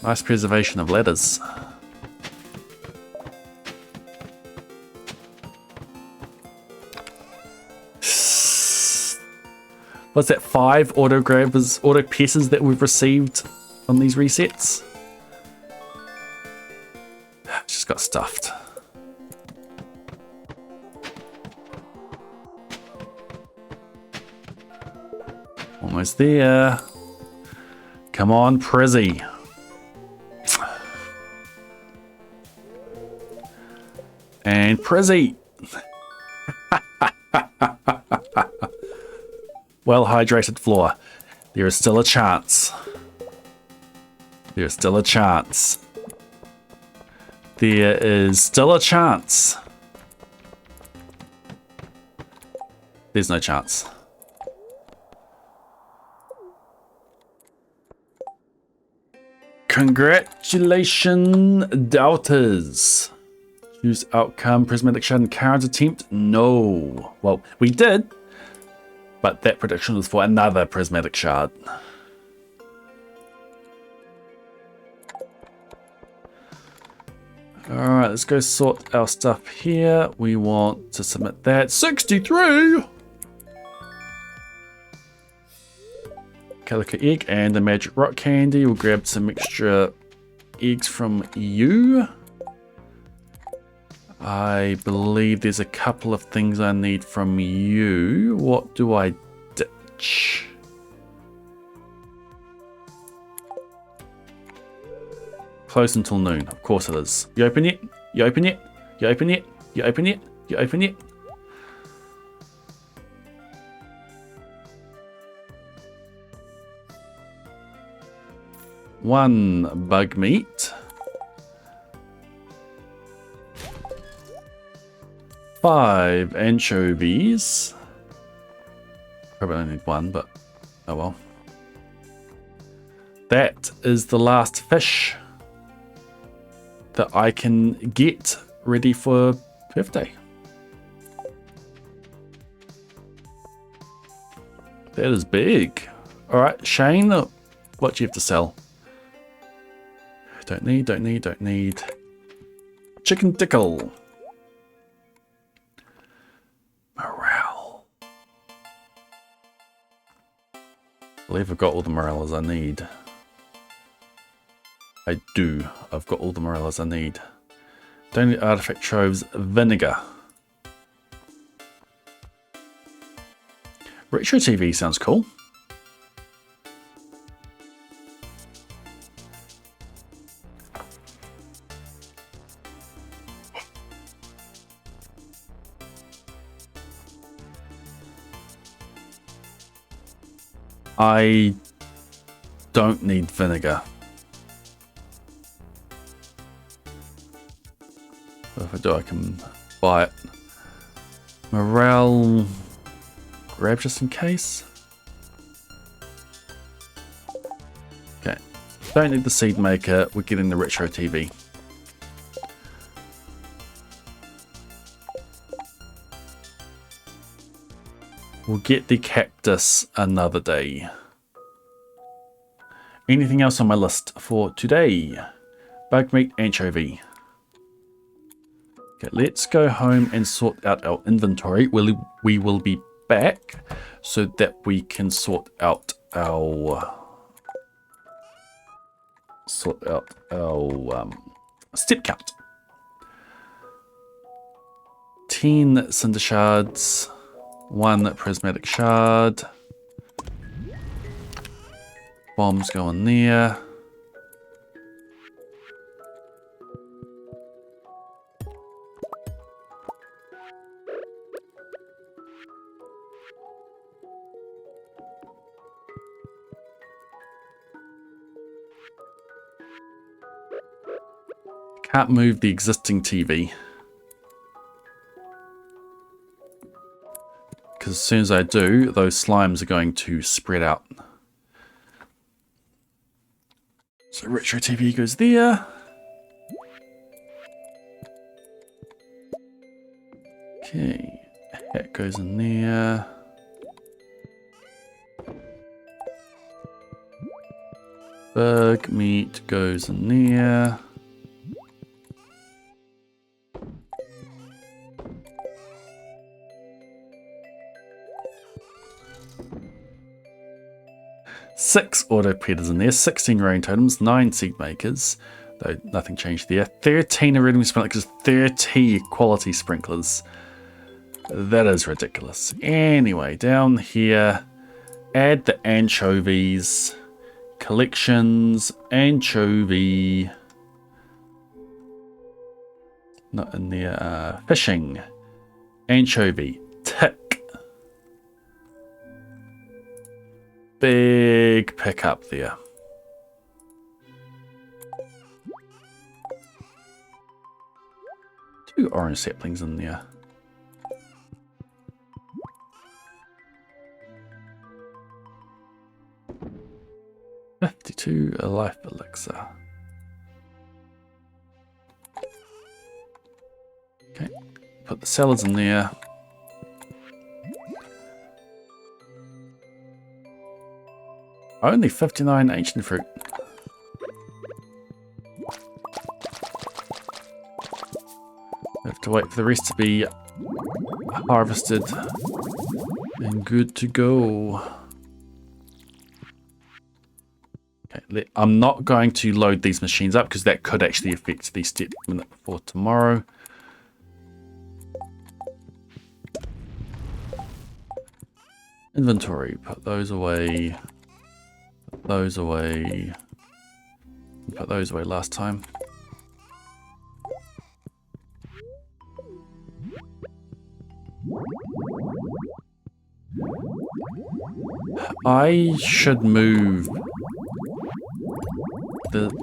Speaker 1: Nice preservation of ladders. What's that, 5 auto grabbers, auto pieces that we've received on these resets? Just got stuffed. Almost there. Come on, Prizzy. And Prizzy. Well hydrated floor. There is still a chance. There is still a chance. There is still a chance. There's no chance. Congratulations, doubters. Choose outcome, prismatic shard and cards attempt? No. Well, we did, but that prediction was for another prismatic shard. Alright, let's go sort our stuff here. We want to submit that. 63! Calico egg and the magic rock candy. We'll grab some extra eggs from you. I believe there's a couple of things I need from you. What do I ditch? Closed until noon. Of course it is. You open it? You open it? You open it? You open it? You open it? One bug meat. 5 anchovies. Probably only need 1, but oh well. That is the last fish that I can get ready for birthday. That is big. Alright, Shane, what do you have to sell? Don't need, don't need, don't need. Chicken tickle. Morale. I believe I've got all the morales I need. I do. I've got all the morales I need. Don't need artifact troves. Vinegar. Retro TV sounds cool. I don't need vinegar. But if I do, I can buy it. Morale, grab just in case. Okay, don't need the seed maker. We're getting the retro TV. We'll get the cactus another day. Anything else on my list for today? Bug meat, anchovy. Okay, let's go home and sort out our inventory. We will be back so that we can sort out our step count. 10 cinder shards, 1 prismatic shard. Bombs go in there. Can't move the existing TV. Because as soon as I do, those slimes are going to spread out. So retro TV goes there. Okay, hat goes in there. Bug meat goes in there. Six auto predators in there, 16 rain totems, 9 seed makers, though nothing changed there. 13 iridium sprinklers, 30 quality sprinklers. That is ridiculous. Anyway, down here, add the anchovies, collections, anchovy, not in there, fishing, anchovy, tick. Big pickup there. Two orange saplings in there. $52 a life elixir. Okay, put the salads in there. Only 59 ancient fruit. We have to wait for the rest to be harvested and good to go. Okay, I'm not going to load these machines up because that could actually affect the step limit for tomorrow. Inventory, put those away. Those away. Put those away last time. I should move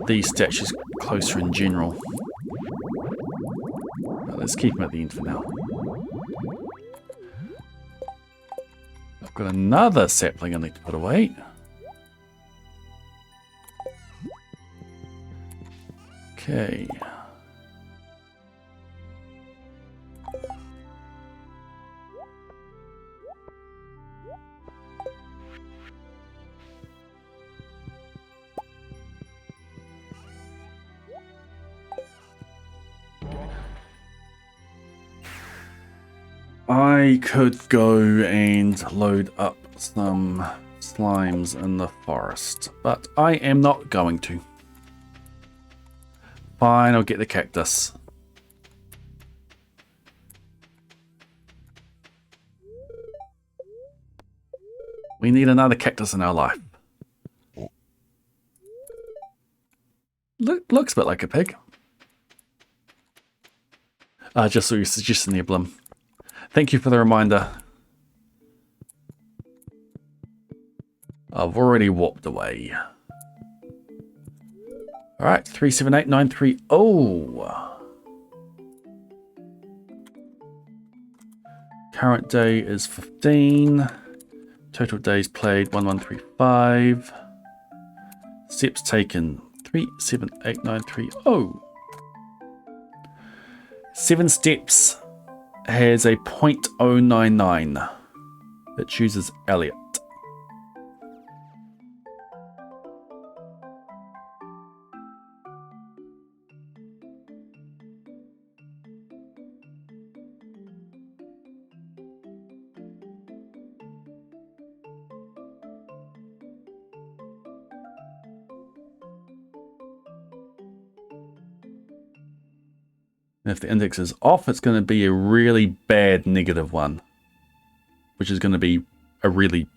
Speaker 1: these statues closer in general. But let's keep them at the end for now. I've got another sapling I need to put away. Okay. I could go and load up some slimes in the forest, but I am not going to. Fine, I'll get the cactus. We need another cactus in our life. Looks a bit like a pig. Just saw your suggestion there, Blum. Thank you for the reminder. I've already warped away. Alright, 378930. Current day is 15. Total days played 1135. Steps taken 378930. 7 steps has a 0.099. It chooses Elliot. And if the index is off, it's going to be a really bad negative one, which is going to be a really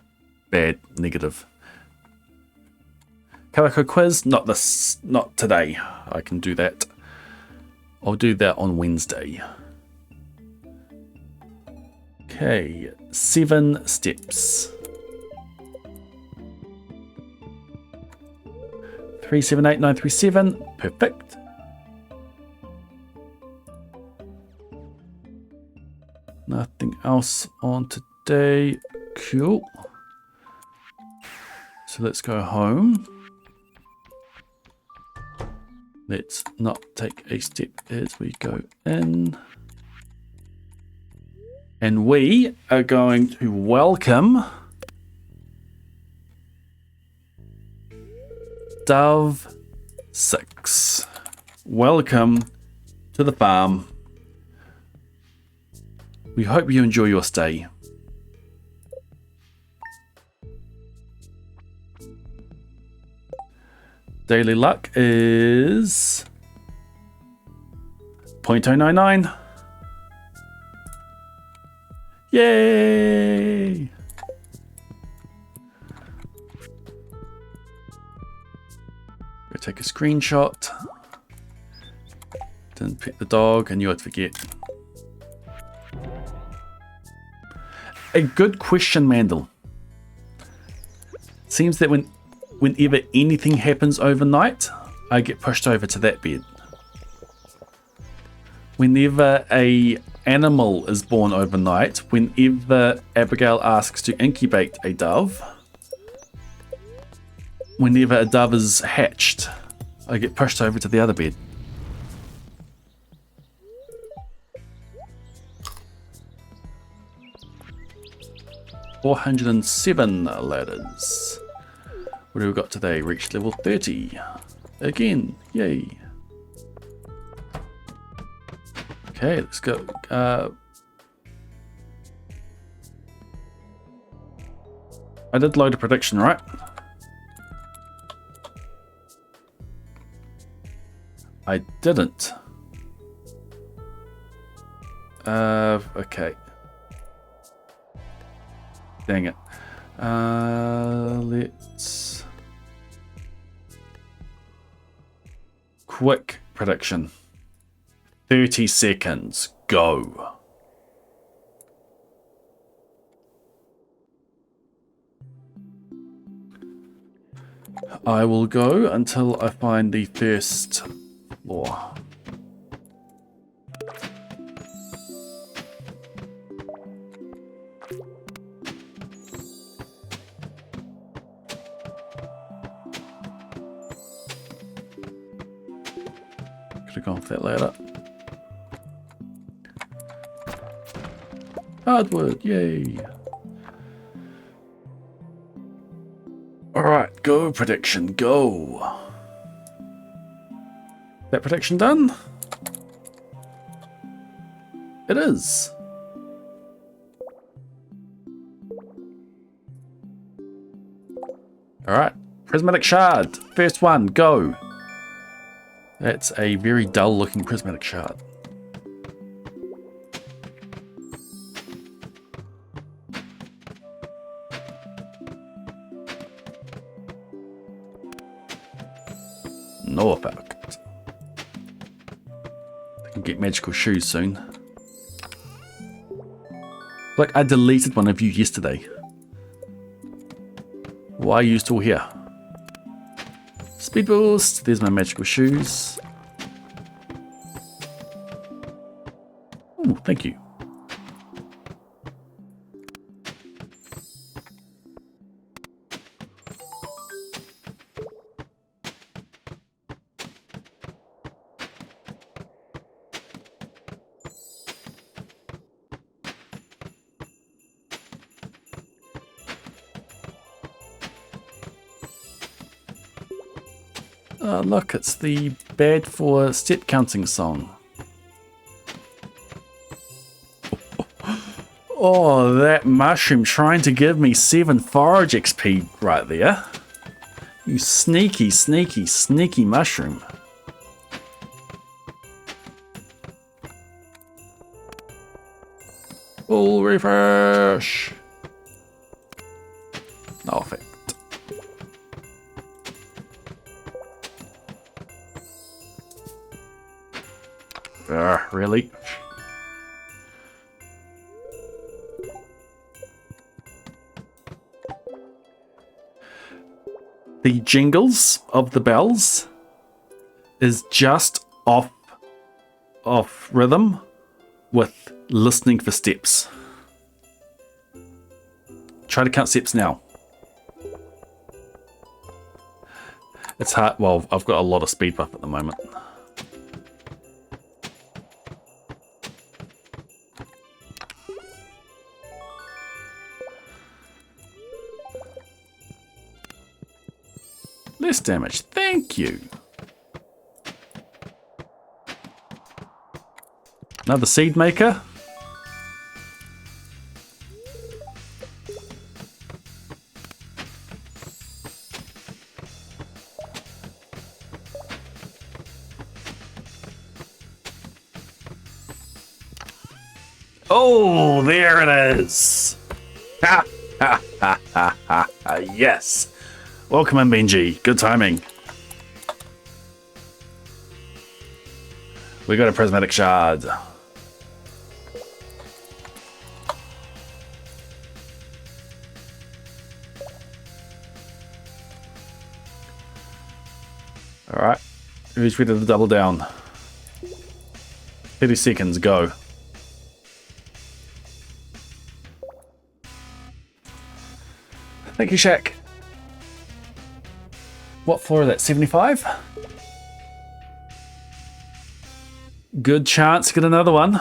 Speaker 1: bad negative. Calico quiz, not today. I can do that. I'll do that on Wednesday. Okay, 7 steps. 378937, perfect. Nothing else on today. Cool. So let's go home. Let's not take a step as we go in. And we are going to welcome Dove 6. Welcome to the farm. We hope you enjoy your stay. Daily luck is 0.099. Yay! Go take a screenshot. Didn't pet the dog, I knew I'd forget. A good question, Mandel. Seems that whenever anything happens overnight, I get pushed over to that bed. Whenever a animal is born overnight, whenever Abigail asks to incubate a dove, whenever a dove is hatched, I get pushed over to the other bed. $407 ladders. What do we got today? Reached level 30. Again, yay. Okay, let's go. I did load a prediction, right? I didn't. Okay. Dang it. Let's... Quick prediction. 30 seconds. Go. I will go until I find the first floor. Could have gone for that ladder. Hardwood, yay. Alright, go prediction, go. That prediction done? It is. Alright, prismatic shard. First one, go. That's a very dull looking prismatic shard. No effect. I can get magical shoes soon. Like I deleted one of you yesterday. Why are you still here? Speed boost. There's my magical shoes. Oh, thank you. Oh, look, it's the bad for step counting song. Oh, that mushroom trying to give me 7 forage XP right there. You sneaky, sneaky, sneaky mushroom. No refresh. No effect. Really? The jingles of the bells is just off rhythm with listening for steps. Try to count steps now. It's hard. Well, I've got a lot of speed buff at the moment. Less damage. Thank you. Another seed maker. Oh, there it is. Ha ha ha ha ha. Yes. Welcome in, Benji. Good timing. We got a prismatic shard. Alright. Who's ready to double down? 30 seconds, go. Thank you, Shaq. What floor is that? 75? Good chance to get another one.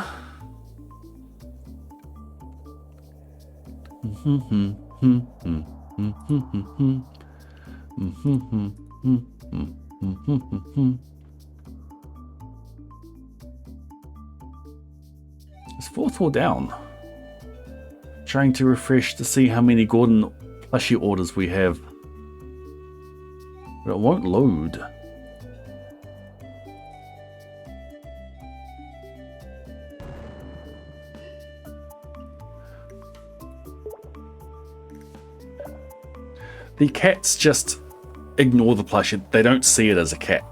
Speaker 1: It's fourth floor down. Trying to refresh to see how many Gordon Plushy orders we have. But it won't load. The cats just ignore the plushie. They don't see it as a cat.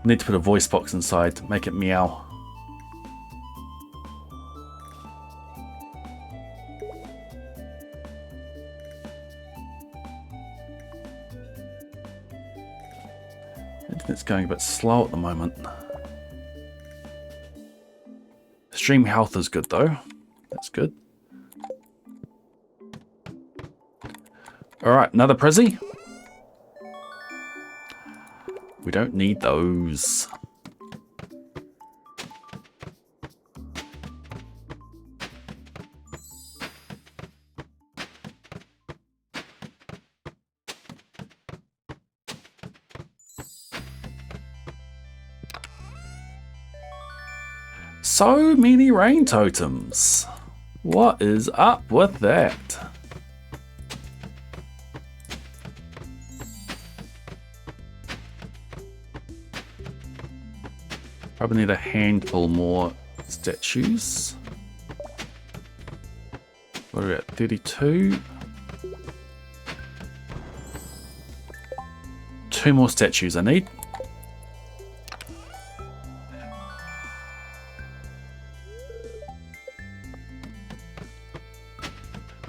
Speaker 1: Need to put a voice box inside to make it meow. Internet's going a bit slow at the moment. Stream health is good though. That's good. Alright, another Prizzy. We don't need those. So many rain totems. What is up with that? Probably need a handful more statues. What are we at? 32. 2 more statues I need.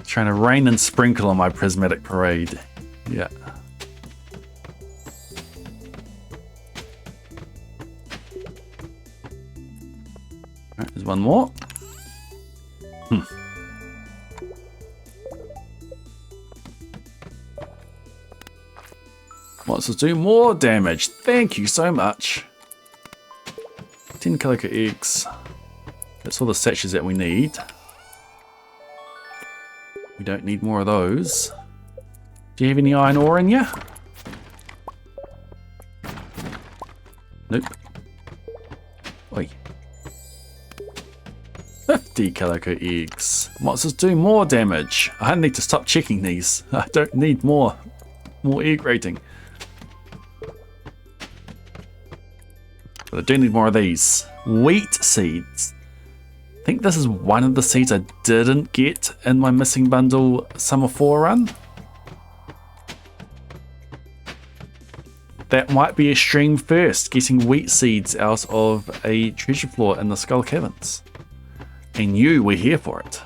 Speaker 1: Trying to rain and sprinkle on my prismatic parade. Yeah. Alright, there's one more. Wants us to do more damage. Thank you so much. 10 calico eggs. That's all the statues that we need. We don't need more of those. Do you have any iron ore in you? Nope. Oi. 50 calico eggs. What's us do more damage? I need to stop checking these. I don't need more egg rating. But I do need more of these. Wheat seeds. I think this is one of the seeds I didn't get in my missing bundle Summer 4 run. That might be a stream first, getting wheat seeds out of a treasure floor in the Skull Caverns. And you were here for it.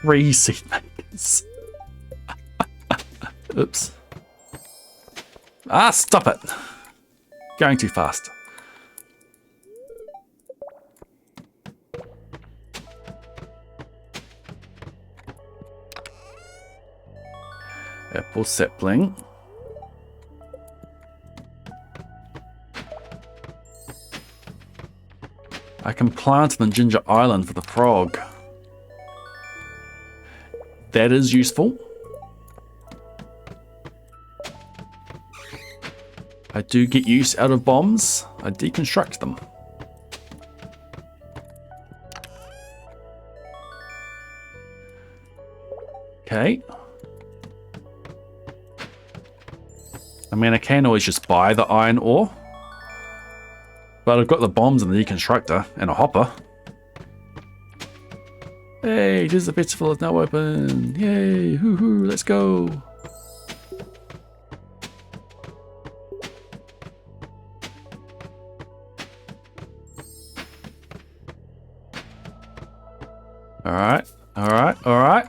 Speaker 1: 3 seed makers. Oops. Ah, stop it. Going too fast. Apple sapling. I can plant on the Ginger Island for the frog. That is useful. I do get use out of bombs. I deconstruct them. Okay. I mean, I can always just buy the iron ore. But I've got the bombs and the deconstructor and a hopper. Hey, the festival is now open. Yay, hoo-hoo, let's go. Alright, alright, alright.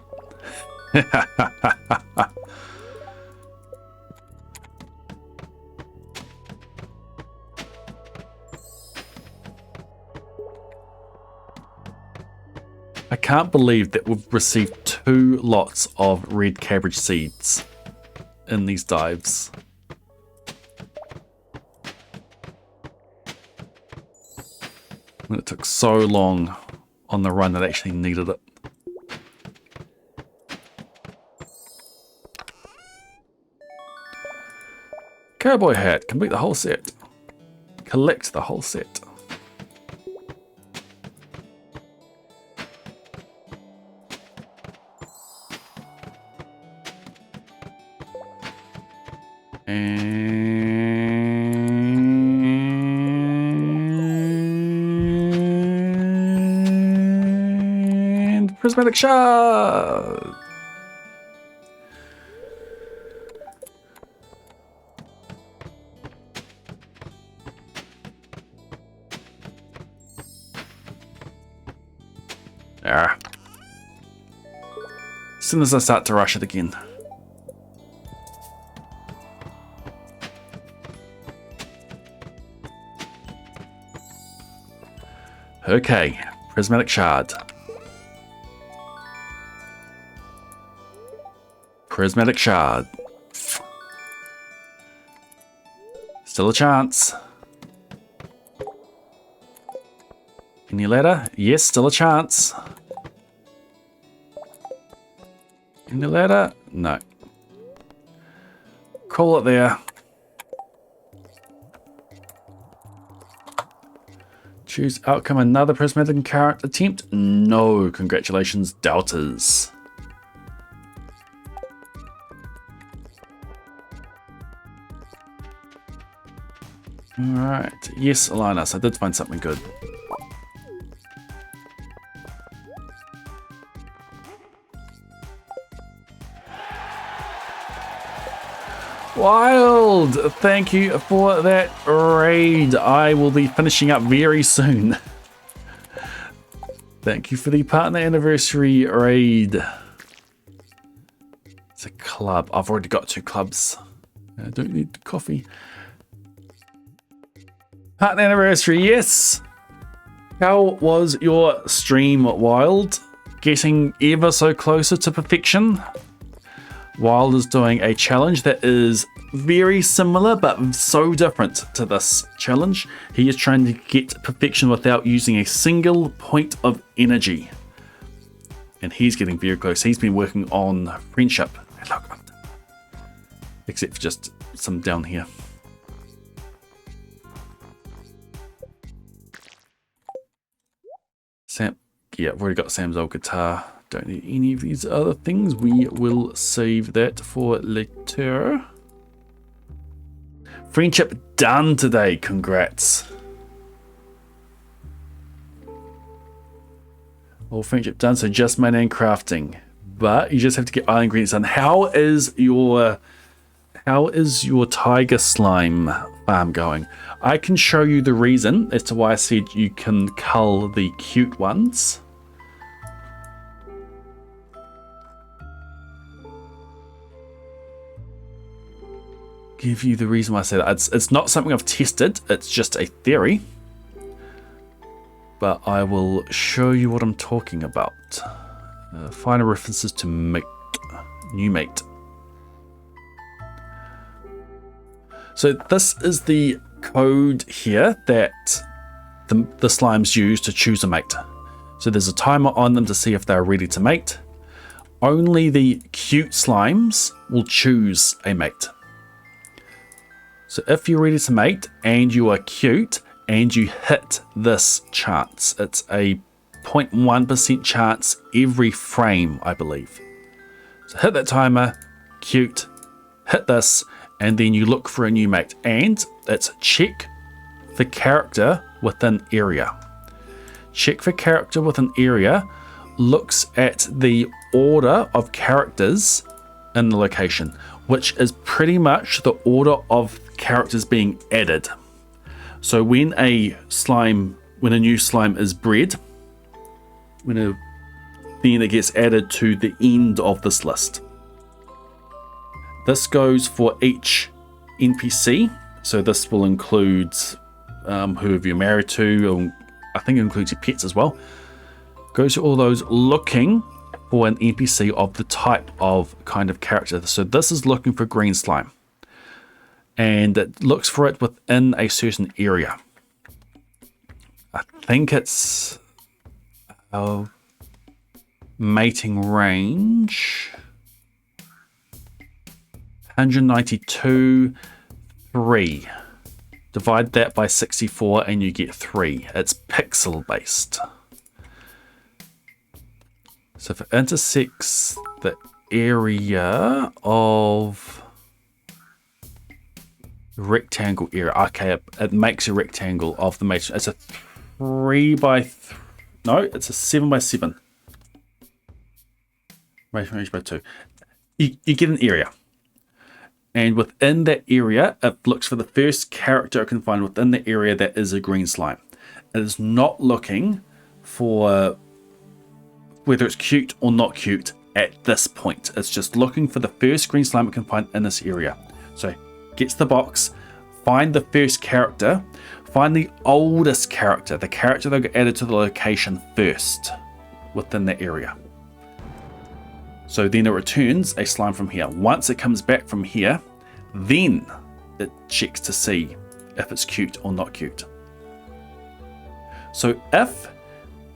Speaker 1: I can't believe that we've received 2 lots of red cabbage seeds in these dives. And it took so long on the run that I actually needed it. Cowboy hat, complete the whole set. Collect the whole set. And prismatic shard. As soon as I start to rush it again. Okay, prismatic shard. Prismatic shard. Still a chance. Any ladder? Yes, still a chance. Any ladder? No. Call it there. Choose outcome, another prismatic current attempt? No, congratulations, doubters. Alright, yes, Linus, I did find something good. Wild! Thank you for that raid. I will be finishing up very soon. Thank you for the partner anniversary raid. It's a club. I've already got 2 clubs. I don't need coffee. Partner anniversary, yes! How was your stream, Wild? Getting ever so closer to perfection? Wild is doing a challenge that is very similar but so different to this challenge. He is trying to get perfection without using a single point of energy. And he's getting very close. He's been working on friendship. Except for just some down here. Sam, yeah, I've already got Sam's old guitar. Don't need any of these other things. We will save that for later. Friendship done today. Congrats. All friendship done. So just mining and crafting. But you just have to get island ingredients done. How is your tiger slime farm going? I can show you the reason as to why I said you can cull the cute ones. Give you the reason why I said that. It's not something I've tested. It's just a theory. But I will show you what I'm talking about. Final references to mate, new mate. So this is the code here that the slimes use to choose a mate. So there's a timer on them to see if they're ready to mate. Only the cute slimes will choose a mate. So if you're ready to mate and you are cute and you hit this chance, it's a 0.1% chance every frame, I believe. So hit that timer, cute, hit this, and then you look for a new mate. And it's check for character within area. Check for character within area looks at the order of characters in the location, which is pretty much the order of characters being added. So when a new slime is bred, then it gets added to the end of this list. This goes for each NPC, so this will include whoever you're married to, I think it includes your pets as well. Goes to all those looking for an NPC of the type of kind of character. So this is looking for green slime, and it looks for it within a certain area. I think it's mating range 192, 3. Divide that by 64 and you get 3. It's pixel based. So if it intersects the area of rectangle area, okay, it makes a rectangle of the matrix. It's a 3 by 3. No, it's a 7 by 7. Range by 2. You get an area. And within that area, it looks for the first character it can find within the area that is a green slime. It is not looking for whether it's cute or not cute at this point. It's just looking for the first green slime it can find in this area. So gets the box, find the first character, find the oldest character, the character that got added to the location first within the area. So then it returns a slime from here. Once it comes back from here, then it checks to see if it's cute or not cute. So if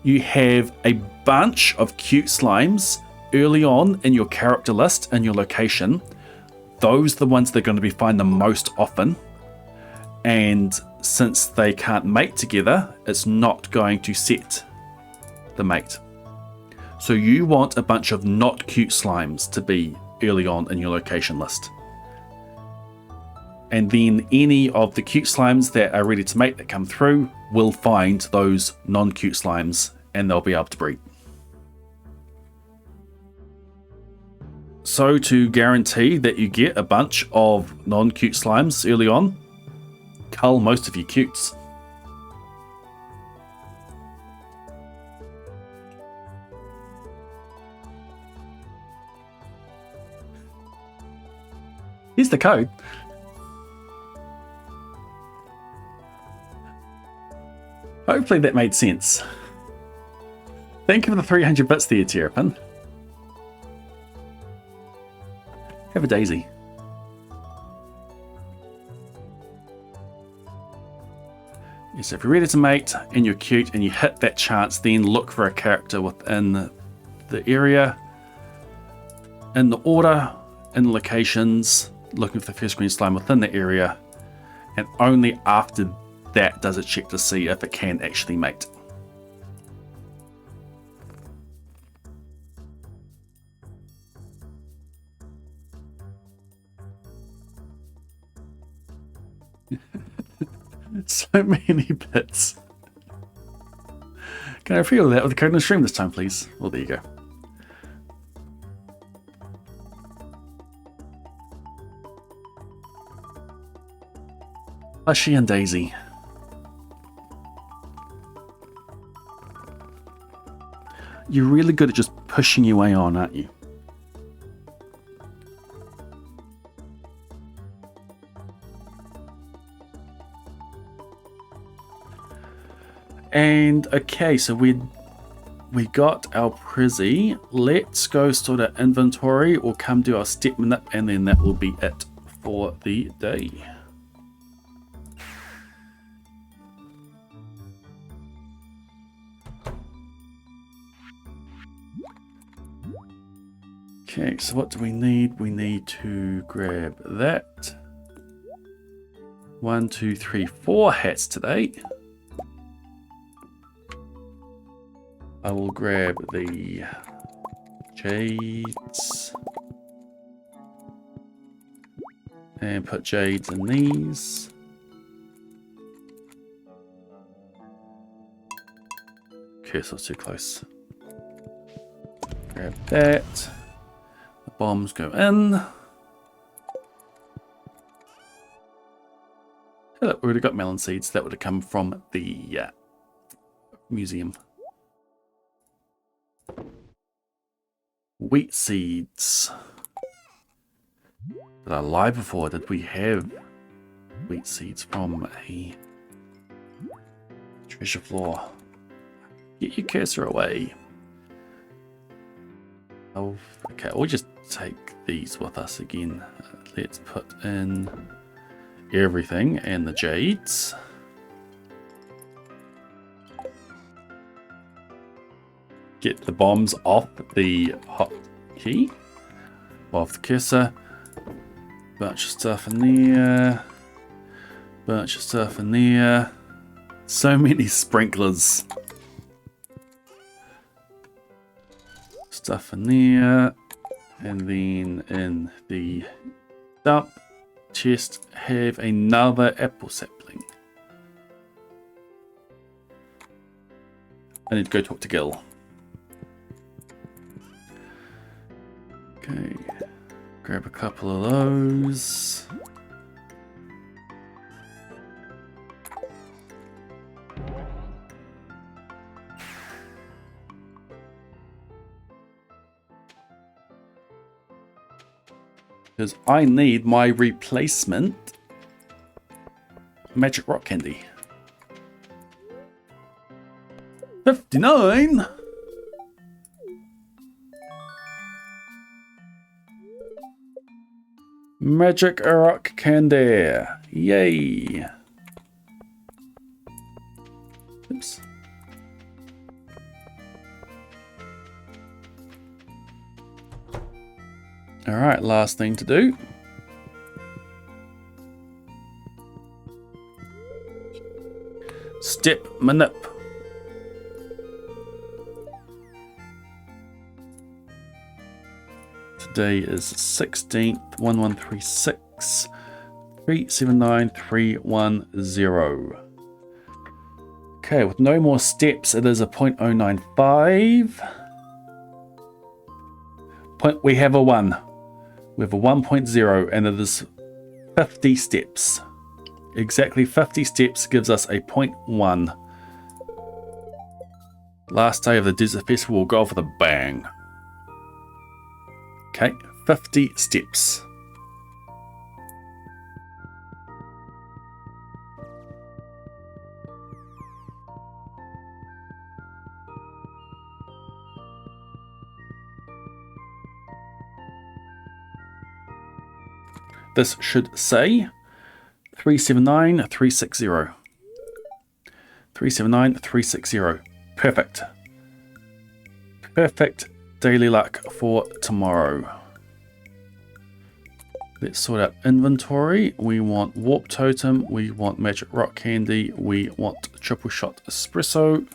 Speaker 1: you have a bunch of cute slimes early on in your character list and your location, those are the ones they're going to be find the most often. And since they can't mate together, it's not going to set the mate. So you want a bunch of not cute slimes to be early on in your location list. And then any of the cute slimes that are ready to mate that come through will find those non-cute slimes and they'll be able to breed. So to guarantee that you get a bunch of non-cute slimes early on, cull most of your cutes. Here's the code. Hopefully that made sense. Thank you for the 300 bits there, Terrapin. Have a daisy. Yes, if you're ready to mate and you're cute and you hit that chance, then look for a character within the area, in the order, in the locations, looking for the first green slime within the area, and only after that does it check to see if it can actually mate. It's so many bits. Can I feel that with the code in the stream this time, please? Well, there you go. Plushy and Daisy. You're really good at just pushing your way on, aren't you? And okay, so we got our Prizzy. Let's go sort our inventory or come do our step minute, and then that will be it for the day. Okay, so what do we need? We need to grab that. 1, 2, 3, 4 hats today. I will grab the jades and put jades in these. Okay, so it's too close. Grab that. The bombs go in. Oh, look, we already got melon seeds. That would have come from the museum. Wheat seeds. Did I lie before? Did we have wheat seeds from a treasure floor? Get your cursor away. Oh, okay, we'll just take these with us again. Let's put in everything and the jades. Get the bombs off the hotkey, off the cursor. Bunch of stuff in there. Bunch of stuff in there. So many sprinklers. Stuff in there. And then in the dump chest have another apple sapling. I need to go talk to Gil. Okay, grab a couple of those. Because I need my replacement magic rock candy. 59! Magic rock candy. Yay. Oops. Alright, last thing to do. Step manip. Today is 16th, 1136 379 310. Okay, with no more steps, it is a 0.095. We have a 1. We have a 1.0, and it is 50 steps. Exactly 50 steps gives us a 0.1. Last day of the Desert Festival will go off with a bang. Okay, 50 steps. This should say 379 360. 379 360. Perfect. Perfect daily luck for tomorrow. Let's sort out inventory. We want warp totem. We want magic rock candy. We want triple shot espresso.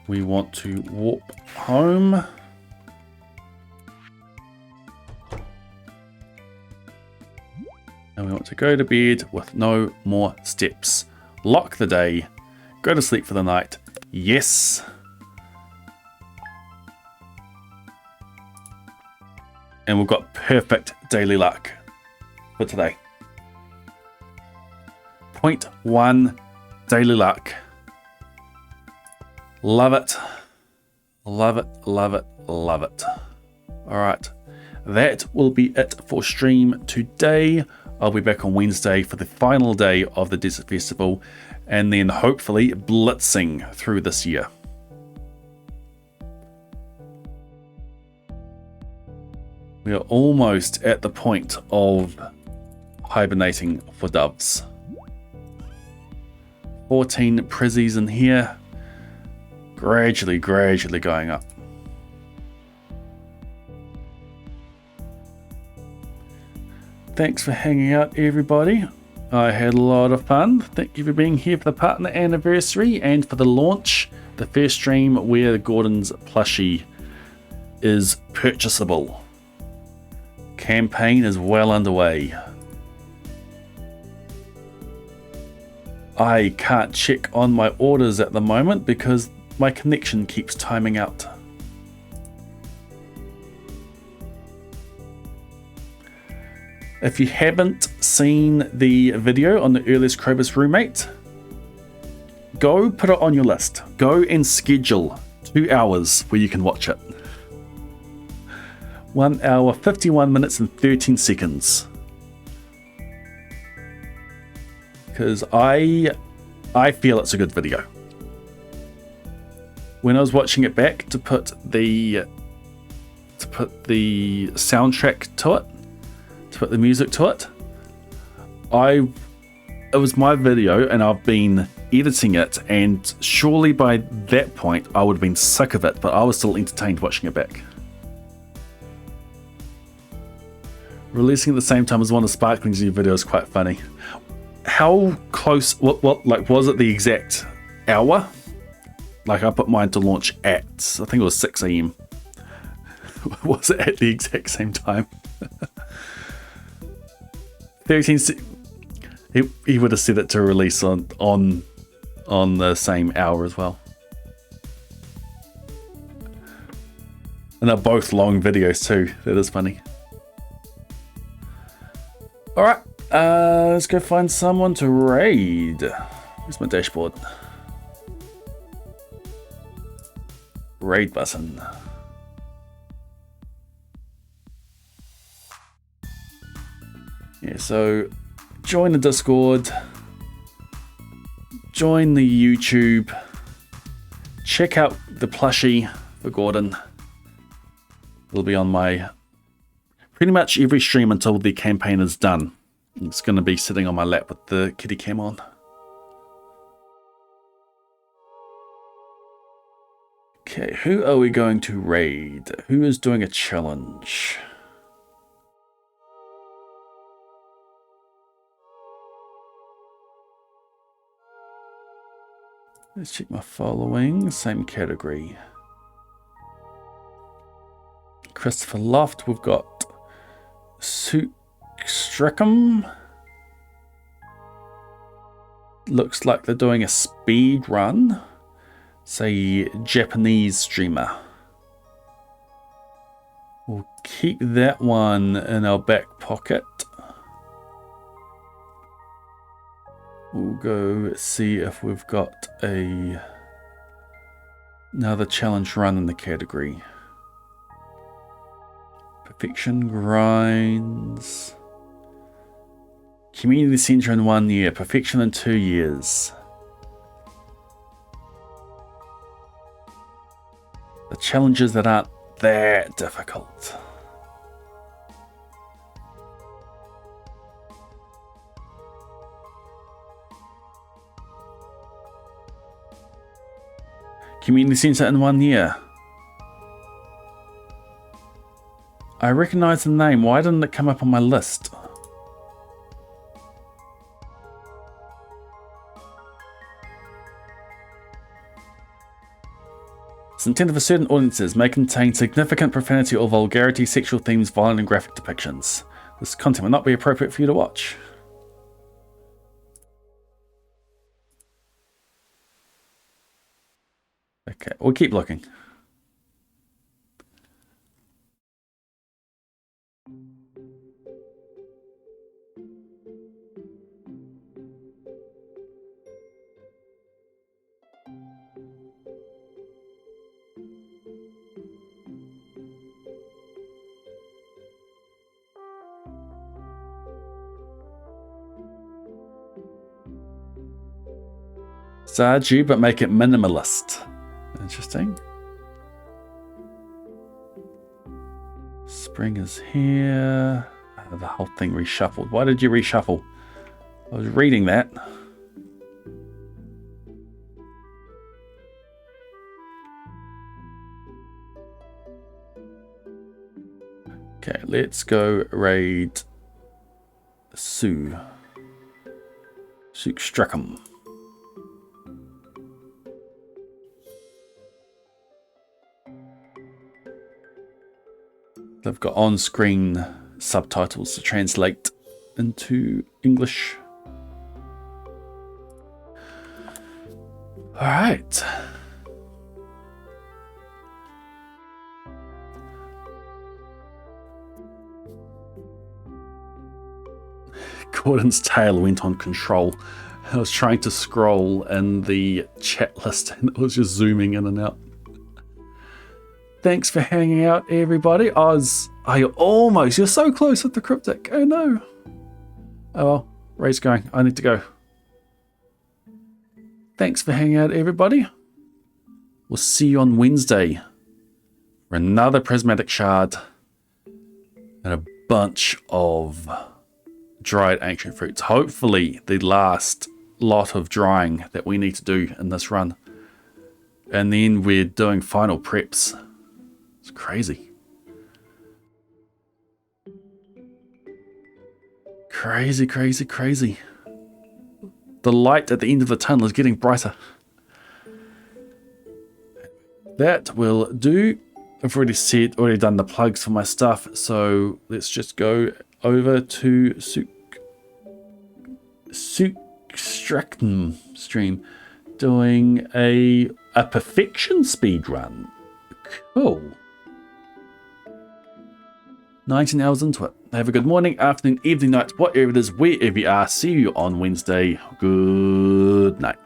Speaker 1: We want to warp home. And we want to go to bed with no more steps. lock the day, go to sleep for the night. Yes. And we've got perfect daily luck for today. 0.1 daily luck. Love it. Love it, love it, love it. All right. That will be it for stream today. I'll be back on Wednesday for the final day of the Desert Festival, and then hopefully blitzing through this year. We are almost at the point of hibernating for doves. 14 prizzies in here, gradually going up. Thanks for hanging out, everybody. I had a lot of fun. Thank you for being here for the partner anniversary and for the launch, the first stream where Gordon's plushie is purchasable. Campaign is well underway. I can't check on my orders at the moment because my connection keeps timing out. If you haven't seen the video on the earliest Krobus roommate, go put it on your list. Go and schedule 2 hours where you can watch it. 1 hour, 51 minutes and 13 seconds. Because I feel it's a good video. When I was watching it back to put the soundtrack to it, to put the music to it, it was my video and I've been editing it, and surely by that point I would have been sick of it, but I was still entertained watching it back. Releasing at the same time as one of Sparkling's new videos is quite funny. How close, like, was it the exact hour? Like, I put mine to launch at, I think it was 6 AM. Was it at the exact same time? 13, he would have set it to release on the same hour as well. And they're both long videos too. That is funny. All right, let's go find someone to raid. Where's my dashboard? Raid button. Yeah, so join the Discord, join the YouTube, check out the plushie for Gordon. It'll be on my pretty much every stream until the campaign is done. It's going to be sitting on my lap with the kitty cam on. Okay, who are we going to raid? Who is doing a challenge? Let's check my following. Same category. Christopher Loft. We've got Strickham. Looks like they're doing a speed run. Say Japanese streamer. We'll keep that one in our back pocket. We'll go see if we've got another challenge run in the category. Perfection grinds. Community Centre in 1 year. Perfection in 2 years. The challenges that aren't that difficult. Community Centre in 1 year. I recognise the name. Why didn't it come up on my list? It's intended for certain audiences, may contain significant profanity or vulgarity, sexual themes, violent and graphic depictions. This content will not be appropriate for you to watch. Okay, we'll keep looking. Sarju, but make it minimalist. Interesting. Spring is here. The whole thing reshuffled. Why did you reshuffle? I was reading that. Okay, let's go raid Sue. Strackham. They've got on-screen subtitles to translate into English. All right. Gordon's tail went on control. I was trying to scroll in the chat list and it was just zooming in and out. Thanks for hanging out, everybody. You're so close with the cryptic. Oh no. Oh well, Ray's going. I need to go. Thanks for hanging out, everybody. We'll see you on Wednesday for another prismatic shard and a bunch of dried ancient fruits. Hopefully the last lot of drying that we need to do in this run. And then we're doing final preps. It's crazy. Crazy, crazy, crazy. The light at the end of the tunnel is getting brighter. That will do. I've already done the plugs for my stuff, so let's just go over to Strackham stream, doing a perfection speed run. Cool. 19 hours into it. Have a good morning, afternoon, evening, night, whatever it is, wherever you are. See you on Wednesday. Good night.